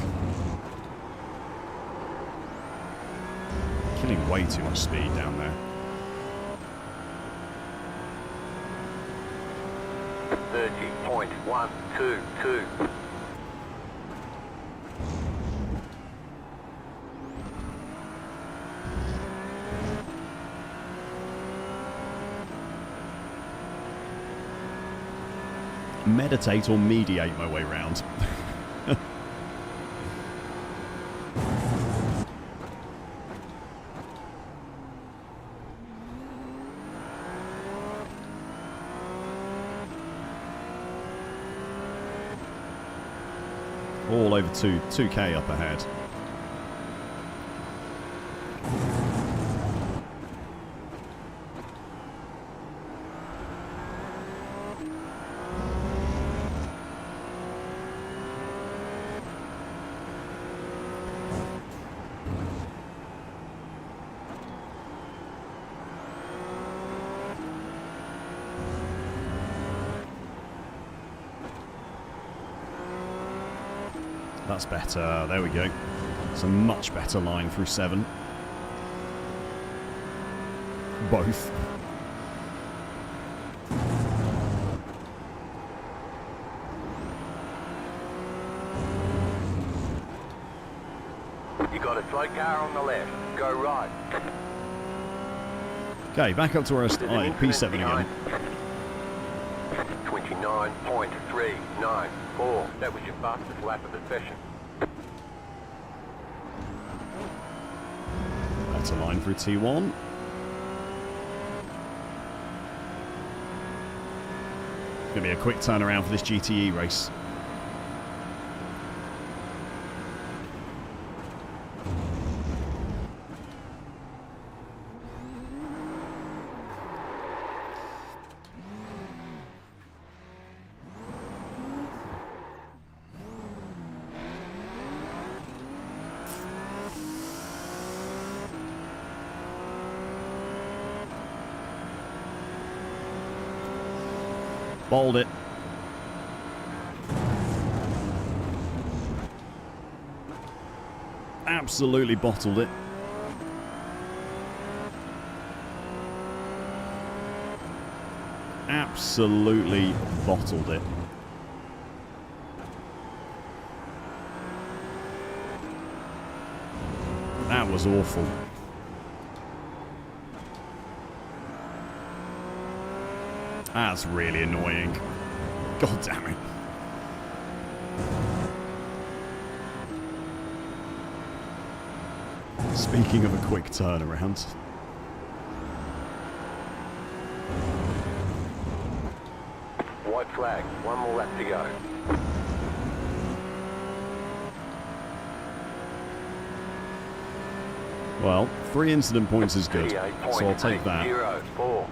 Killing way too much speed down there. 30.122. Meditate or mediate my way round. All over 2k up ahead. That's better. There we go. It's a much better line through 7. Both. You got a slow car on the left. Go right. Okay, back up to where I started. P7 again. 29.394. That was your fastest lap of the session. Centre line through T1. Going to be a quick turnaround for this GTE race. Bowled it. Absolutely bottled it. Absolutely bottled it. That was awful. That's really annoying. God damn it. Speaking of a quick turnaround. White flag, one more lap to go. Well, 3 incident points is good, so I'll take that. 38.04.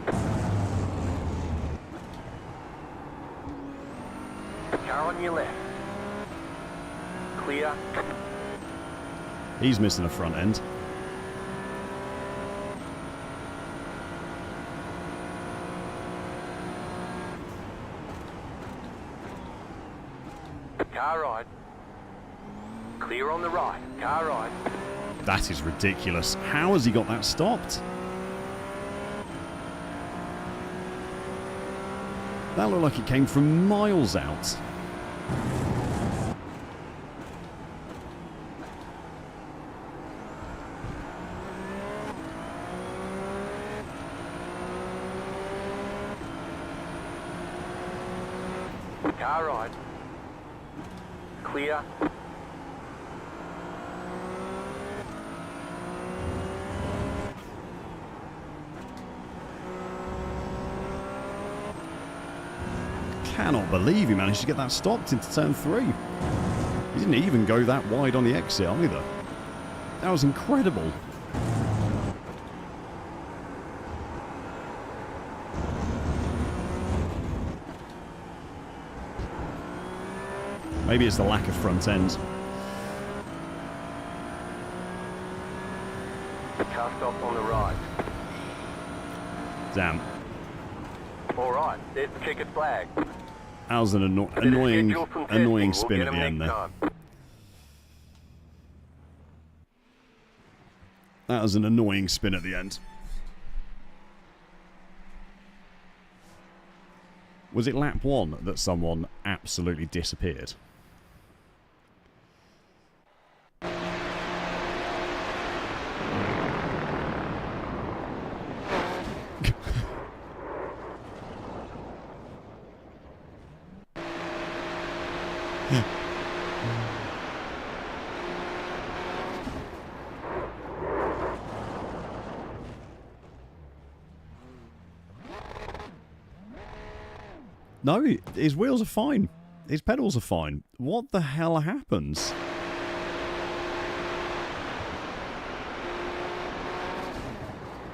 Car on your left. Clear. He's missing a front end. Car right. Clear on the right. Car right. That is ridiculous. How has he got that stopped? That looked like it came from miles out. Car right. Clear. Cannot believe he managed to get that stopped into turn 3. He didn't even go that wide on the exit either. That was incredible. Maybe it's the lack of front end. Car stop on the right. Damn. Alright, there's the checkered flag. That was an annoying spin at the end there. That was an annoying spin at the end. Was it lap 1 that someone absolutely disappeared? No, his wheels are fine. His pedals are fine. What the hell happens?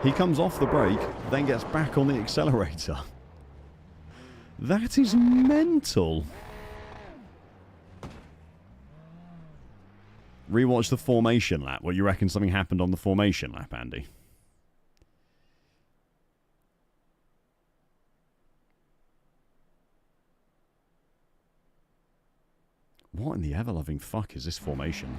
He comes off the brake, then gets back on the accelerator. That is mental. Rewatch the formation lap. What, you reckon something happened on the formation lap, Andy? What in the ever-loving fuck is this formation?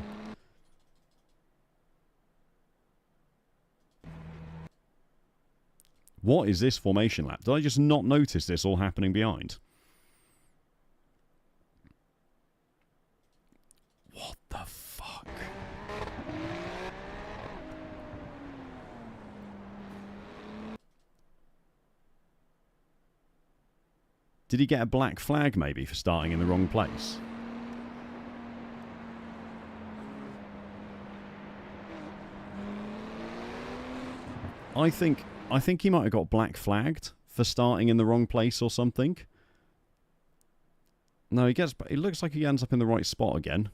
What is this formation lap? Did I just not notice this all happening behind? What the fuck? Did he get a black flag maybe for starting in the wrong place? I think he might have got black flagged for starting in the wrong place or something. No, it looks like he ends up in the right spot again.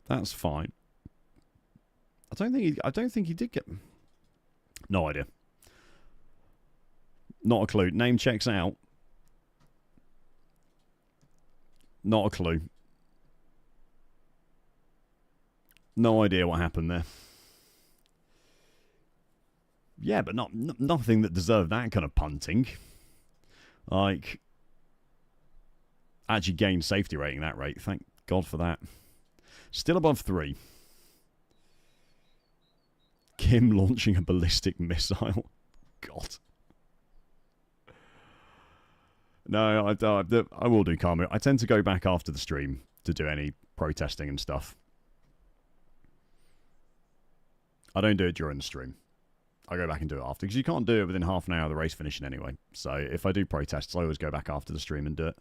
That's fine. I don't think he did get... No idea. Not a clue. Name checks out. Not a clue. No idea what happened there. Yeah, but nothing that deserved that kind of punting. Like, actually gained safety rating that rate. Thank God for that. Still above 3. Kim launching a ballistic missile. God. No, I will do karma. I tend to go back after the stream to do any protesting and stuff. I don't do it during the stream. I go back and do it after, because you can't do it within half an hour of the race finishing anyway. So if I do protests, I always go back after the stream and do it.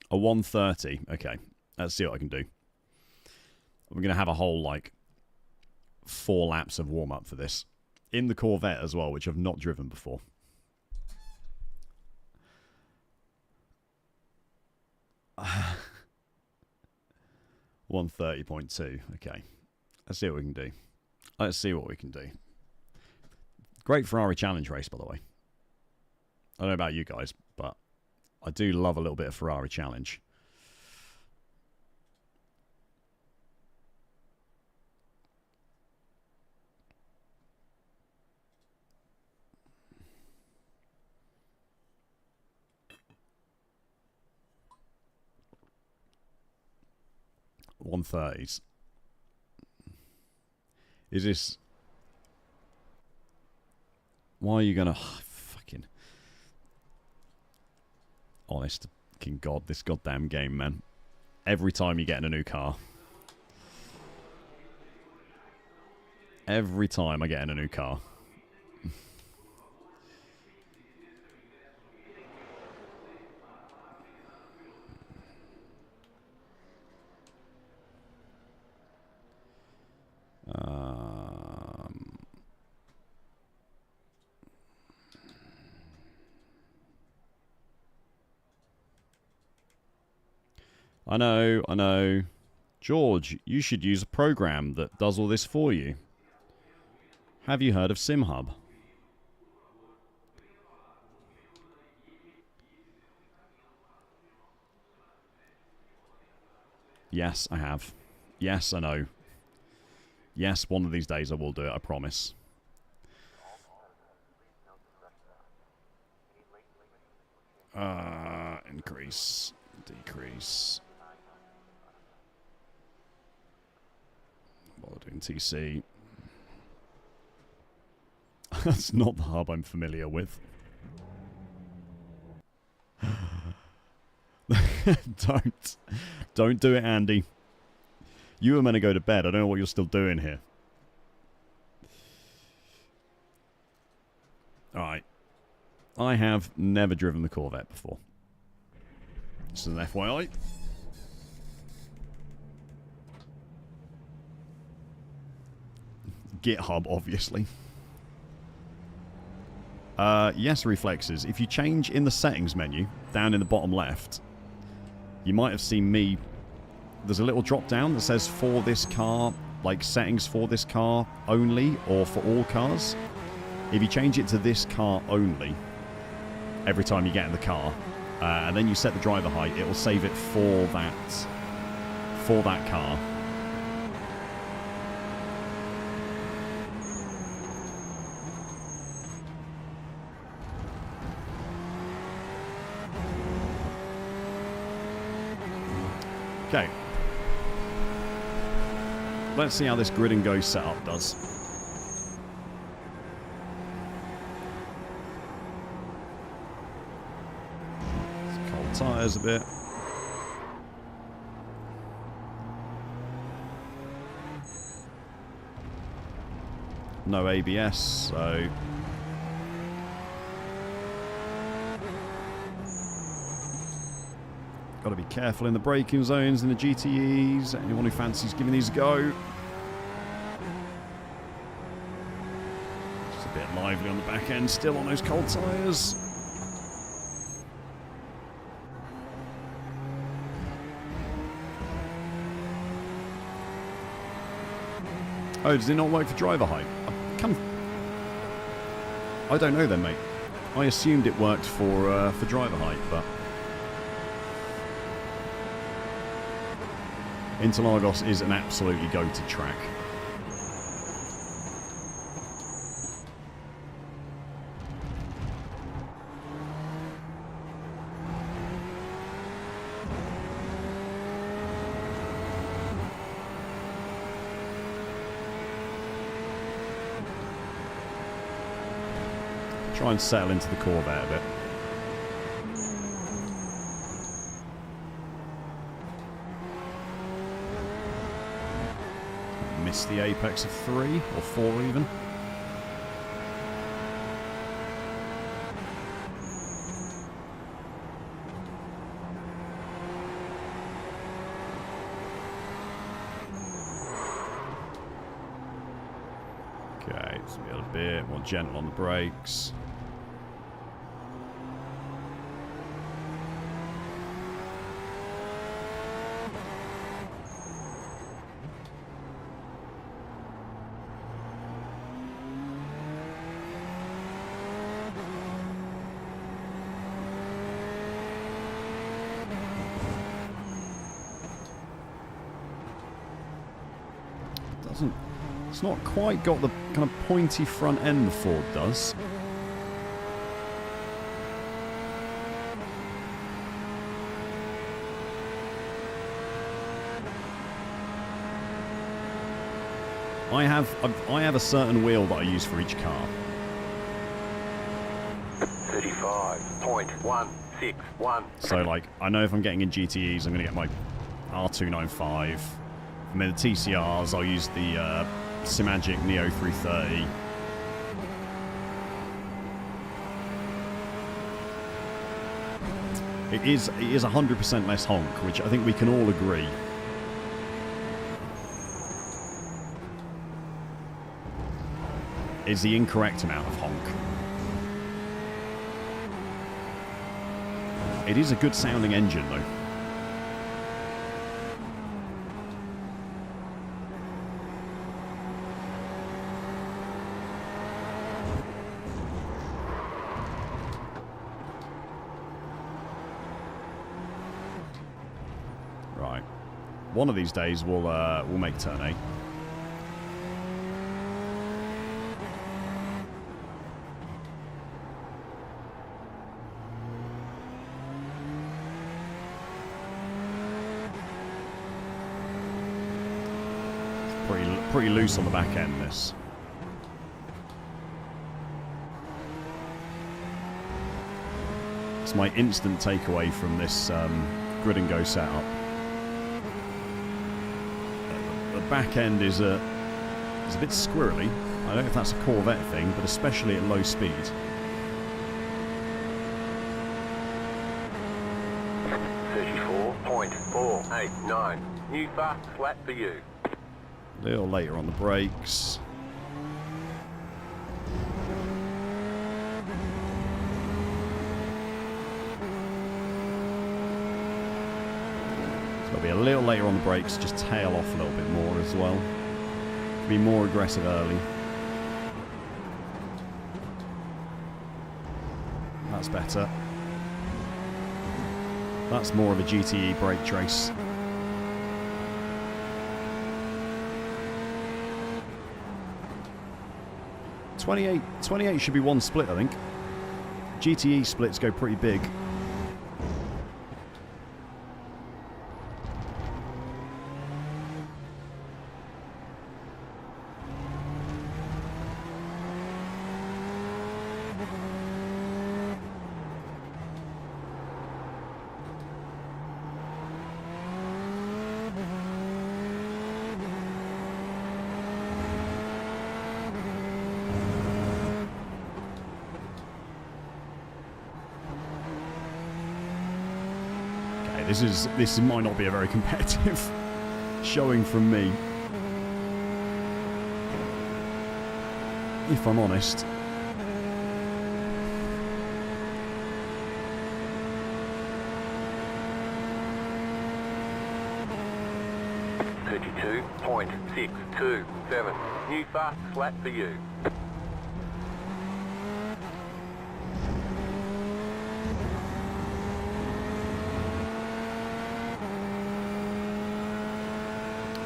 A 1:30. Okay, let's see what I can do. We're going to have a whole, like, 4 laps of warm-up for this. In the Corvette as well, which I've not driven before. $130.2. Okay. Let's see what we can do. Let's see what we can do. Great Ferrari Challenge race, by the way. I don't know about you guys, but I do love a little bit of Ferrari Challenge. $130s. Is this... Why are you gonna... Oh, fucking... Honest fucking God, this goddamn game, man. Every time you get in a new car. Every time I get in a new car. I know. George, you should use a program that does all this for you. Have you heard of SimHub? Yes, I have. Yes, I know. Yes, one of these days I will do it, I promise. Increase, decrease. While doing TC. That's not the hub I'm familiar with. Don't do it, Andy. You were meant to go to bed. I don't know what you're still doing here. Alright. I have never driven the Corvette before. This is an FYI. GitHub, obviously. Yes, reflexes. If you change in the settings menu, down in the bottom left, you might have seen me... There's a little drop down that says for this car, like settings for this car only, or for all cars. If you change it to this car only, every time you get in the car, and then you set the driver height, it will save it for that car. Okay. Let's see how this grid and go setup does. Let's cold tyres a bit. no ABS, so... Got to be careful in the braking zones in the GTEs. Anyone who fancies giving these a go. Just a bit lively on the back end, still on those cold tyres. Oh, does it not work for driver height? I don't know then, mate. I assumed it worked for driver height, but... Interlagos is an absolutely go-to track. Try and settle into the Corvette a bit. Missed the apex of 3 or 4 even. Okay, let's be a bit more gentle on the brakes. It's not quite got the kind of pointy front end the Ford does. I have a certain wheel that I use for each car. 35.161. So like, I know if I'm getting in GTEs, I'm going to get my R295. If I'm in the TCRs, I'll use the Simagic Neo 330. It is 100% less honk, which I think we can all agree. Is the incorrect amount of honk. It is a good sounding engine though. Right. One of these days we'll make turn 8. Pretty loose on the back end, this. It's my instant takeaway from this grid and go setup. The back end is a bit squirrely. I don't know if that's a Corvette thing, but especially at low speed. 34.489. New fast flat for you. A little later on the brakes. So it'll be a little later on the brakes, just tail off a little bit more as well. Be more aggressive early. That's better. That's more of a GTE brake trace. .28 should be one split, I think. GTE splits go pretty big. This might not be a very competitive showing from me, if I'm honest. .627. New fastest lap for you.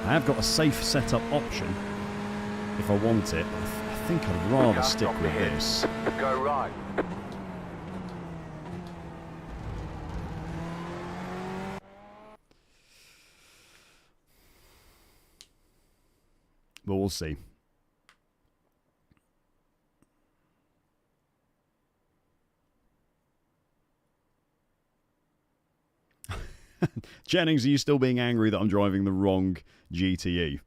I have got a safe setup option if I want it. I think I'd rather stick with this. Go right. But we'll see. Jennings, are you still being angry that I'm driving the wrong GTE?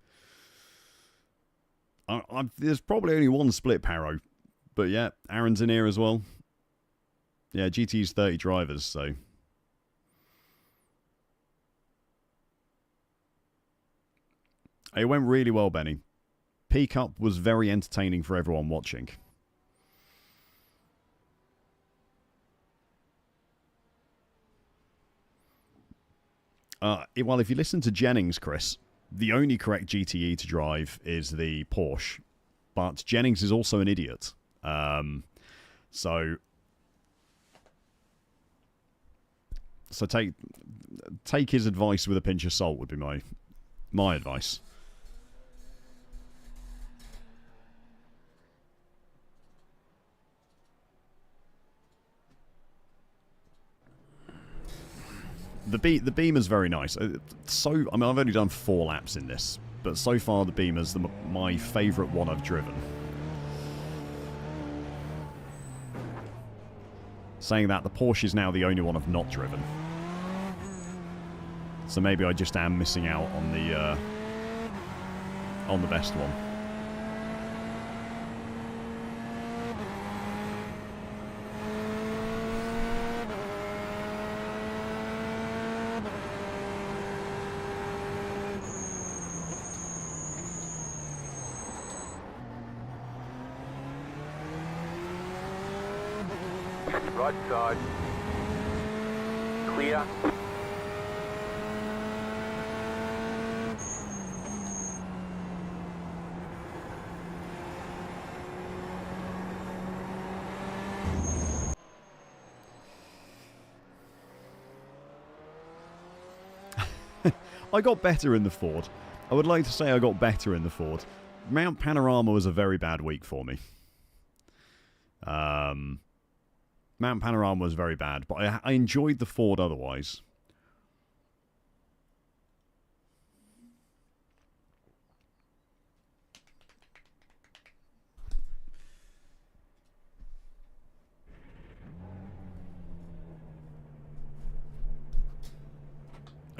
There's probably only one split Paro. But yeah, Aaron's in here as well. Yeah, GTE's 30 drivers, so... It went really well, Benny. P-Cup was very entertaining for everyone watching. Well, if you listen to Jennings, Chris, the only correct GTE to drive is the Porsche. But Jennings is also an idiot. So take his advice with a pinch of salt would be my advice. The Beamer's very nice. I mean, I've only done 4 laps in this, but so far the Beamer's my favourite one I've driven. Saying that, the Porsche is now the only one I've not driven. So maybe I just am missing out on the best one. Right side. Clear. I got better in the Ford. I would like to say I got better in the Ford. Mount Panorama was a very bad week for me. Mount Panorama was very bad, but I enjoyed the Ford otherwise.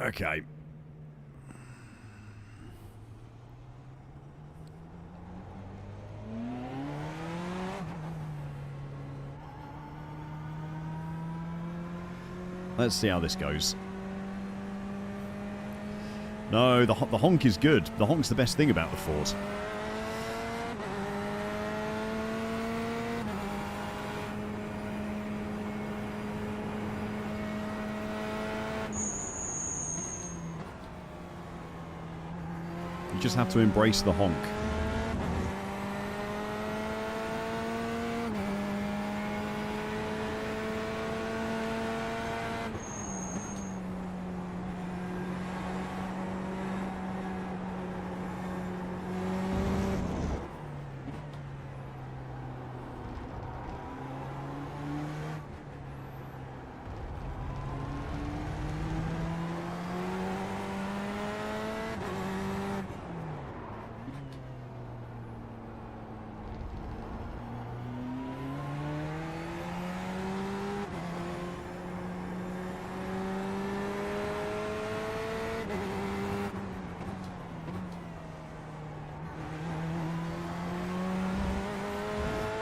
Okay. Let's see how this goes. No, the honk is good. The honk's the best thing about the Ford. You just have to embrace the honk.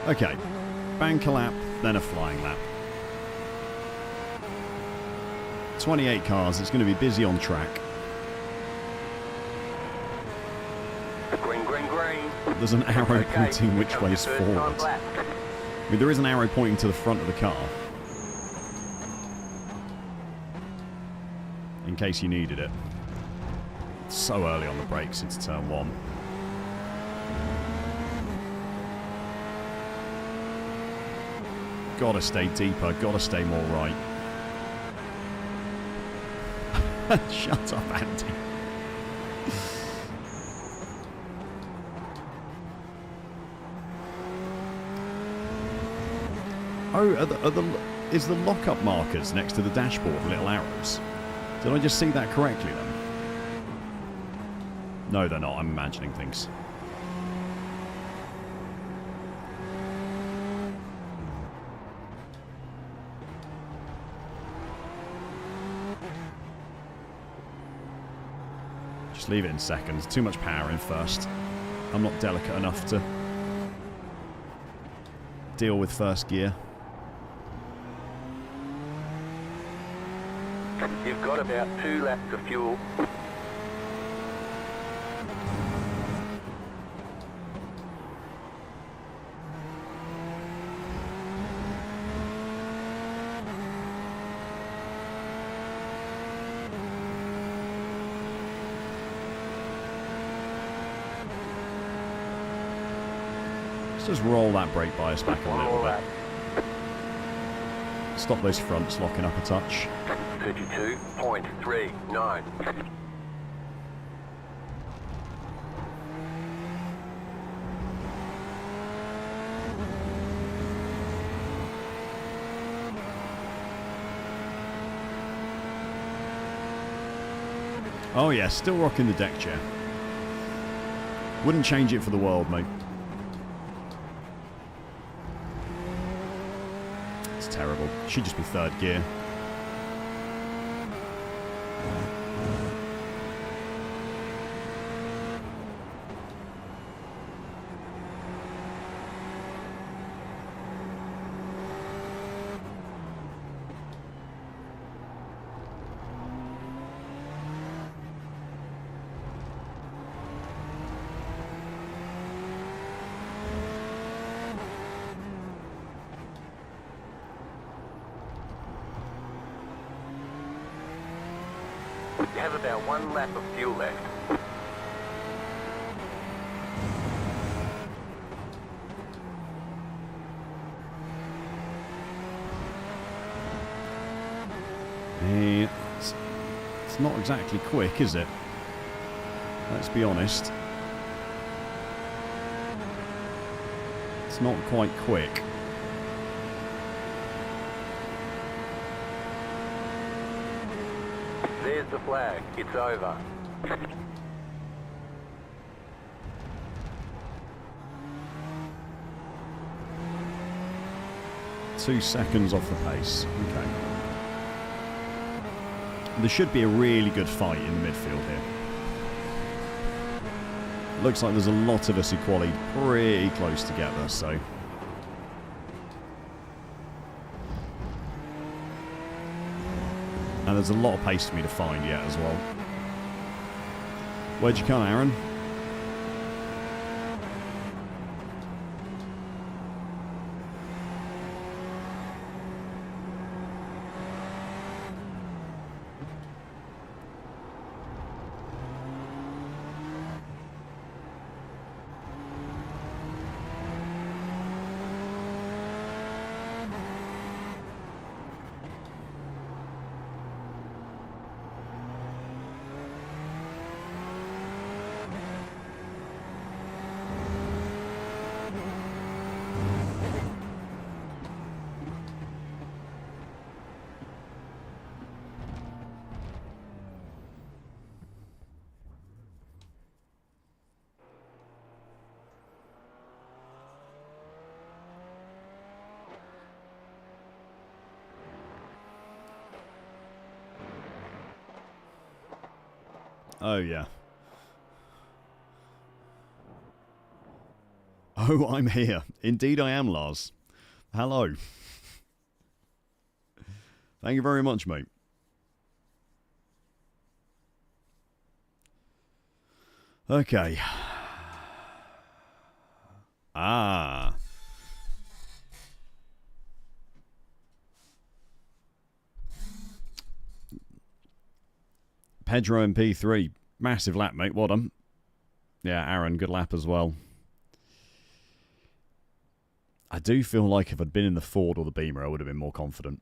Okay, bank a lap, then a flying lap. 28 cars. It's going to be busy on track. Green, green, green. There's an arrow Okay, pointing which here comes way's your first forward. time lap. I mean, there is an arrow pointing to the front of the car. In case you needed it. It's so early on the brakes into turn 1. Gotta stay deeper, gotta stay more right. Shut up, Andy. Oh, is the lock-up markers next to the dashboard little arrows? Did I just see that correctly then? No, they're not. I'm imagining things. Just leave it in seconds. Too much power in first. I'm not delicate enough to deal with first gear. You've got about 2 laps of fuel. Let's just roll that brake bias back a One little more bit. lap. Stop those fronts locking up a touch. 32.39. Oh yeah, still rocking the deck chair. Wouldn't change it for the world, mate. It's terrible. Should just be third gear. You have about 1 lap of fuel left. It's not exactly quick, is it? Let's be honest. It's not quite quick. There's the flag. It's over. Two seconds off the pace. Okay. There should be a really good fight in the midfield here. Looks like there's a lot of us equally pretty close together, so... And there's a lot of pace for me to find yet as well. Where'd you come, Aaron? Oh, yeah. Oh, I'm here. Indeed I am, Lars. Hello. Thank you very much, mate. Okay. Ah. Pedro and P3. Massive lap, mate. Well done. Yeah, Aaron, good lap as well. I do feel like if I'd been in the Ford or the Beamer, I would have been more confident.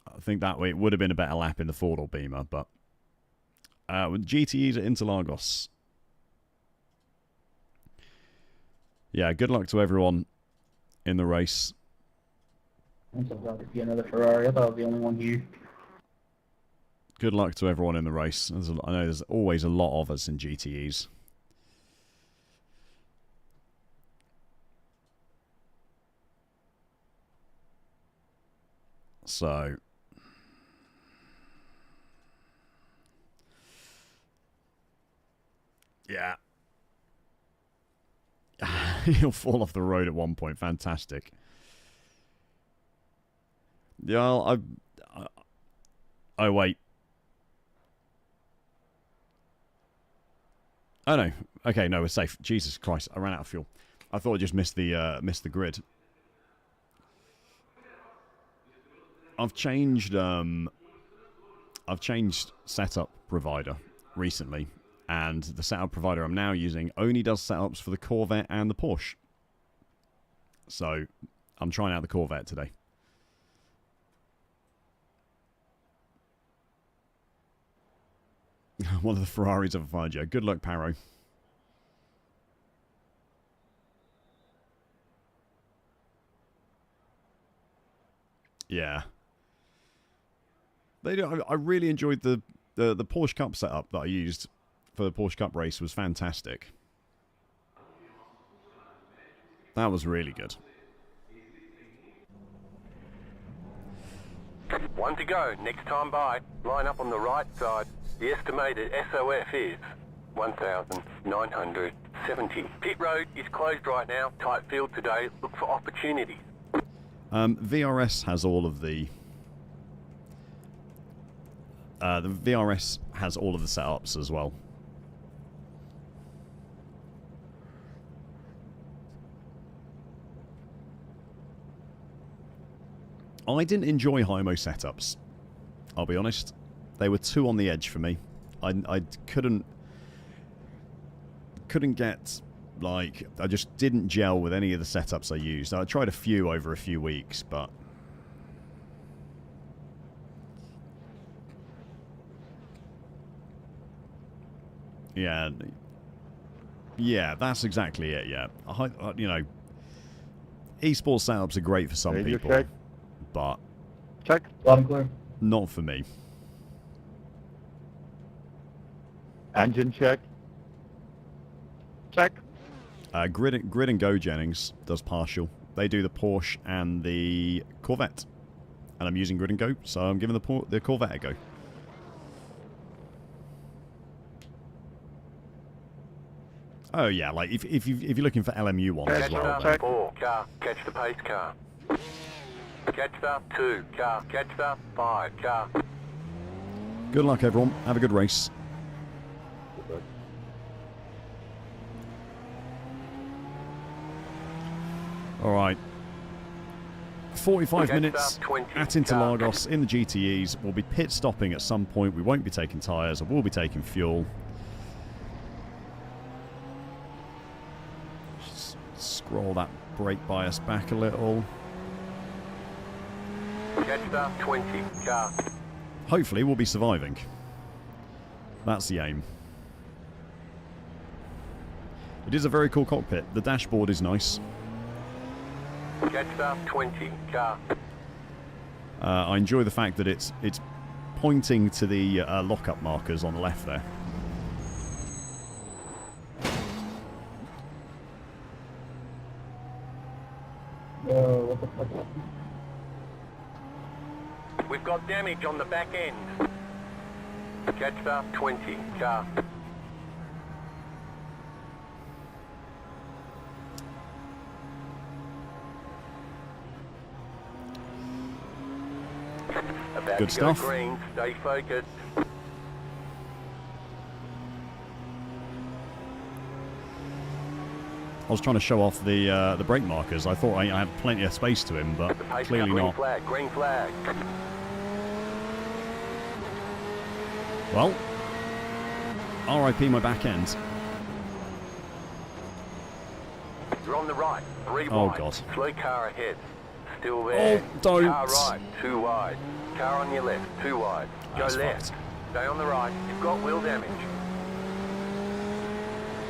I think that way it would have been a better lap in the Ford or Beamer, but with GTEs at Interlagos. Yeah, good luck to everyone in the race. I'm so glad to see another Ferrari. I thought I was the only one here. Good luck to everyone in the race. I know there's always a lot of us in GTEs. So, yeah. He'll fall off the road at one point. Fantastic. Yeah, oh, wait. Oh, no. Okay, no, we're safe. Jesus Christ, I ran out of fuel. I thought I just missed the grid. I've changed setup provider recently, and the setup provider I'm now using only does setups for the Corvette and the Porsche. So I'm trying out the Corvette today. One of the Ferraris ever fired you. Good luck, Paro. Yeah. They do. I really enjoyed the Porsche Cup setup that I used for the Porsche Cup race. Was fantastic. That was really good. One to go. Next time by. Line up on the right side. The estimated SOF is 1,970. Pit road is closed right now. Tight field today. Look for opportunities. VRS has all of the VRS has all of the setups as well. I didn't enjoy HIMO setups. I'll be honest. They were too on the edge for me. I couldn't get, like, I just didn't gel with any of the setups I used. I tried a few over a few weeks, but yeah, that's exactly it. Yeah, you know, esports setups are great for some Radio people, check. but Check. Loud and clear. not for me. Engine check. Check. Grid and Go Jennings does partial. They do the Porsche and the Corvette, and I'm using Grid and Go, so I'm giving the Corvette a go. Oh yeah, like if you're looking for LMU ones as Catch well. the 4 car. Catch the pace car. Catch the 2 car. Catch the 5 car. Good luck, everyone. Have a good race. All right. 45 minutes at Interlagos in the GTEs. We'll be pit stopping at some point. We won't be taking tyres. I will be taking fuel. Just scroll that brake bias back a little. Catch the 20 car. Hopefully we'll be surviving. That's the aim. It is a very cool cockpit. The dashboard is nice. Catch the 20 car. I enjoy the fact that it's pointing to the lockup markers on the left there. What the fuck? We've got damage on the back end. Catch the 20 car. Good stuff. Green, stay focused. was trying to show off the brake markers. I thought I had plenty of space to him, but The pace clearly car, green not. flag, green flag. Well, RIP my back end. You're on the right, 3 Oh, wide. God. Slow car ahead. Still there. Oh, don't. Car right, 2 wide. Car on your left, 2 wide. Go That's left. fucked. Stay on the right. You've got wheel damage.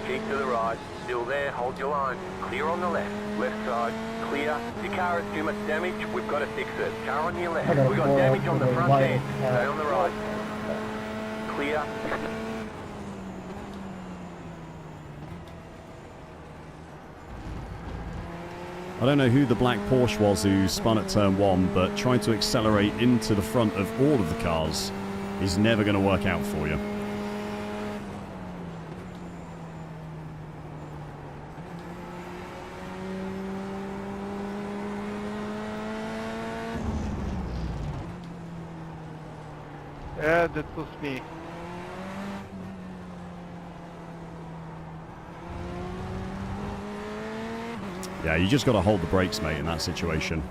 Keep to the right. Still there. Hold your line. Clear on the left. Left side. Clear. Your car has too much damage. We've got to fix it. Car on your left. I got We've got four damage on the for front light. end. Stay on the right. Clear. I don't know who the black Porsche was who spun at turn 1, but trying to accelerate into the front of all of the cars is never going to work out for you. Yeah, that was me. Yeah, you just got to hold the brakes, mate, in that situation.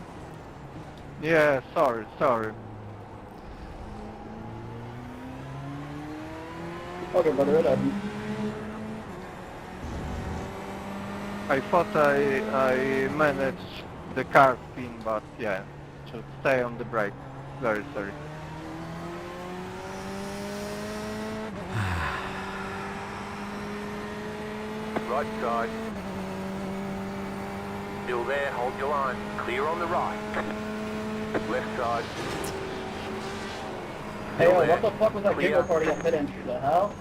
Yeah, sorry. Okay, brother, I love you. I thought I managed the car spin, but yeah, should stay on the brake. Very sorry. Right side. Still there. Hold your line. Clear on the right. Left side. Hey, Still what there. the fuck was that Clear. giggle party at pit entry? The hell?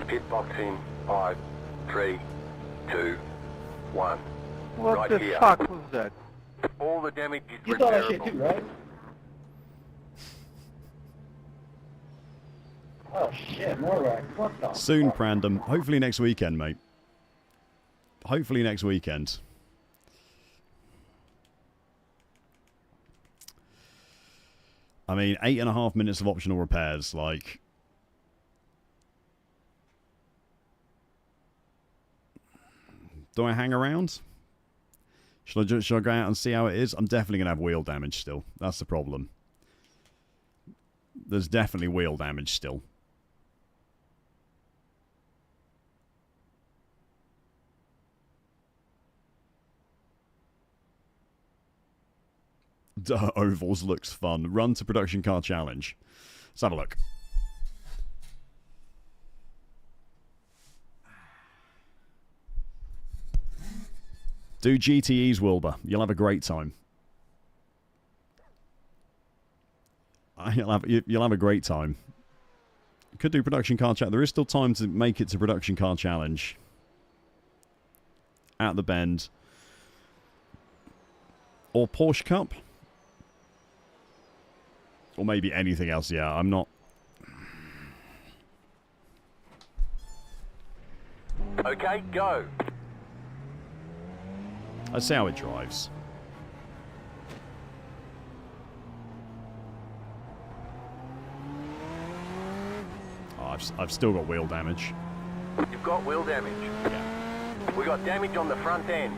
Pit box in 5, 3, 2, 1. What Right the here. fuck was that? All the damage is You saw that shit repairable. too, right? Oh shit, more wreck. What the Soon, fuck? Prandom. Hopefully next weekend, mate. Hopefully next weekend. I mean, 8.5 minutes of optional repairs, like... Do I hang around? Should I go out and see how it is? I'm definitely going to have wheel damage still. That's the problem. There's definitely wheel damage still. Duh, ovals looks fun. Run to production car challenge. Let's have a look. Do GTEs, Wilbur. You'll have a great time. You'll have a great time. Could do production car challenge. There is still time to make it to production car challenge. At the Bend. Or Porsche Cup. Or maybe anything else. Yeah, I'm not... Okay, go. Let's see how it drives. Oh, I've still got wheel damage. You've got wheel damage. Yeah. We've got damage on the front end.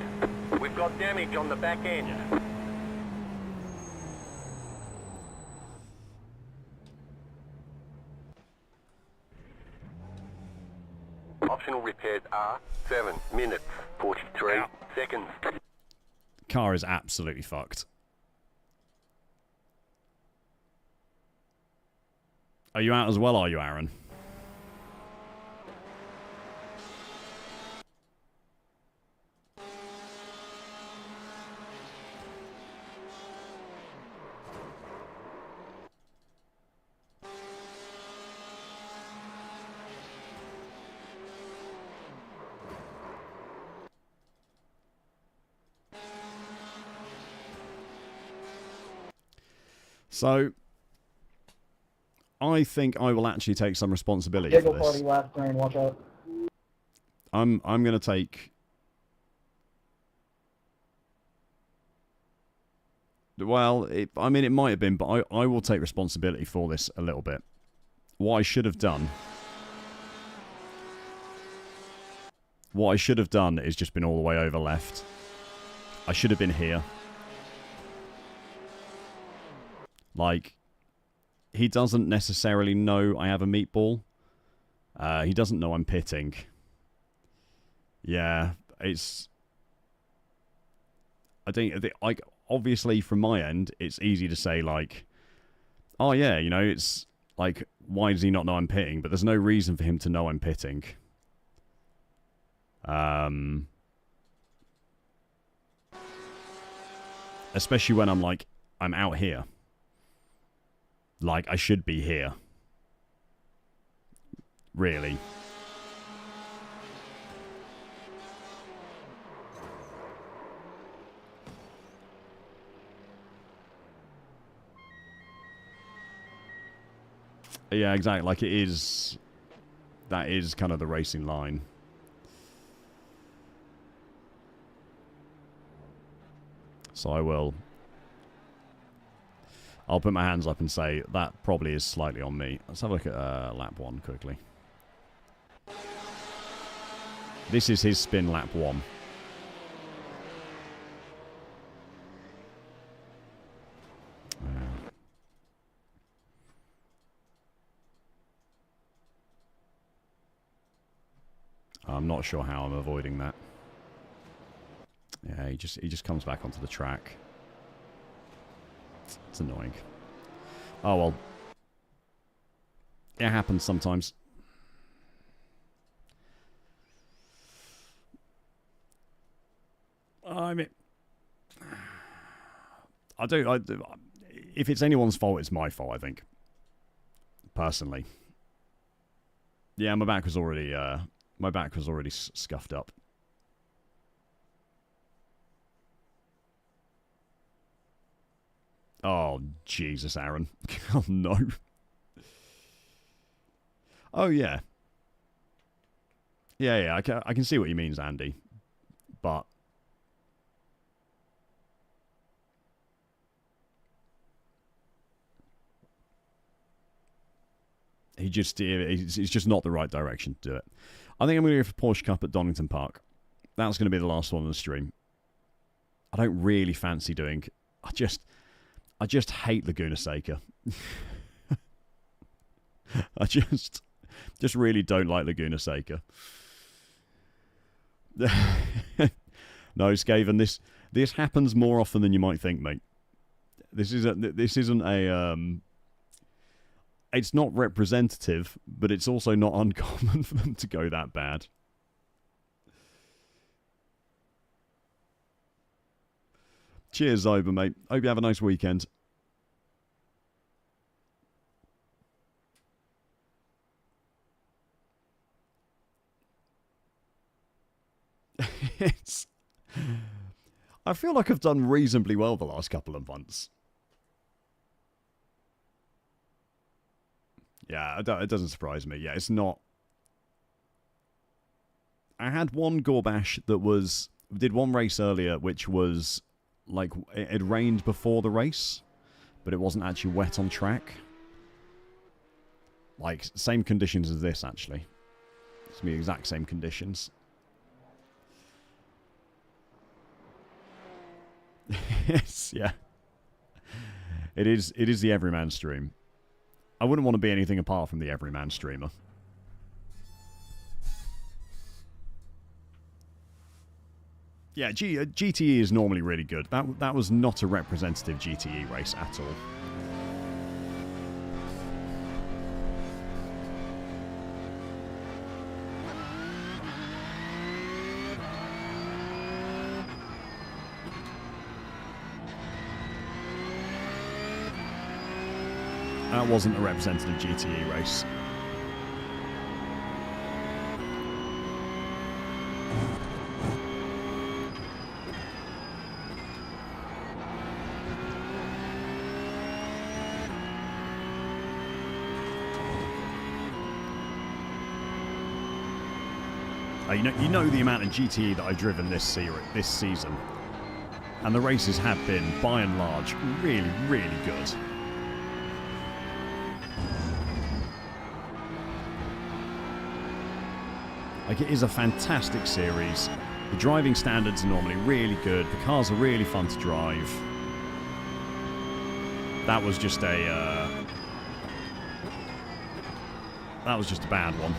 We've got damage on the back end. Yeah. Optional repairs are 7 minutes, 43 Yeah. seconds. Car is absolutely fucked. Are you out as well, are you, Aaron? So, I think I will actually take some responsibility for Giggle this. party last turn, watch out. I'm going to take... Well, I mean, it might have been, but I will take responsibility for this a little bit. What I should have done What I should have done is just been all the way over left. I should have been here. Like, he doesn't necessarily know I have a meatball. He doesn't know I'm pitting. Yeah, it's... I think, like, obviously from my end, it's easy to say, like, oh yeah, you know, it's like, why does he not know I'm pitting? But there's no reason for him to know I'm pitting. Especially when I'm like, I'm out here. Like, I should be here. Really. Yeah, exactly. Like, it is... That is kind of the racing line. So I'll put my hands up and say that probably is slightly on me. Let's have a look at lap 1 quickly. This is his spin lap 1. I'm not sure how I'm avoiding that. Yeah, he just comes back onto the track. It's annoying. Oh well. It happens sometimes. I mean, I do. If it's anyone's fault, it's my fault, I think. Personally. Yeah, my back was already scuffed up. Oh, Jesus, Aaron. Oh, no. Oh, yeah. Yeah, I can see what you mean, Andy. But... it's just not the right direction to do it. I think I'm going to go for Porsche Cup at Donington Park. That's going to be the last one on the stream. I don't really fancy doing... I just hate Laguna Seca. I just really don't like Laguna Seca. No, Skaven, this happens more often than you might think, mate. This isn't a it's not representative, but it's also not uncommon for them to go that bad. Cheers, Zoba, mate. Hope you have a nice weekend. I feel like I've done reasonably well the last couple of months. Yeah, it doesn't surprise me. Yeah, it's not... I had one Gorbash that did one race earlier, which was... like, it had rained before the race, but it wasn't actually wet on track. Like, same conditions as this, actually. It's going to be the exact same conditions. Yes, yeah. It is the Everyman stream. I wouldn't want to be anything apart from the Everyman streamer. Yeah, GTE is normally really good. That was not a representative GTE race at all. That wasn't a representative GTE race. You know the amount of GTE that I've driven this season, and the races have been, by and large, really, really good. Like, it is a fantastic series. The driving standards are normally really good. The cars are really fun to drive. That was just a bad one.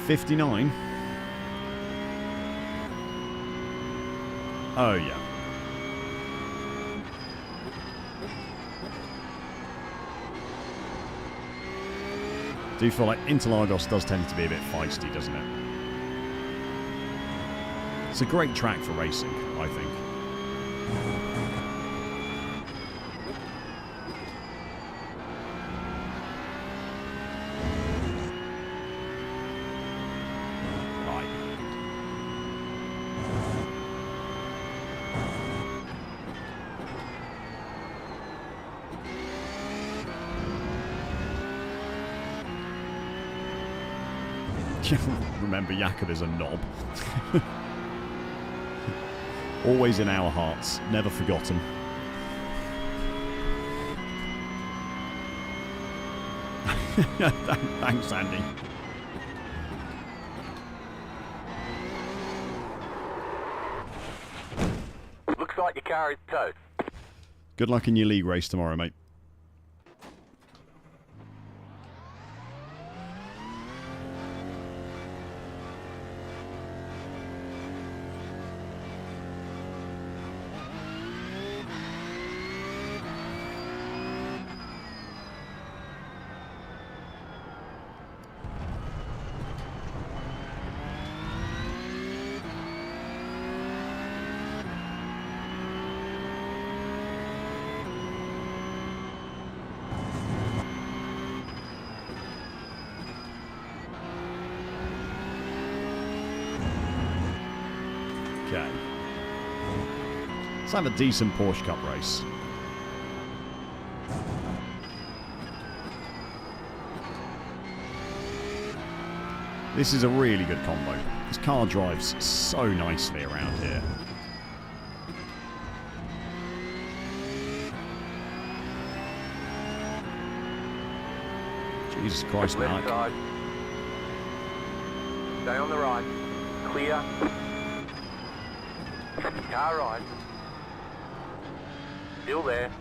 59. Oh, yeah. Do feel like Interlagos does tend to be a bit feisty, doesn't it? It's a great track for racing, I think. Remember, Jakob is a knob. Always in our hearts, never forgotten. Thanks, Andy. Looks like your car is toast. Good luck in your league race tomorrow, mate. Okay. Let's have a decent Porsche Cup race. This is a really good combo. This car drives so nicely around here. Jesus Christ, Left Mark. side. Stay on the right. Clear. Car right. Still there.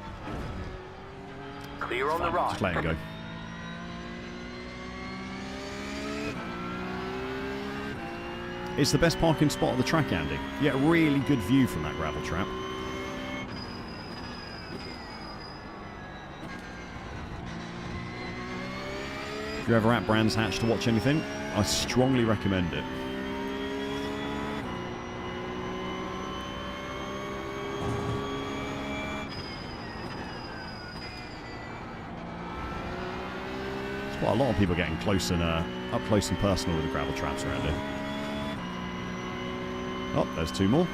Clear on the right. Just let him go. It's the best parking spot of the track, Andy. You get a really good view from that gravel trap. If you're ever at Brands Hatch to watch anything, I strongly recommend it. There's quite a lot of people getting close and up close and personal with the gravel traps around here. Oh, there's two more.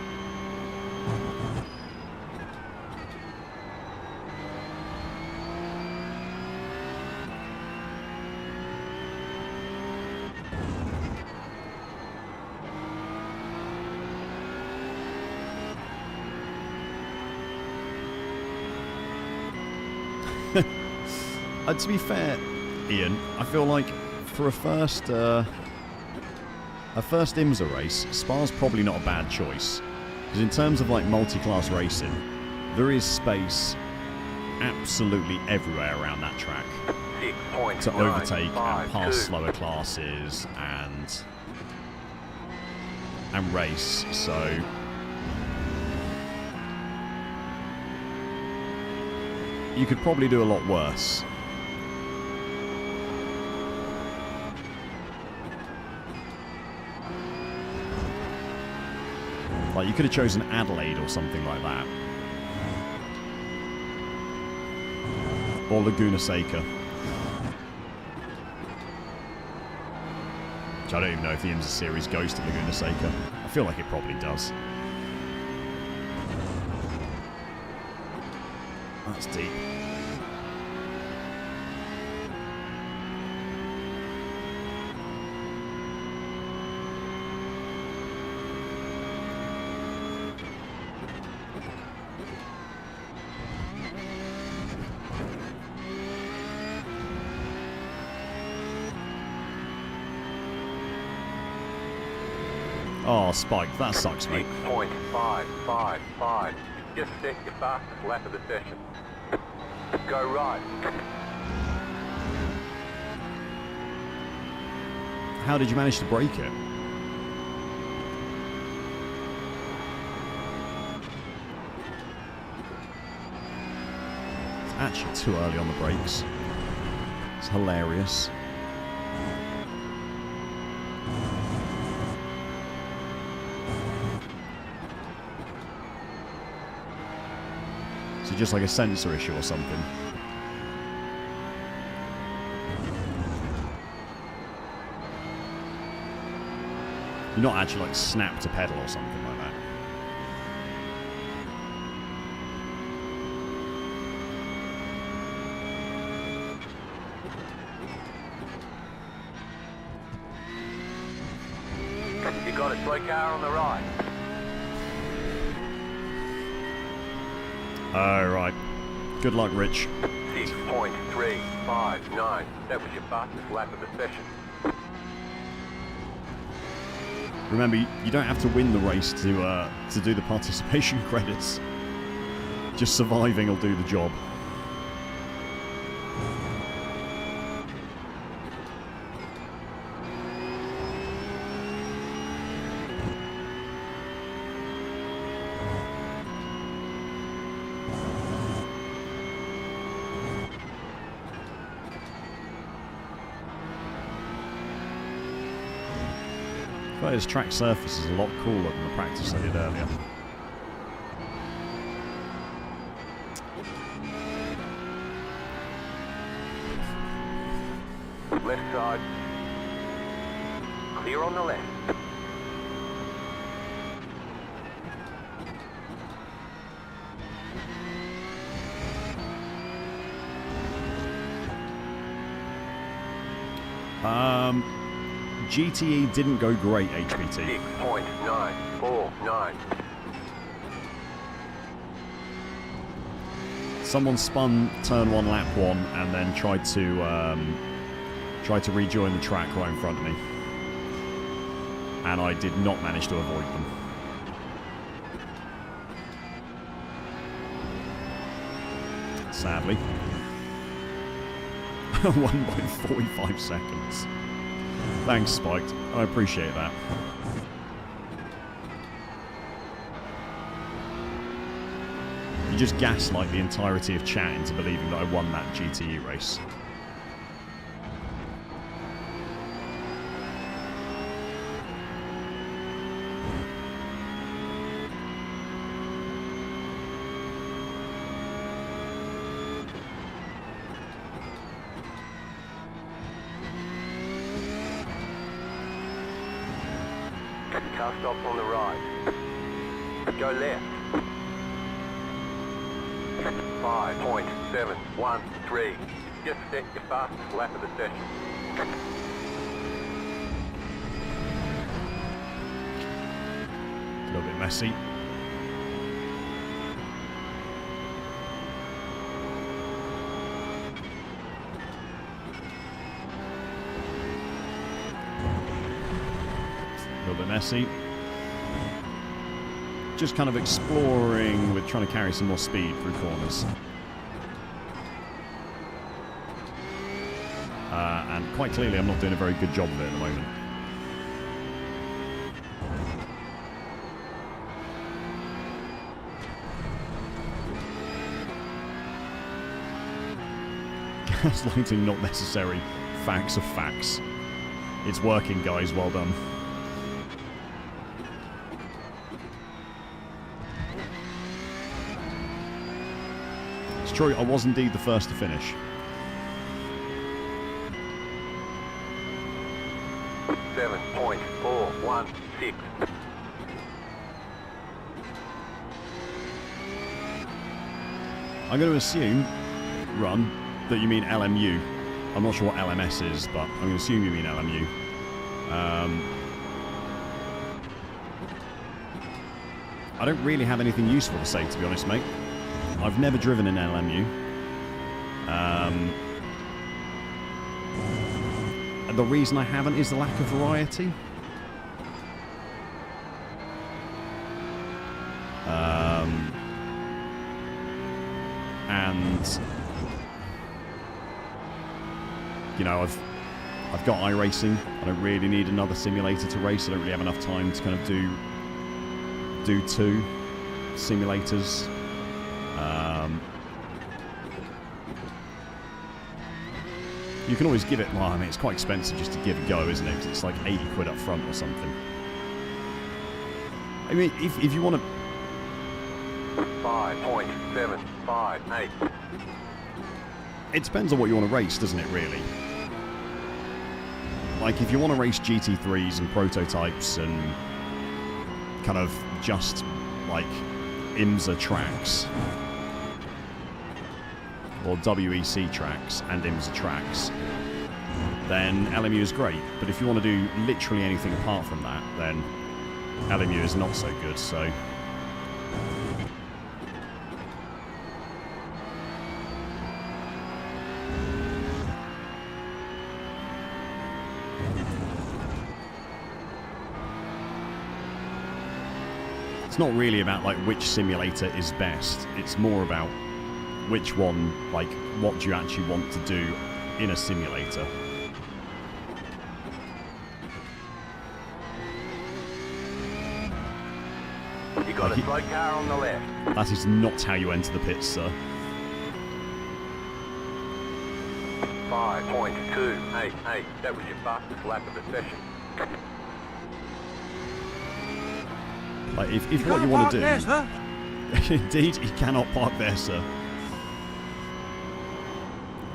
To be fair, Ian, I feel like for a first IMSA race, Spa's probably not a bad choice. Because in terms of like multi-class racing, there is space absolutely everywhere around that track to overtake and pass slower classes and race. So you could probably do a lot worse. Like, you could have chosen Adelaide or something like that. Or Laguna Seca. Which I don't even know if the IMSA series goes to Laguna Seca. I feel like it probably does. That's deep. Oh, Spike, that sucks, mate. 6.555. Just set your fastest lap of the session. Go right. How did you manage to break it? It's actually too early on the brakes. It's hilarious. So just like a sensor issue or something. You're not actually like snapped a pedal or something like that. You got a slow car on the right. Oh, right. Good luck, Rich. 6.359. That was your fastest lap of the session. Remember, you don't have to win the race to do the participation credits. Just surviving will do the job. But his track surface is a lot cooler than the practice I did earlier. Left side. Clear on the left. GTE didn't go great, HBT. 6.949. Someone spun turn 1, lap 1, and then tried to rejoin the track right in front of me. And I did not manage to avoid them. Sadly. 1.45 seconds. Thanks, Spiked. I appreciate that. You just gaslight the entirety of chat into believing that I won that GTE race. Car stops on the right. Go left. 5.713. Just set your fastest lap of the session. A little bit messy. A little bit messy. Just kind of exploring with trying to carry some more speed through corners. And quite clearly I'm not doing a very good job of it at the moment. Gaslighting not necessary. Facts are facts. It's working, guys. Well done. It's true, I was indeed the first to finish. .416. I'm going to assume, Run, that you mean LMU. I'm not sure what LMS is, but I'm going to assume you mean LMU. I don't really have anything useful to say, to be honest, mate. I've never driven an LMU. And the reason I haven't is the lack of variety. And you know, I've got iRacing. I don't really need another simulator to race. I don't really have enough time to kind of do 2 simulators. You can always give it, well, I mean, it's quite expensive just to give a go, isn't it? 'Cause it's like 80 quid up front or something. I mean, if you want to... 5.758. It depends on what you want to race, doesn't it, really? Like, if you want to race GT3s and prototypes and kind of just, like, IMSA tracks, or WEC tracks and IMSA tracks, then LMU is great. But if you want to do literally anything apart from that, then LMU is not so good, so... It's not really about, like, which simulator is best. It's more about which one, like, what do you actually want to do in a simulator. You got a slow car on the left. That is not how you enter the pits, sir. 5.288. That was your fastest lap of the session. Like, if what you want to do... There, sir. Indeed, he cannot park there, sir.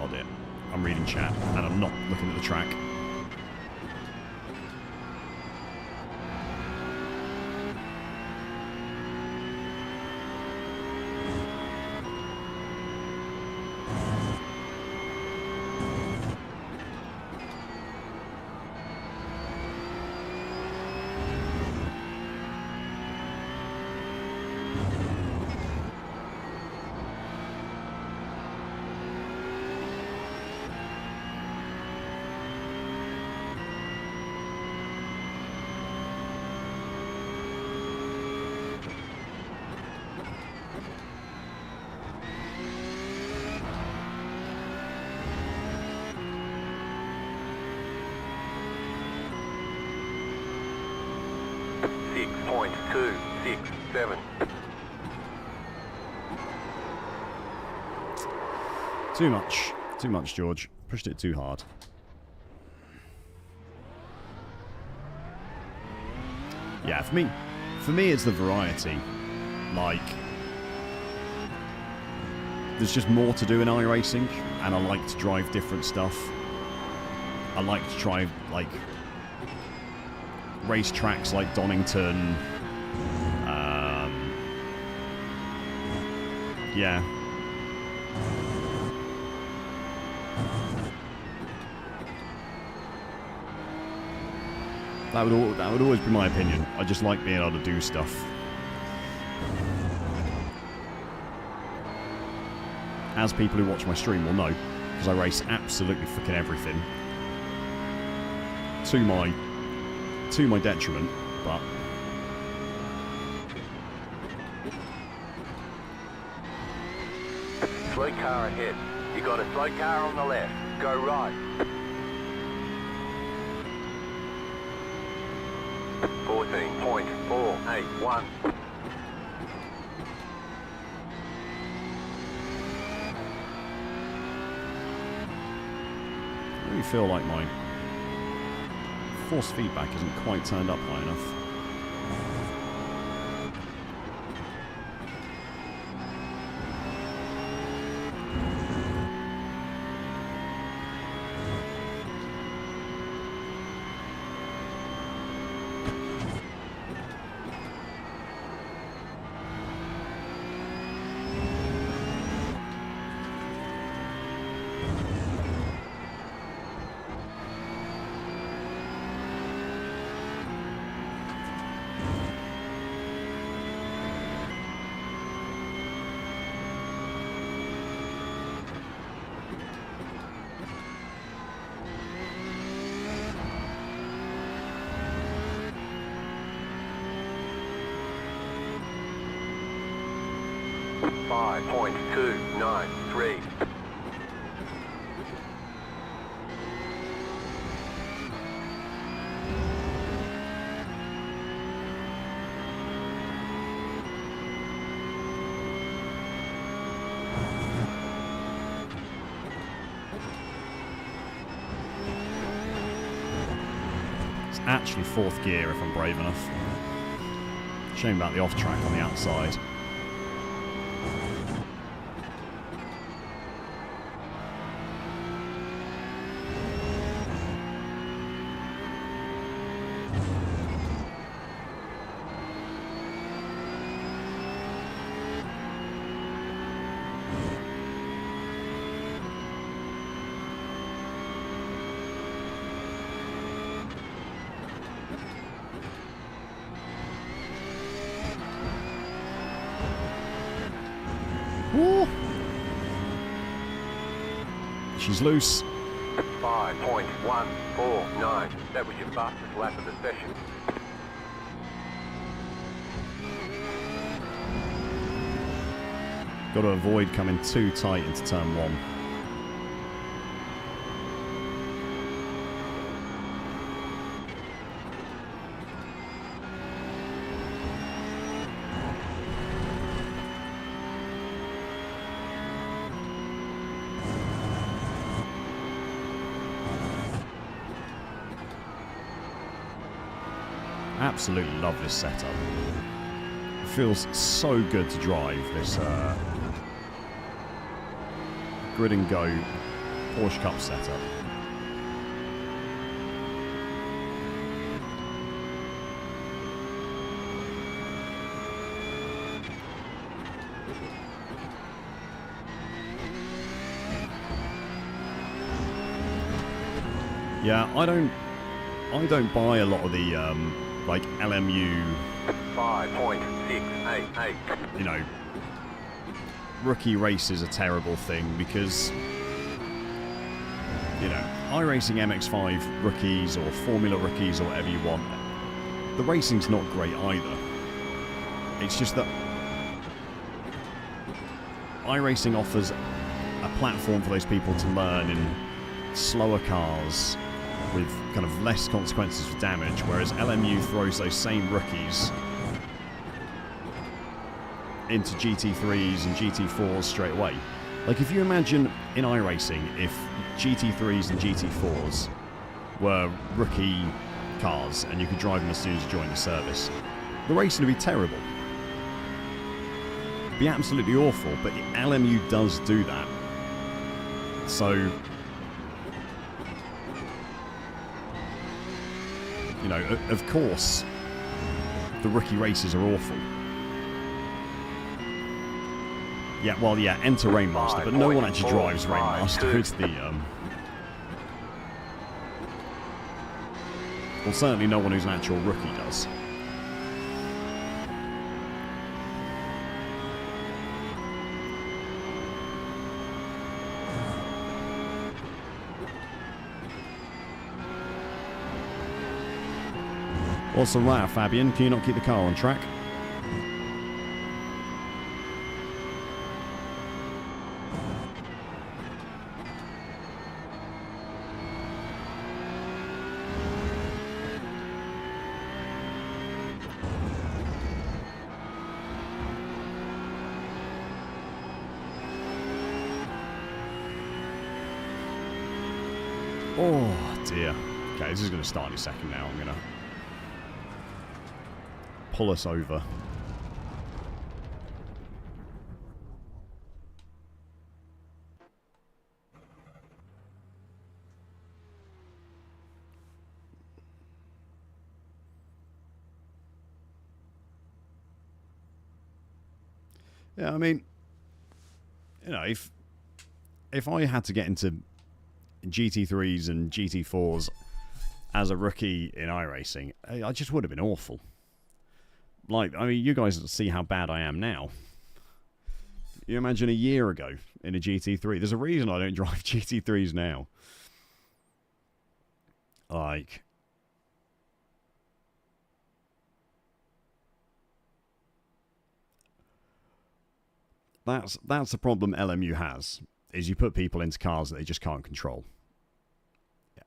Oh dear. I'm reading chat, and I'm not looking at the track. Too much, George. Pushed it too hard. Yeah, for me it's the variety. Like, there's just more to do in iRacing, and I like to drive different stuff. I like to try, like, race tracks like Donington. Yeah. That would always be my opinion. I just like being able to do stuff. As people who watch my stream will know, because I race absolutely freaking everything. To my detriment, but... Slow car ahead. You got a slow car on the left. Go right. 14.481. I really feel like my force feedback isn't quite turned up high enough. 5.293. It's actually 4th gear if I'm brave enough. Shame about the off-track on the outside. Woo! She's loose. 5.149. That was your fastest lap of the session. Got to avoid coming too tight into turn 1. Absolutely love this setup. It feels so good to drive this grid and go Porsche Cup setup. Yeah, I don't buy a lot of the like LMU 5.688. you know, rookie race is a terrible thing because, you know, iRacing MX5 rookies or Formula rookies or whatever you want, the racing's not great either. It's just that iRacing offers a platform for those people to learn in slower cars with kind of less consequences for damage, whereas LMU throws those same rookies into GT3s and GT4s straight away. Like, if you imagine in iRacing, if GT3s and GT4s were rookie cars and you could drive them as soon as you join the service, the racing would be terrible. It'd be absolutely awful, but LMU does do that. So, you know, of course, the rookie races are awful. Yeah, well, yeah, enter Rainmaster, but no one actually drives Rainmaster. It's the, well, certainly no one who's an actual rookie does. What's the matter, Fabian? Can you not keep the car on track? Oh, dear. Okay, this is going to start in a second now. I'm going to pull us over. Yeah, I mean, you know, if I had to get into GT3s and GT4s as a rookie in iRacing, I just would have been awful. Like, I mean, you guys see how bad I am now. You imagine a year ago in a GT3. There's a reason I don't drive GT3s now. Like, that's the problem LMU has, is you put people into cars that they just can't control.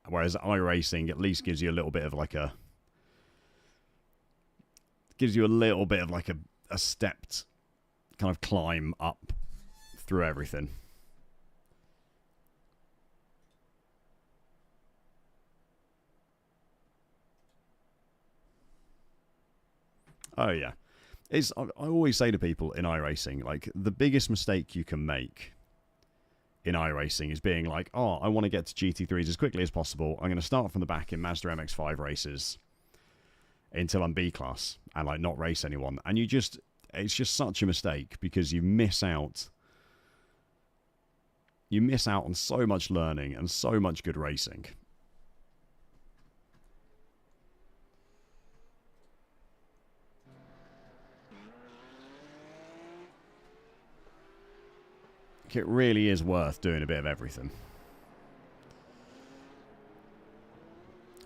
Whereas iRacing at least gives you a little bit of like a stepped kind of climb up through everything. Oh yeah. I always say to people in iRacing, like, the biggest mistake you can make in iRacing is being like, oh, I want to get to GT3s as quickly as possible. I'm going to start from the back in Mazda MX-5 races until I'm B-class and, like, not race anyone. And it's just such a mistake because you miss out on so much learning and so much good racing. It really is worth doing a bit of everything.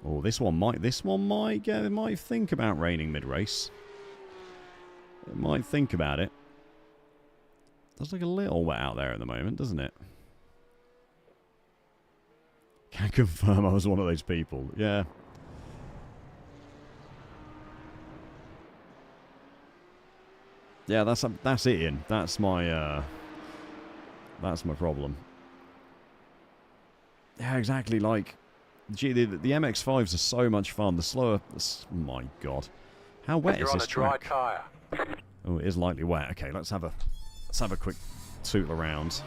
Oh, this one might think about raining mid-race. It might think about it. Does look a little wet out there at the moment, doesn't it? Can confirm I was one of those people. Yeah. Yeah, that's it, Ian. That's my problem. Yeah, exactly. Like, gee, the MX-5s are so much fun. The slower... Oh my god. How wet is this track? You're on a dry tyre. Oh, it is lightly wet. Okay, let's have a quick tootle around.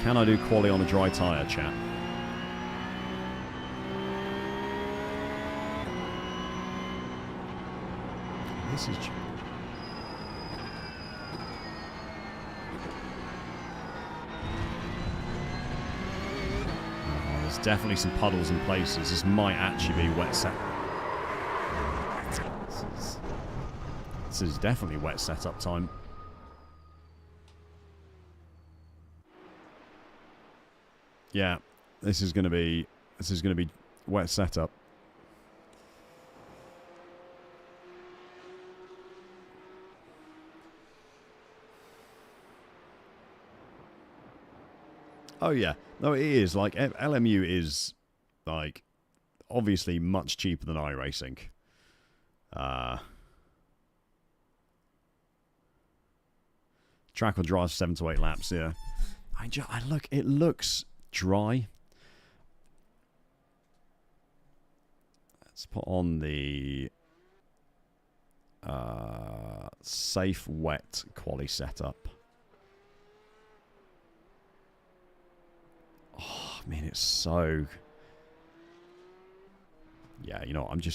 Can I do quali on a dry tyre, chat? This is... there's definitely some puddles in places. This might actually be wet set. This is definitely wet setup time. Yeah, this is gonna be wet setup. Oh yeah, no, it is like LMU is like obviously much cheaper than iRacing. Track will drive 7 to 8 laps. Yeah, I look. It looks dry. Let's put on the safe wet quali setup. Oh, I mean, it's so... Yeah, you know what, I'm going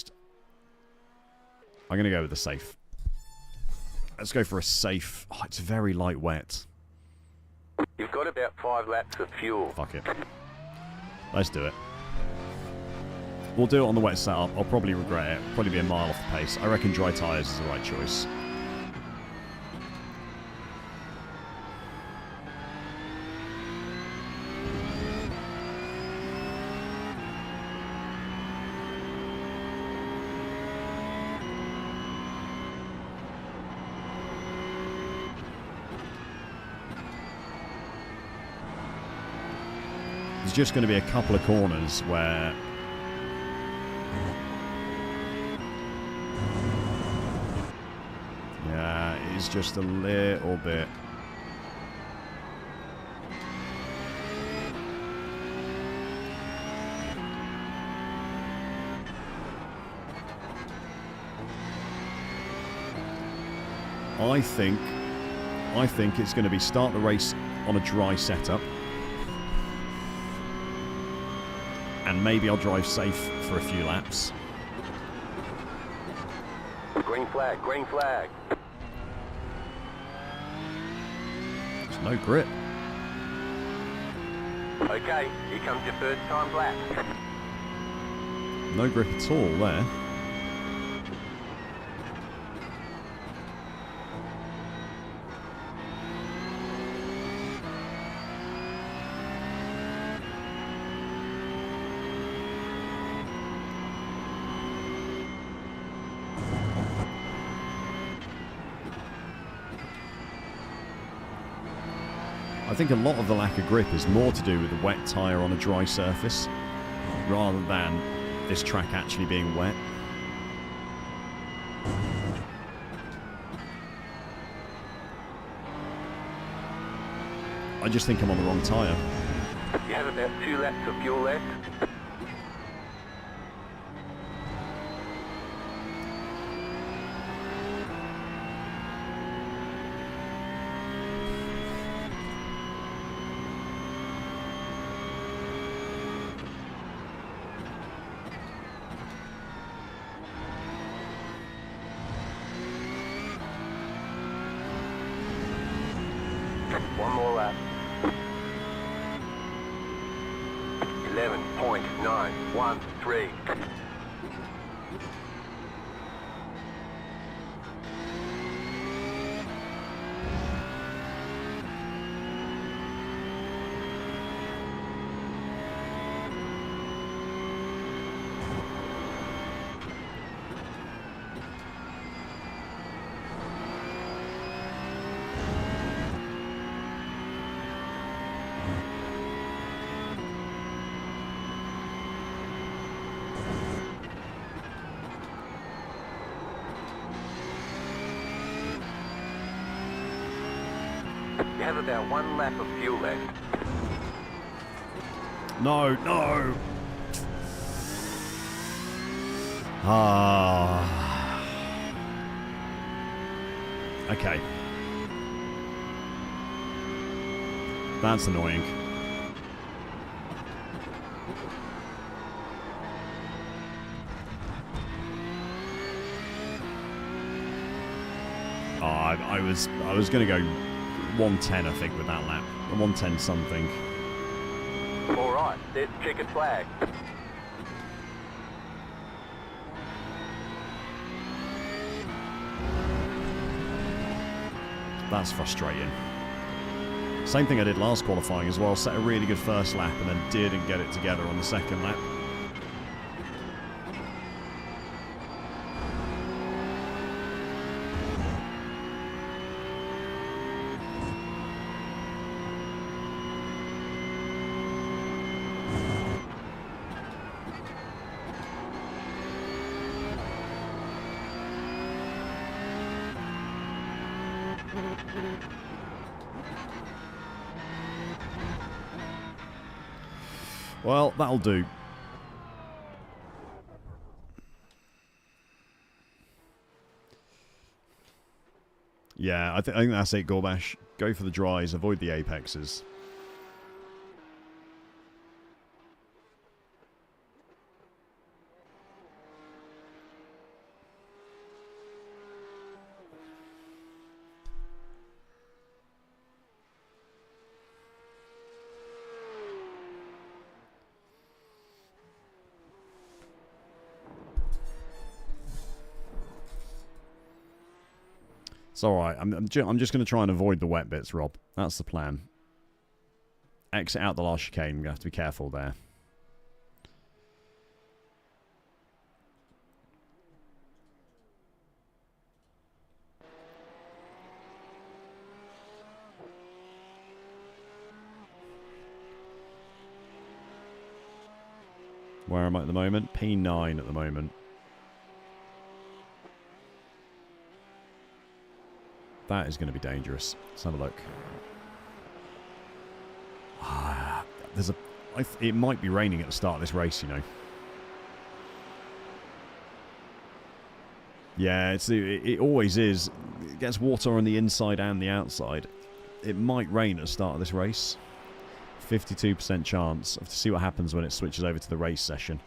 to go with the safe. Let's go for a safe... Oh, it's very light wet. You've got about 5 laps of fuel. Fuck it. Let's do it. We'll do it on the wet setup. I'll probably regret it. Probably be a mile off the pace. I reckon dry tyres is the right choice. There's just going to be a couple of corners where yeah, it's just a little bit. I think it's going to be start the race on a dry setup. And maybe I'll drive safe for a few laps. Green flag, green flag. There's no grip. Okay, here comes your first time lap. No grip at all there. think a lot of the lack of grip is more to do with the wet tyre on a dry surface rather than this track actually being wet. I just think I'm on the wrong tyre. You have about 2 laps of fuel left. One more lap. 11.913. You have about 1 lap of fuel left. No, no! Ah. Okay. That's annoying. Oh, I was going to go 110, I think, with that lap. 110 something. All right, there's checkered flag. That's frustrating. Same thing I did last qualifying as well. Set a really good first lap and then didn't get it together on the second lap. Well, that'll do. Yeah, I think that's it, Gorbash. Go for the dries, avoid the apexes. It's alright. I'm just going to try and avoid the wet bits, Rob. That's the plan. Exit out the last chicane. We're going to have to be careful there. Where am I at the moment? P9 at the moment. That is going to be dangerous. Let's have a look. It might be raining at the start of this race, you know. Yeah, it always is. It gets water on the inside and the outside. It might rain at the start of this race. 52% chance. I have to see what happens when it switches over to the race session.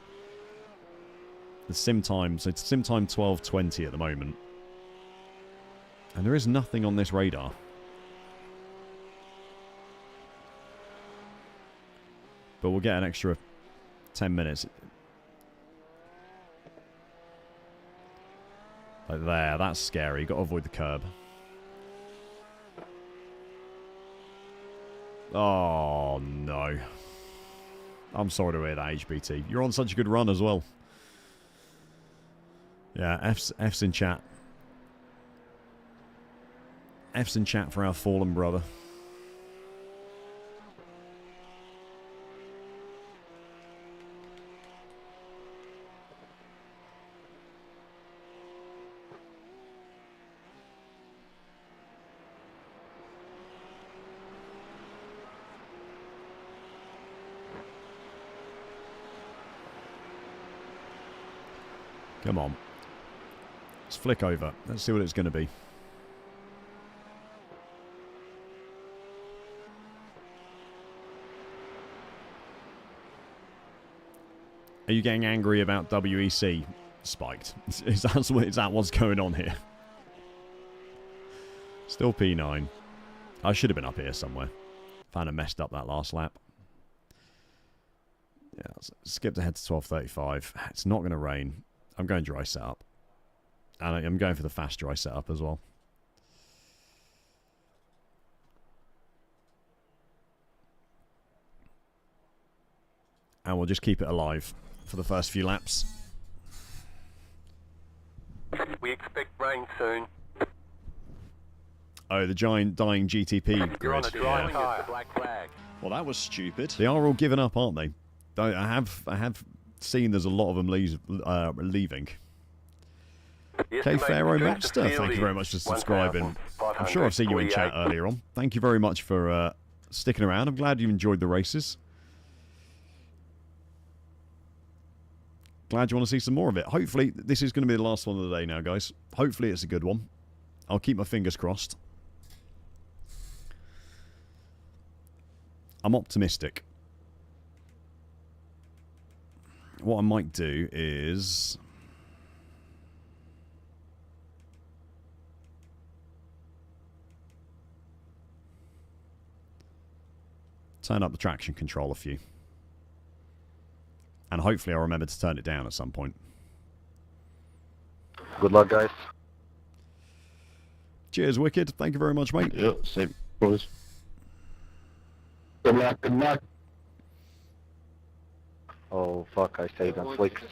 The sim time, so it's sim time 12:20 at the moment. And there is nothing on this radar. But we'll get an extra 10 minutes. Like there, that's scary. You've got to avoid the curb. Oh, no. I'm sorry to hear that, HBT. You're on such a good run as well. Yeah, F's in chat. F's in chat for our fallen brother. Come on. Let's flick over. Let's see what it's going to be. Are you getting angry about WEC spiked? Is that what's going on here? Still P9. I should have been up here somewhere. Kind of messed up that last lap. Yeah, skipped ahead to 12:35. It's not going to rain. I'm going dry setup. And I'm going for the fast dry setup as well. And we'll just keep it alive for the first few laps. We expect rain soon. Oh, the giant dying GTP You're on grid. a dry Yeah. tyre. The black flag. Well, that was stupid. They are all giving up, aren't they? I have seen there's a lot of them leaving. Okay, Pharaoh Mapster, thank you very much for subscribing. I'm sure I've seen you in chat earlier on. Thank you very much for sticking around. I'm glad you enjoyed the races. Glad you want to see some more of it. Hopefully, this is going to be the last one of the day now, guys. Hopefully, it's a good one. I'll keep my fingers crossed. I'm optimistic. What I might do is... turn up the traction control a few. And hopefully I'll remember to turn it down at some point. Good luck, guys. Cheers, Wicked. Thank you very much, mate. Yeah, same. Boys. Good luck, good luck. Oh, fuck, I stayed on slicks.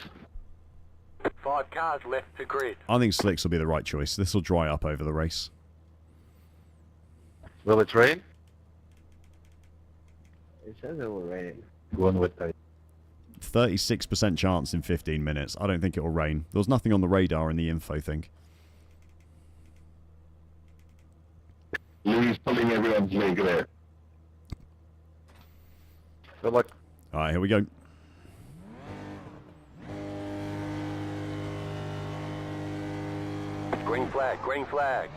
5 cars left to grid. I think slicks will be the right choice. This will dry up over the race. Will it rain? It says it will rain. Going with that. 36% chance in 15 minutes. I don't think it will rain. There was nothing on the radar in the info thing. Louis pulling everyone's leg there. Good luck. Alright, here we go. Green flag, green flag.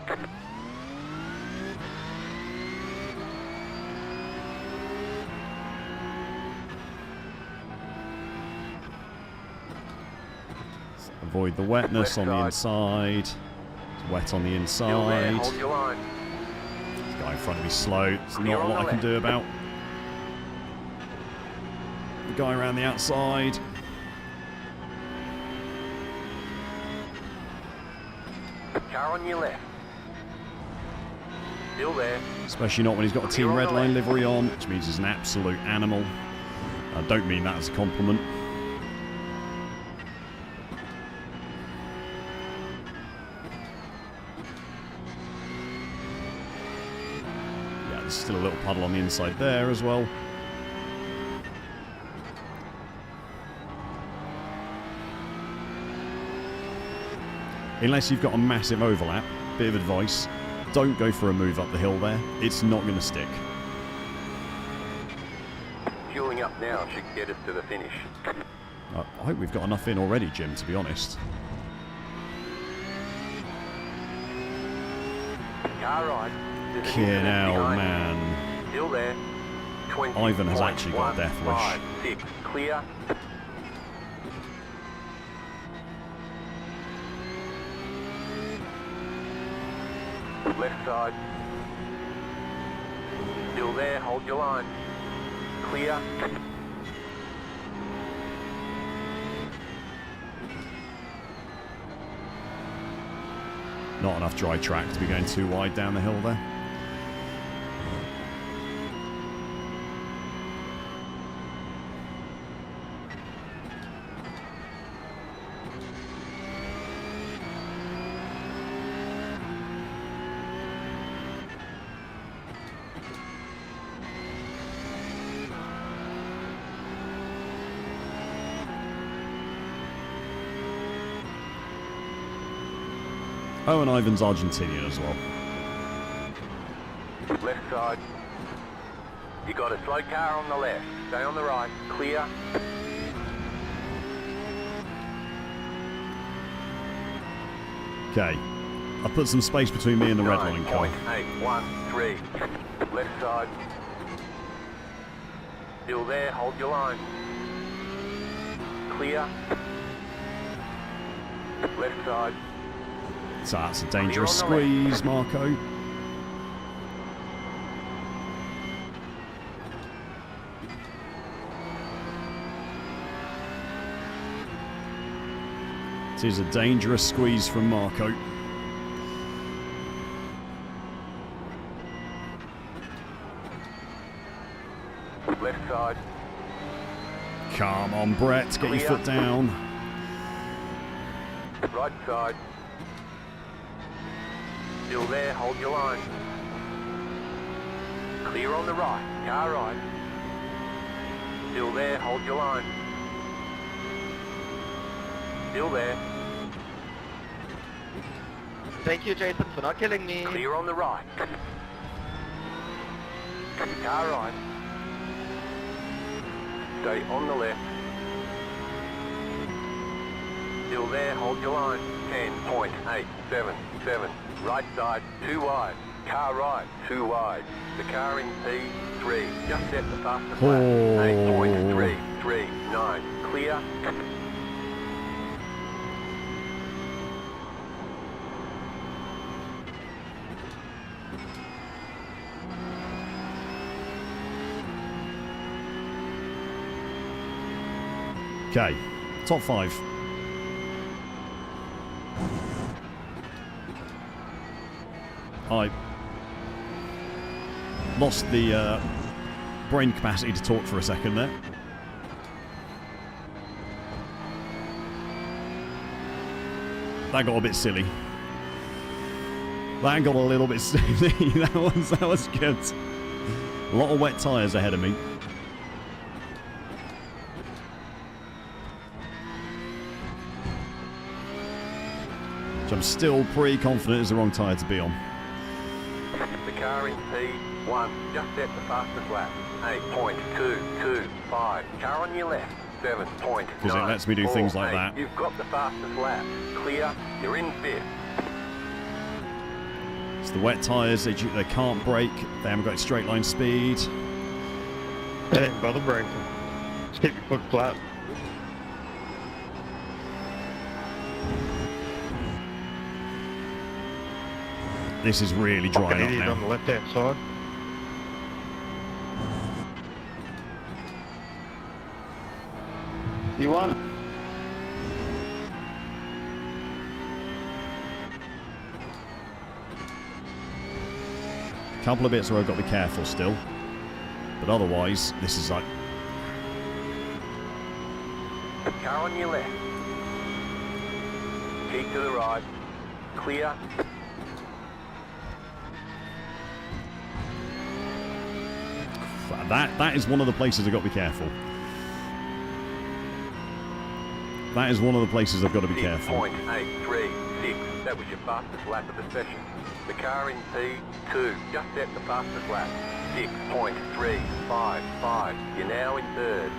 Avoid the wetness on the inside. It's wet on the Still there, inside. hold your line. This guy in front of me slow. It's You're not a on lot the I can left. do about. The guy around the outside. Car on your left. Still there. Especially not when he's got a Team You're on Red the Line left. livery on, which means he's an absolute animal. I don't mean that as a compliment. Yeah, there's still a little puddle on the inside there as well. Unless you've got a massive overlap, bit of advice, don't go for a move up the hill there. It's not going to stick. Fueling up now should get us to the finish. I hope we've got enough in already, Jim, to be honest. Car right. There's an Fucking incident hell, behind you. man. Still there. 20. Ivan has actually got a death wish. 5, 6. Clear. Left side. Still there, hold your line. Clear. Not enough dry track to be going too wide down the hill there. Oh, and Ivan's Argentinian as well. Left side. You got a slow car on the left. Stay on the right. Clear. Okay. I've put some space between me and the red line car. 9.813. Left side. Still there, hold your line. Clear. Left side. So that's a dangerous Clear on the left. squeeze, Marco. This is a dangerous squeeze from Marco. Left side. Come on, Brett, get your foot down. Right side. Still there, hold your line. Clear on the right, car right. Still there, hold your line. Still there. Thank you, Jason, for not killing me. Clear on the right. Car right. Stay on the left. Still there, hold your line. 10.877. Right side, 2 wide. Car right, 2 wide. The car in P3. Just set the fastest lap. 8.339. Clear. Okay, top 5. I lost the brain capacity to talk for a second there. That got a bit silly. That got a little bit silly. that was good. A lot of wet tyres ahead of me. Which I'm still pretty confident is the wrong tyre to be on. The car in P1. Just set the fastest lap. 8.225. Car on your left. 7.9. Because it lets me do things like that. You've got the fastest lap. Clear. You're in 5th. It's the wet tyres, they can't brake, they haven't got straight line speed. Hey, bother braking. Just keep your foot flat. This is really drying up Idiot on the now. left-hand side. You won. Couple of bits where I've got to be careful still. But otherwise, this is like... Car on your left. Keep to the right. Clear. That is one of the places I've got to be careful. That is one of the places I've got to be careful. 6.836. That was your fastest lap of the session. The car in P2. Just set the fastest lap. 6.355. You're now in 3rd.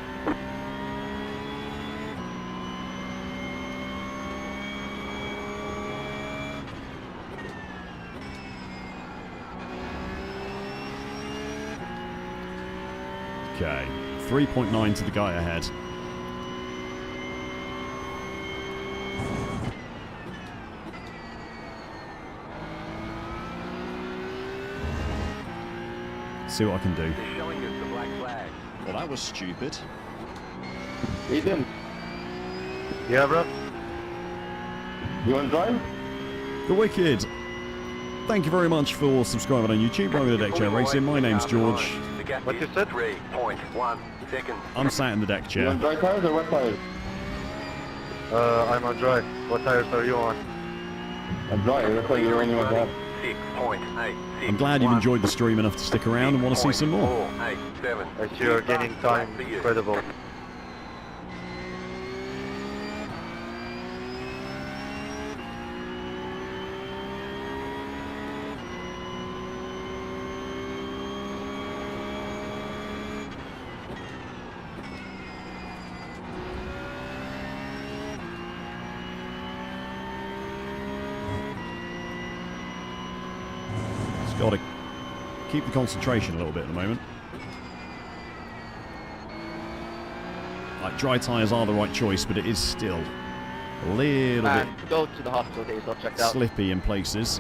Okay, 3.9 to the guy ahead. See what I can do. They're showing us the black flag. Well, that was stupid. Ethan, Yeah, bro? you want to drive? The Wicked. Thank you very much for subscribing on YouTube. Welcome to Deck Chair Racing. My name's George. The gap What is you said? 3.1 seconds. I'm sat in the deck You chair. want dry tires or wet tires? I'm on dry. What tires are you on? I'm dry. That's why you're the only one to have. 6.8. I'm glad you've enjoyed the stream enough to stick around and want to see some more. 487. I see you're gaining time. Incredible. Just got to keep the concentration a little bit at the moment. Like, dry tyres are the right choice, but it is still a little bit go to the hospital days, I'll check out. slippy in places.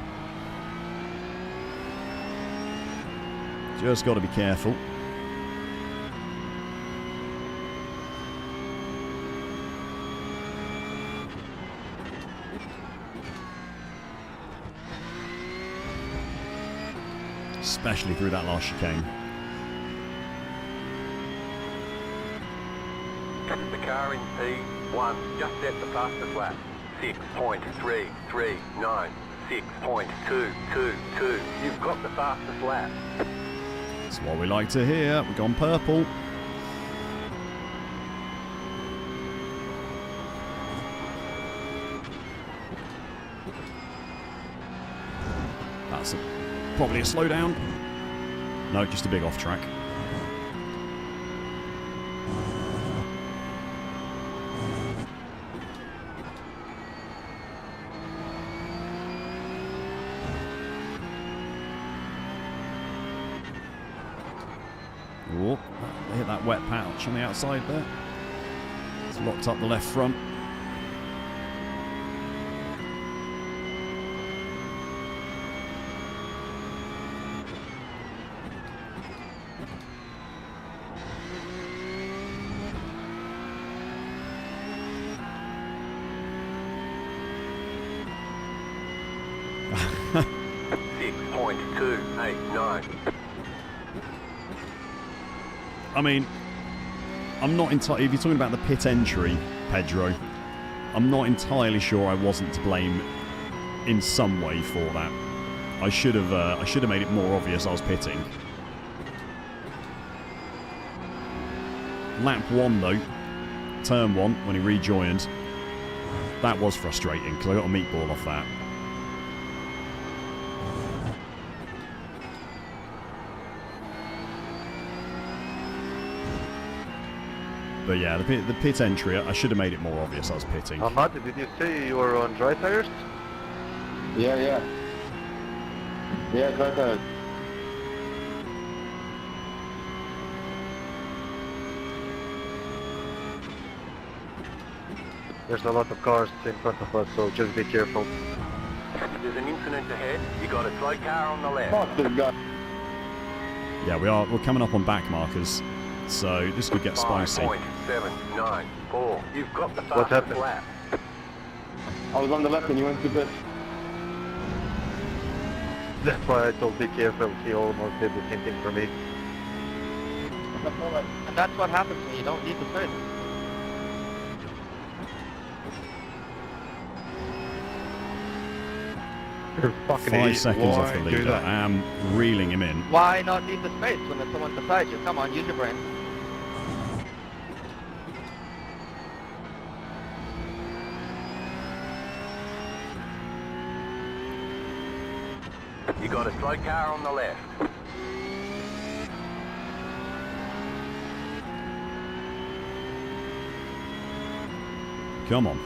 Just got to be careful. Especially through that last chicane. The car in P1 just set the fastest lap. 6.339. 6.222. You've got the fastest lap. That's what we like to hear. We've gone purple. That's probably a slowdown. No, just a big off track. Oh, they hit that wet patch on the outside there. It's locked up the left front. I mean, I'm not entirely... If you're talking about the pit entry, Pedro, I'm not entirely sure I wasn't to blame in some way for that. I should have made it more obvious I was pitting. Lap 1, though, turn 1, when he rejoined, that was frustrating, because I got a meatball off that. But yeah, the pit entry, I should have made it more obvious I was pitting. Ahmad, did you say you were on dry tires? Yeah, dry tires. There's a lot of cars in front of us, so just be careful. There's an incident ahead. You got a slow car on the left. Fuck this guy. Yeah, we're coming up on back markers, so this could get spicy. 5.794. You've got the What fastest happened? lap. I was on the left and you went to pit. That's why I told be careful. He almost did the same thing for me. And that's what happens when you don't need the pit. You're fucking 5 idiot. seconds off the Why do leader. that? I am reeling him in. Why not need the space when there's someone beside you? Come on, use your brain. You got a slow car on the left. Come on.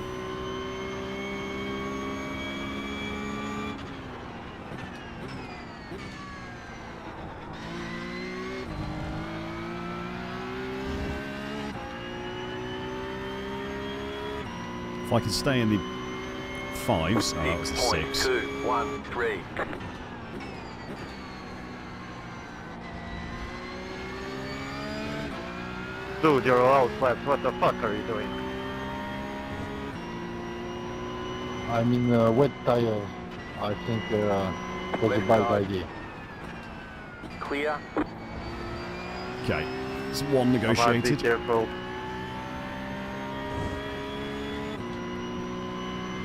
If I could stay in the 5s, oh, that was the 6. 6.213. Dude, you're out laps. What the fuck are you doing? I mean, wet tires, I think was a bad idea. Clear. Okay, it's 1 Ahmad, be negotiated. careful.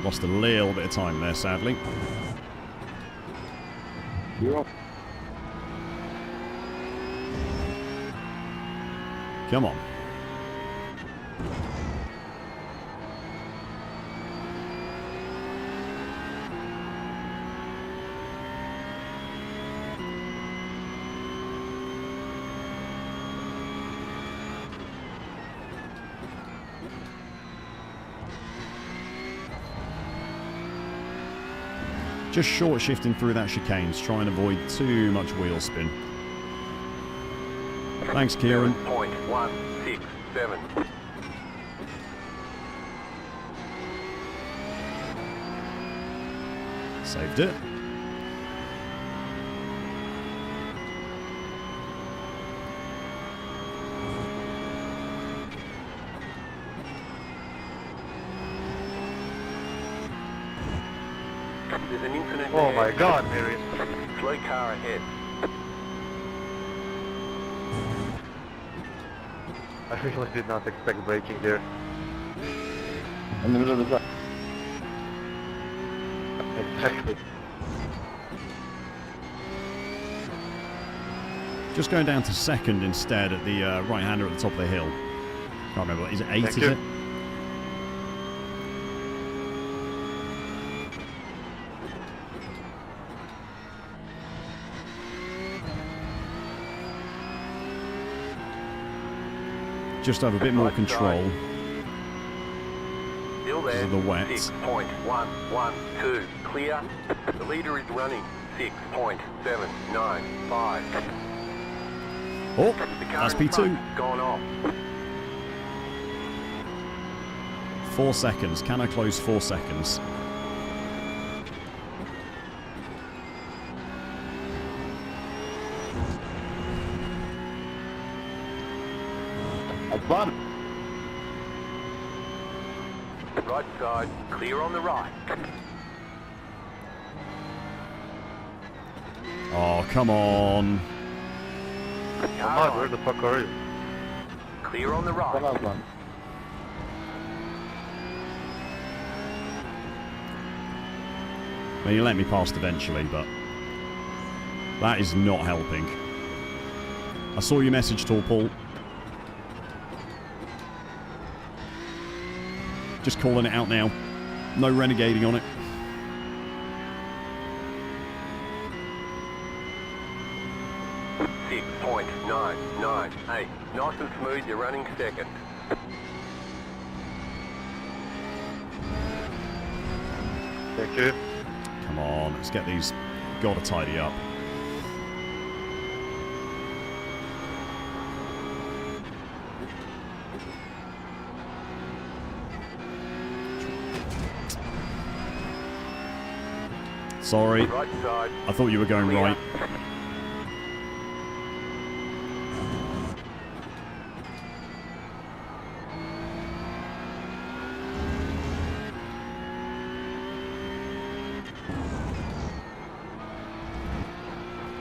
Lost a little bit of time there, sadly. You're off. Come on. Just short shifting through that chicane to try and avoid too much wheel spin. Thanks, Kieran. 7.167. Saved it. There's an incident Oh there. my god, Mary. Slow car ahead. I really did not expect braking there. In the middle of the track. Exactly. Just going down to second instead at the right-hander at the top of the hill. Can't remember. Is it 8, Thank is you. it? Just have a bit more control Still because there. of the wet. 6.112. Clear. The leader is running 6.795. Oh, The car that's in P2. front gone off. 4 seconds. Can I close 4 seconds? Have fun. Right side, clear on the right. Oh, come on. Car Ahmad, where on. the fuck are you? Clear on the Come right. on, man. Well, you let me past eventually, but that is not helping. I saw your message, Tall Paul. Just calling it out now. No renegading on it. Six 6.998. Nice and smooth, you're running second. Thank you. Come on, let's get these. Gotta tidy up. Sorry, Right side. I thought you were going Clear. right.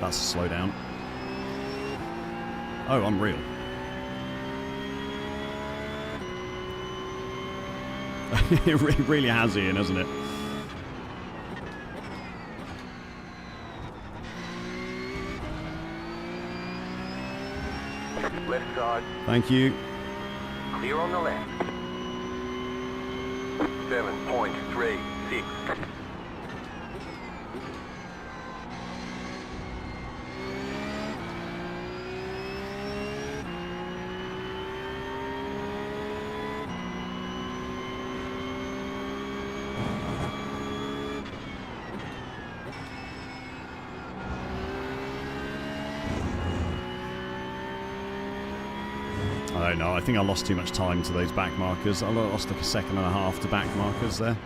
That's a slow down. Oh, unreal. It really has, Ian, hasn't it? Left side. Thank you. Clear on the left. 7.36. I don't know. I think I lost too much time to those back markers. I lost like a second and a half to back markers there.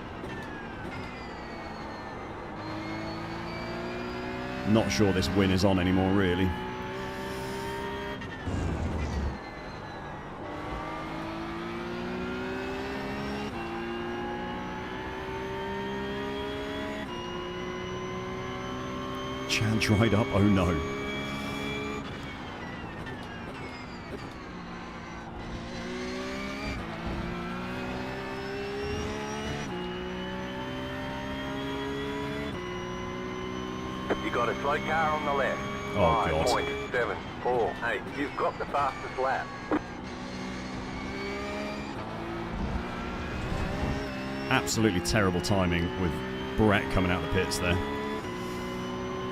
Not sure this win is on anymore, really. Chad dried up. Oh no. You got a slow car on the left. Oh, God. 5.748. You've got the fastest lap. Absolutely terrible timing with Brett coming out of the pits there.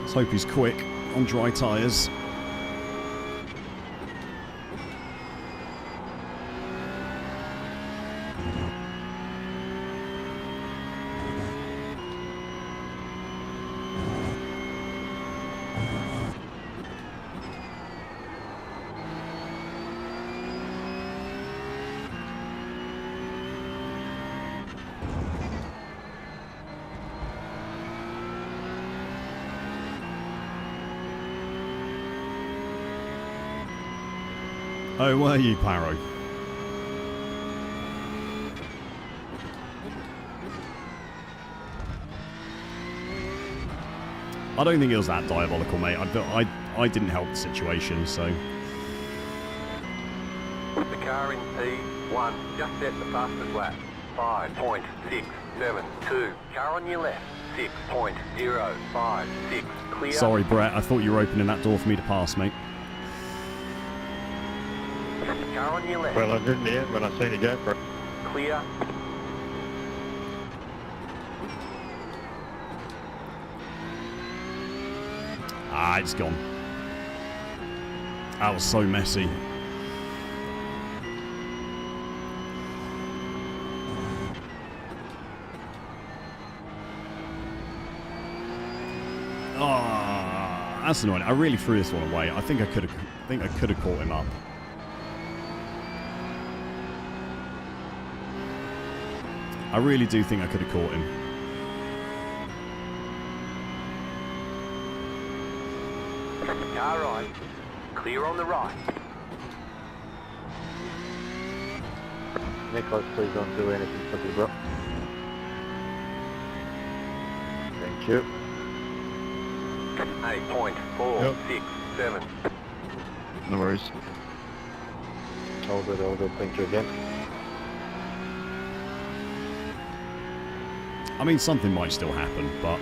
Let's hope he's quick on dry tyres. Oh, were you, Paro? I don't think it was that diabolical, mate. I didn't help the situation, so... The car in P1 just set the fastest lap. 5.672. Car on your left. 6.056. Clear. Sorry, Brett. I thought you were opening that door for me to pass, mate. Car on your left. Well, I didn't yet, but I seen it go for it. Clear. Ah, it's gone. That was so messy. Oh, that's annoying. I really threw this one away. I think I could have caught him up. I really do think I could have caught him. Car right. Clear on the right. Nicholas, please don't do anything for the bro. Thank you. 8.467. No worries. All good, thank you again. I mean, something might still happen, but...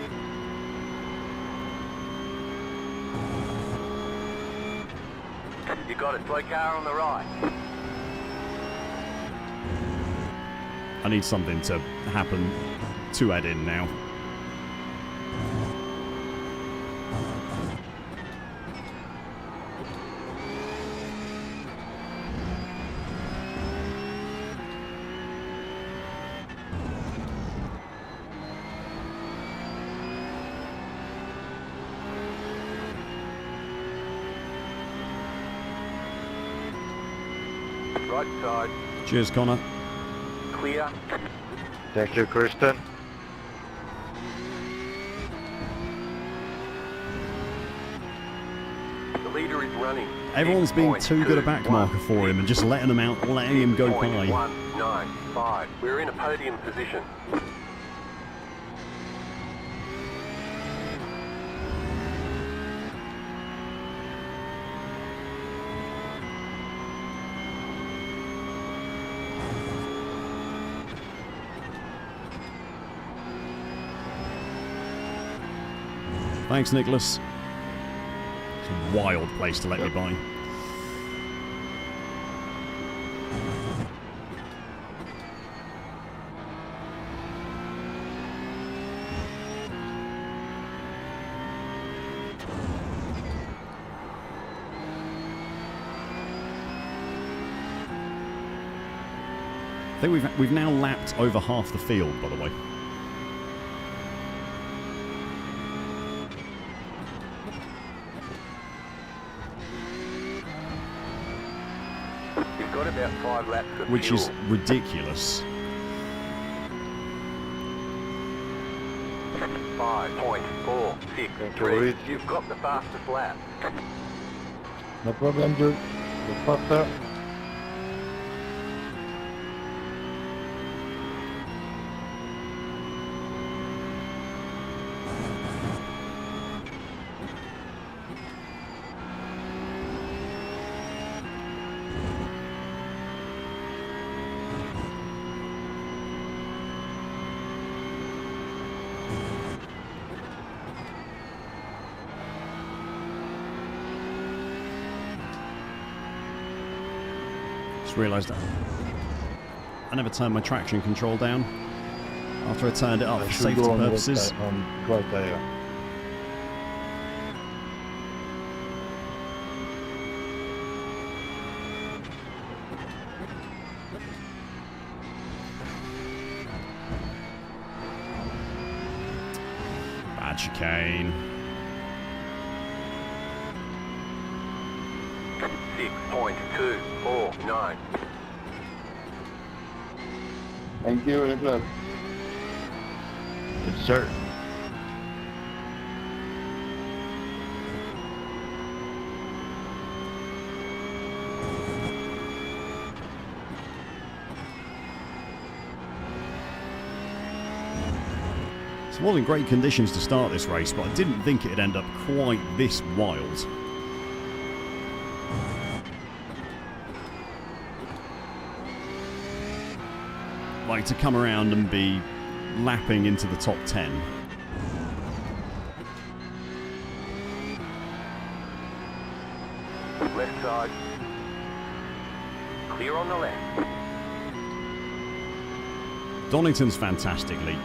You got it. Slow car on the right. I need something to happen to head in now. Right side. Cheers, Connor. Clear. Thank you, Kristen. The leader is running. Everyone's being too good a back marker for him and just letting him out, letting him go by. 195. We're in a podium position. Thanks, Nicholas. It's a wild place to let me by. I think we've now lapped over half the field, by the way. You've got about 5 laps of Which fuel. is ridiculous. 5.463. You've got the fastest lap. No problem, dude. The faster. Realised that I never turned my traction control down after I turned it up for safety purposes. Right there. Bad chicane. 6.249. Thank you, Nicholas. Yes, sir. So it wasn't great conditions to start this race, but I didn't think it'd end up quite this wild. Like, to come around and be lapping into the top 10. Left side. Clear on the left. Donington's fantastically.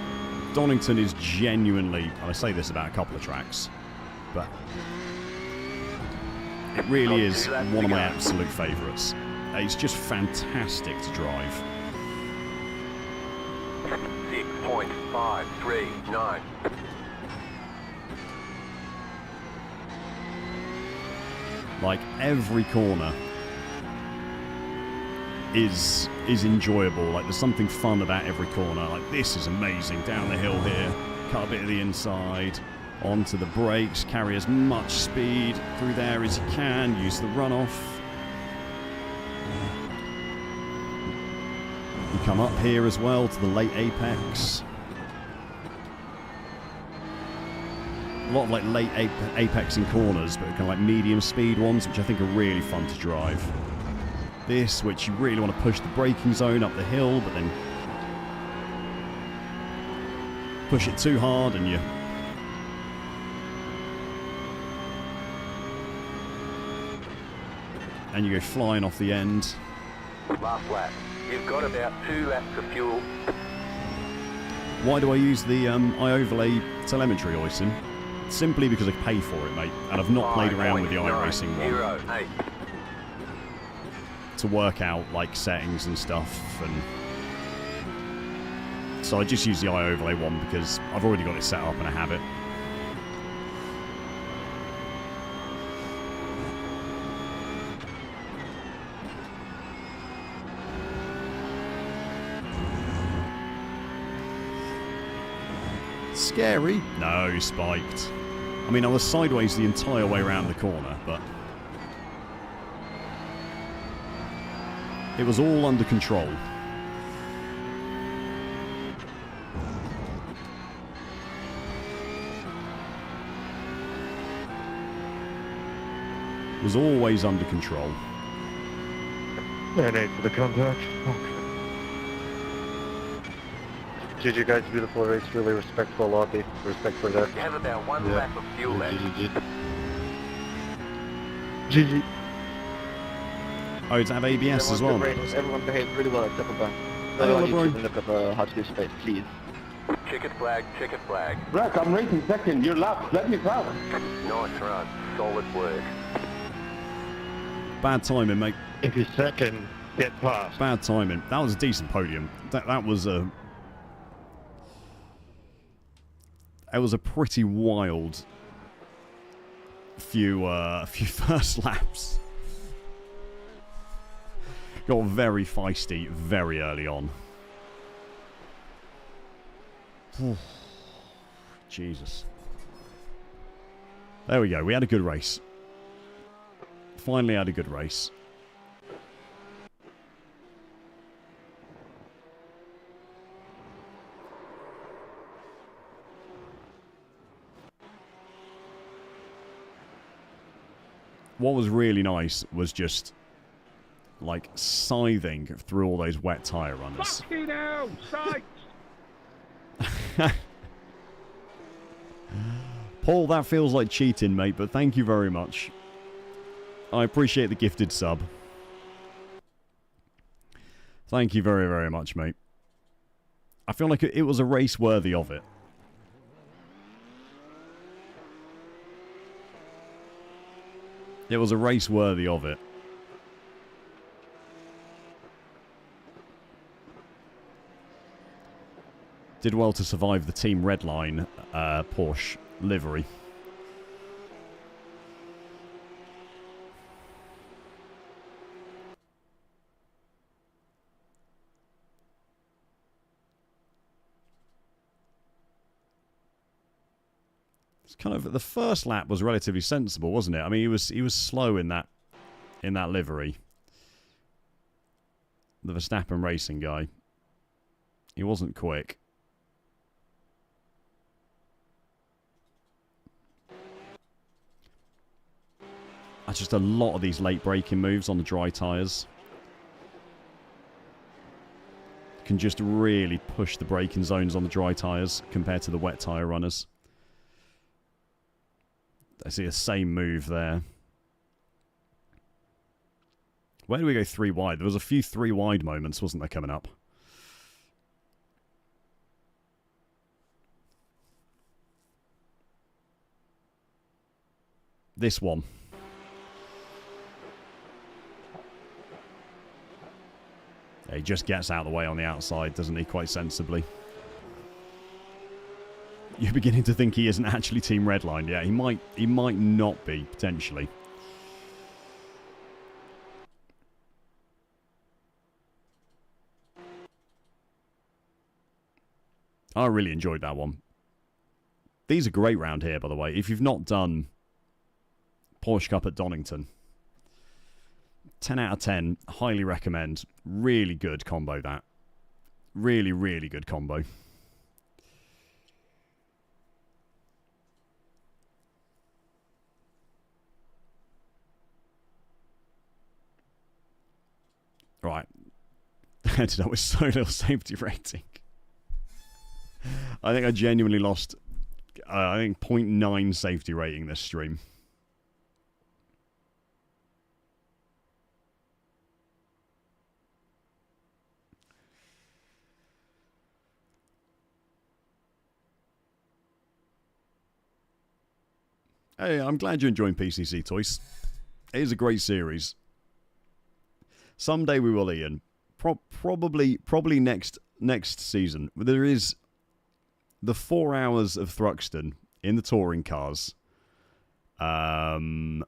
Donington is genuinely, and I say this about a couple of tracks, but it really is one of my absolute favourites. It's just fantastic to drive. 6.539. Like, every corner is enjoyable. Like, there's something fun about every corner. Like, this is amazing. Down the hill here, cut a bit of the inside, onto the brakes, carry as much speed through there as you can, use the runoff. You come up here as well to the late apex. A lot of like late apex in corners, but kind of like medium speed ones, which I think are really fun to drive. This, which you really want to push the braking zone up the hill, but then push it too hard and you go flying off the end. Last lap. You've got about 2 laps of fuel. Why do I use the iOverlay telemetry, Oyson? Simply because I pay for it, mate, and I've not played around with the iRacing one 5.908. to work out like settings and stuff, and so I just use the iOverlay one because I've already got it set up and I have it. Scary? No, spiked. I mean, I was sideways the entire way around the corner, but it was all under control. It was always under control. And eight for the contact. GG guys, beautiful race, really respectful lobby, respect for that. You have about 1 lap of fuel left. GG. Oh, it's have ABS as well. Everyone behaved really well except for Ben. Hello, You LeBron. can look up how to do space, please. Checkered flag, checkered flag. Brack, I'm racing second. You're last. Let me pass. Nice run. Solid work. Bad timing, mate. If you're second, get past. Bad timing. That was a decent podium. That was a... It was a pretty wild few first laps. Got very feisty very early on. Jesus. There we go. We had a good race. Finally had a good race. What was really nice was just like scything through all those wet tyre runners. Fucking hell, sight! Paul, that feels like cheating, mate, but thank you very much. I appreciate the gifted sub. Thank you very, very much, mate. I feel like it was a race worthy of it. It was a race worthy of it. Did well to survive the Team Redline Porsche livery. It's kind of the first lap was relatively sensible, wasn't it? I mean, he was slow in that livery. The Verstappen racing guy. He wasn't quick. Just a lot of these late braking moves on the dry tyres can just really push the braking zones on the dry tyres compared to the wet tyre runners. I see the same move there. Where do we go 3 wide? There was a few 3 wide moments, wasn't there, coming up? This one. Yeah, he just gets out of the way on the outside, doesn't he, quite sensibly. You're beginning to think he isn't actually Team Redline. Yeah, he might not be, potentially. I really enjoyed that one. These are great round here, by the way. If you've not done Porsche Cup at Donington, 10 out of 10, highly recommend. Really good combo, that. Really, really good combo. Right. Ended up with so little safety rating. I think I genuinely lost, I think, 0.9 safety rating this stream. Hey, I'm glad you're enjoying PCC Toys. It is a great series. Someday we will, Ian. Probably next season. There is the 4 hours of Thruxton in the touring cars at the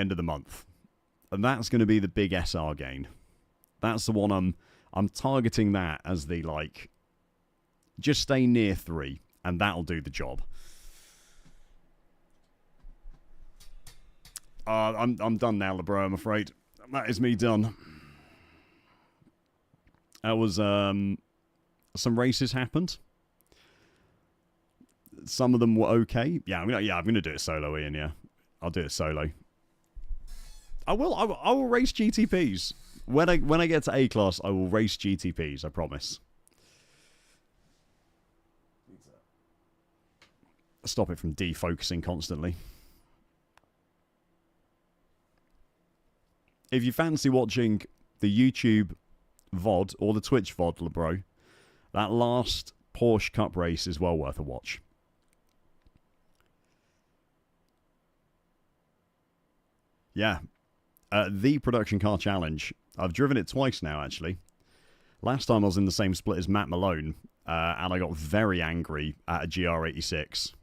end of the month. And that's going to be the big SR gain. That's the one I'm targeting, that as the, like, just stay near 3 and that'll do the job. I'm done now, LeBro, I'm afraid. That is me done. That was, some races happened. Some of them were okay. Yeah, I'm gonna do it solo, Ian, yeah. I'll do it solo. I will race GTPs. When I get to A-Class, I will race GTPs, I promise. Stop it from defocusing constantly. If you fancy watching the YouTube VOD or the Twitch VOD, LeBro, that last Porsche Cup race is well worth a watch. Yeah. The Production Car Challenge. I've driven it twice now, actually. Last time I was in the same split as Matt Malone, and I got very angry at a GR86.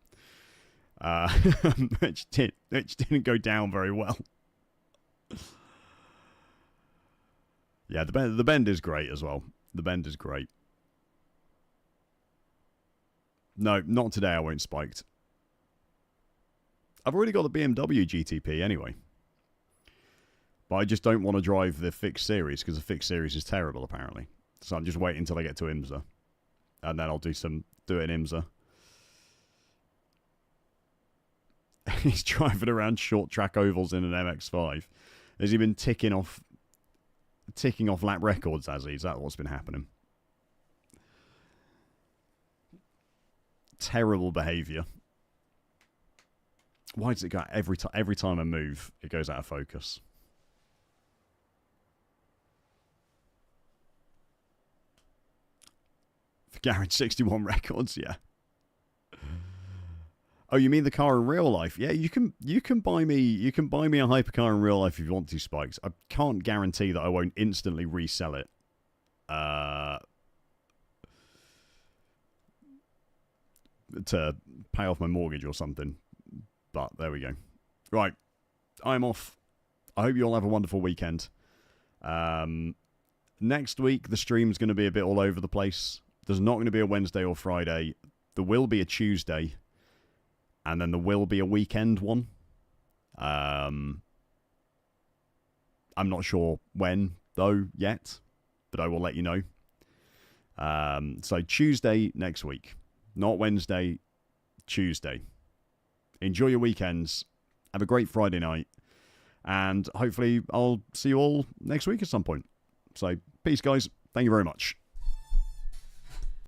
Which didn't go down very well. Yeah, the bend is great as well. The bend is great. No, not today. I won't spiked. I've already got the BMW GTP anyway. But I just don't want to drive the fixed series because the fixed series is terrible apparently. So I'm just waiting until I get to IMSA. And then I'll do it in IMSA. He's driving around short track ovals in an MX-5. Has he been ticking off lap records, has he? Is that what's been happening? Terrible behaviour. Why does it go every time I move, it goes out of focus? For Garage 61 records, yeah. Oh, you mean the car in real life? Yeah, you can buy me a hypercar in real life if you want to, Spikes. I can't guarantee that I won't instantly resell it. To pay off my mortgage or something. But there we go. Right. I'm off. I hope you all have a wonderful weekend. Next week, the stream's going to be a bit all over the place. There's not going to be a Wednesday or Friday. There will be a Tuesday. And then there will be a weekend one. I'm not sure when, though, yet. But I will let you know. So Tuesday next week. Not Wednesday, Tuesday. Enjoy your weekends. Have a great Friday night. And hopefully I'll see you all next week at some point. So, peace, guys. Thank you very much.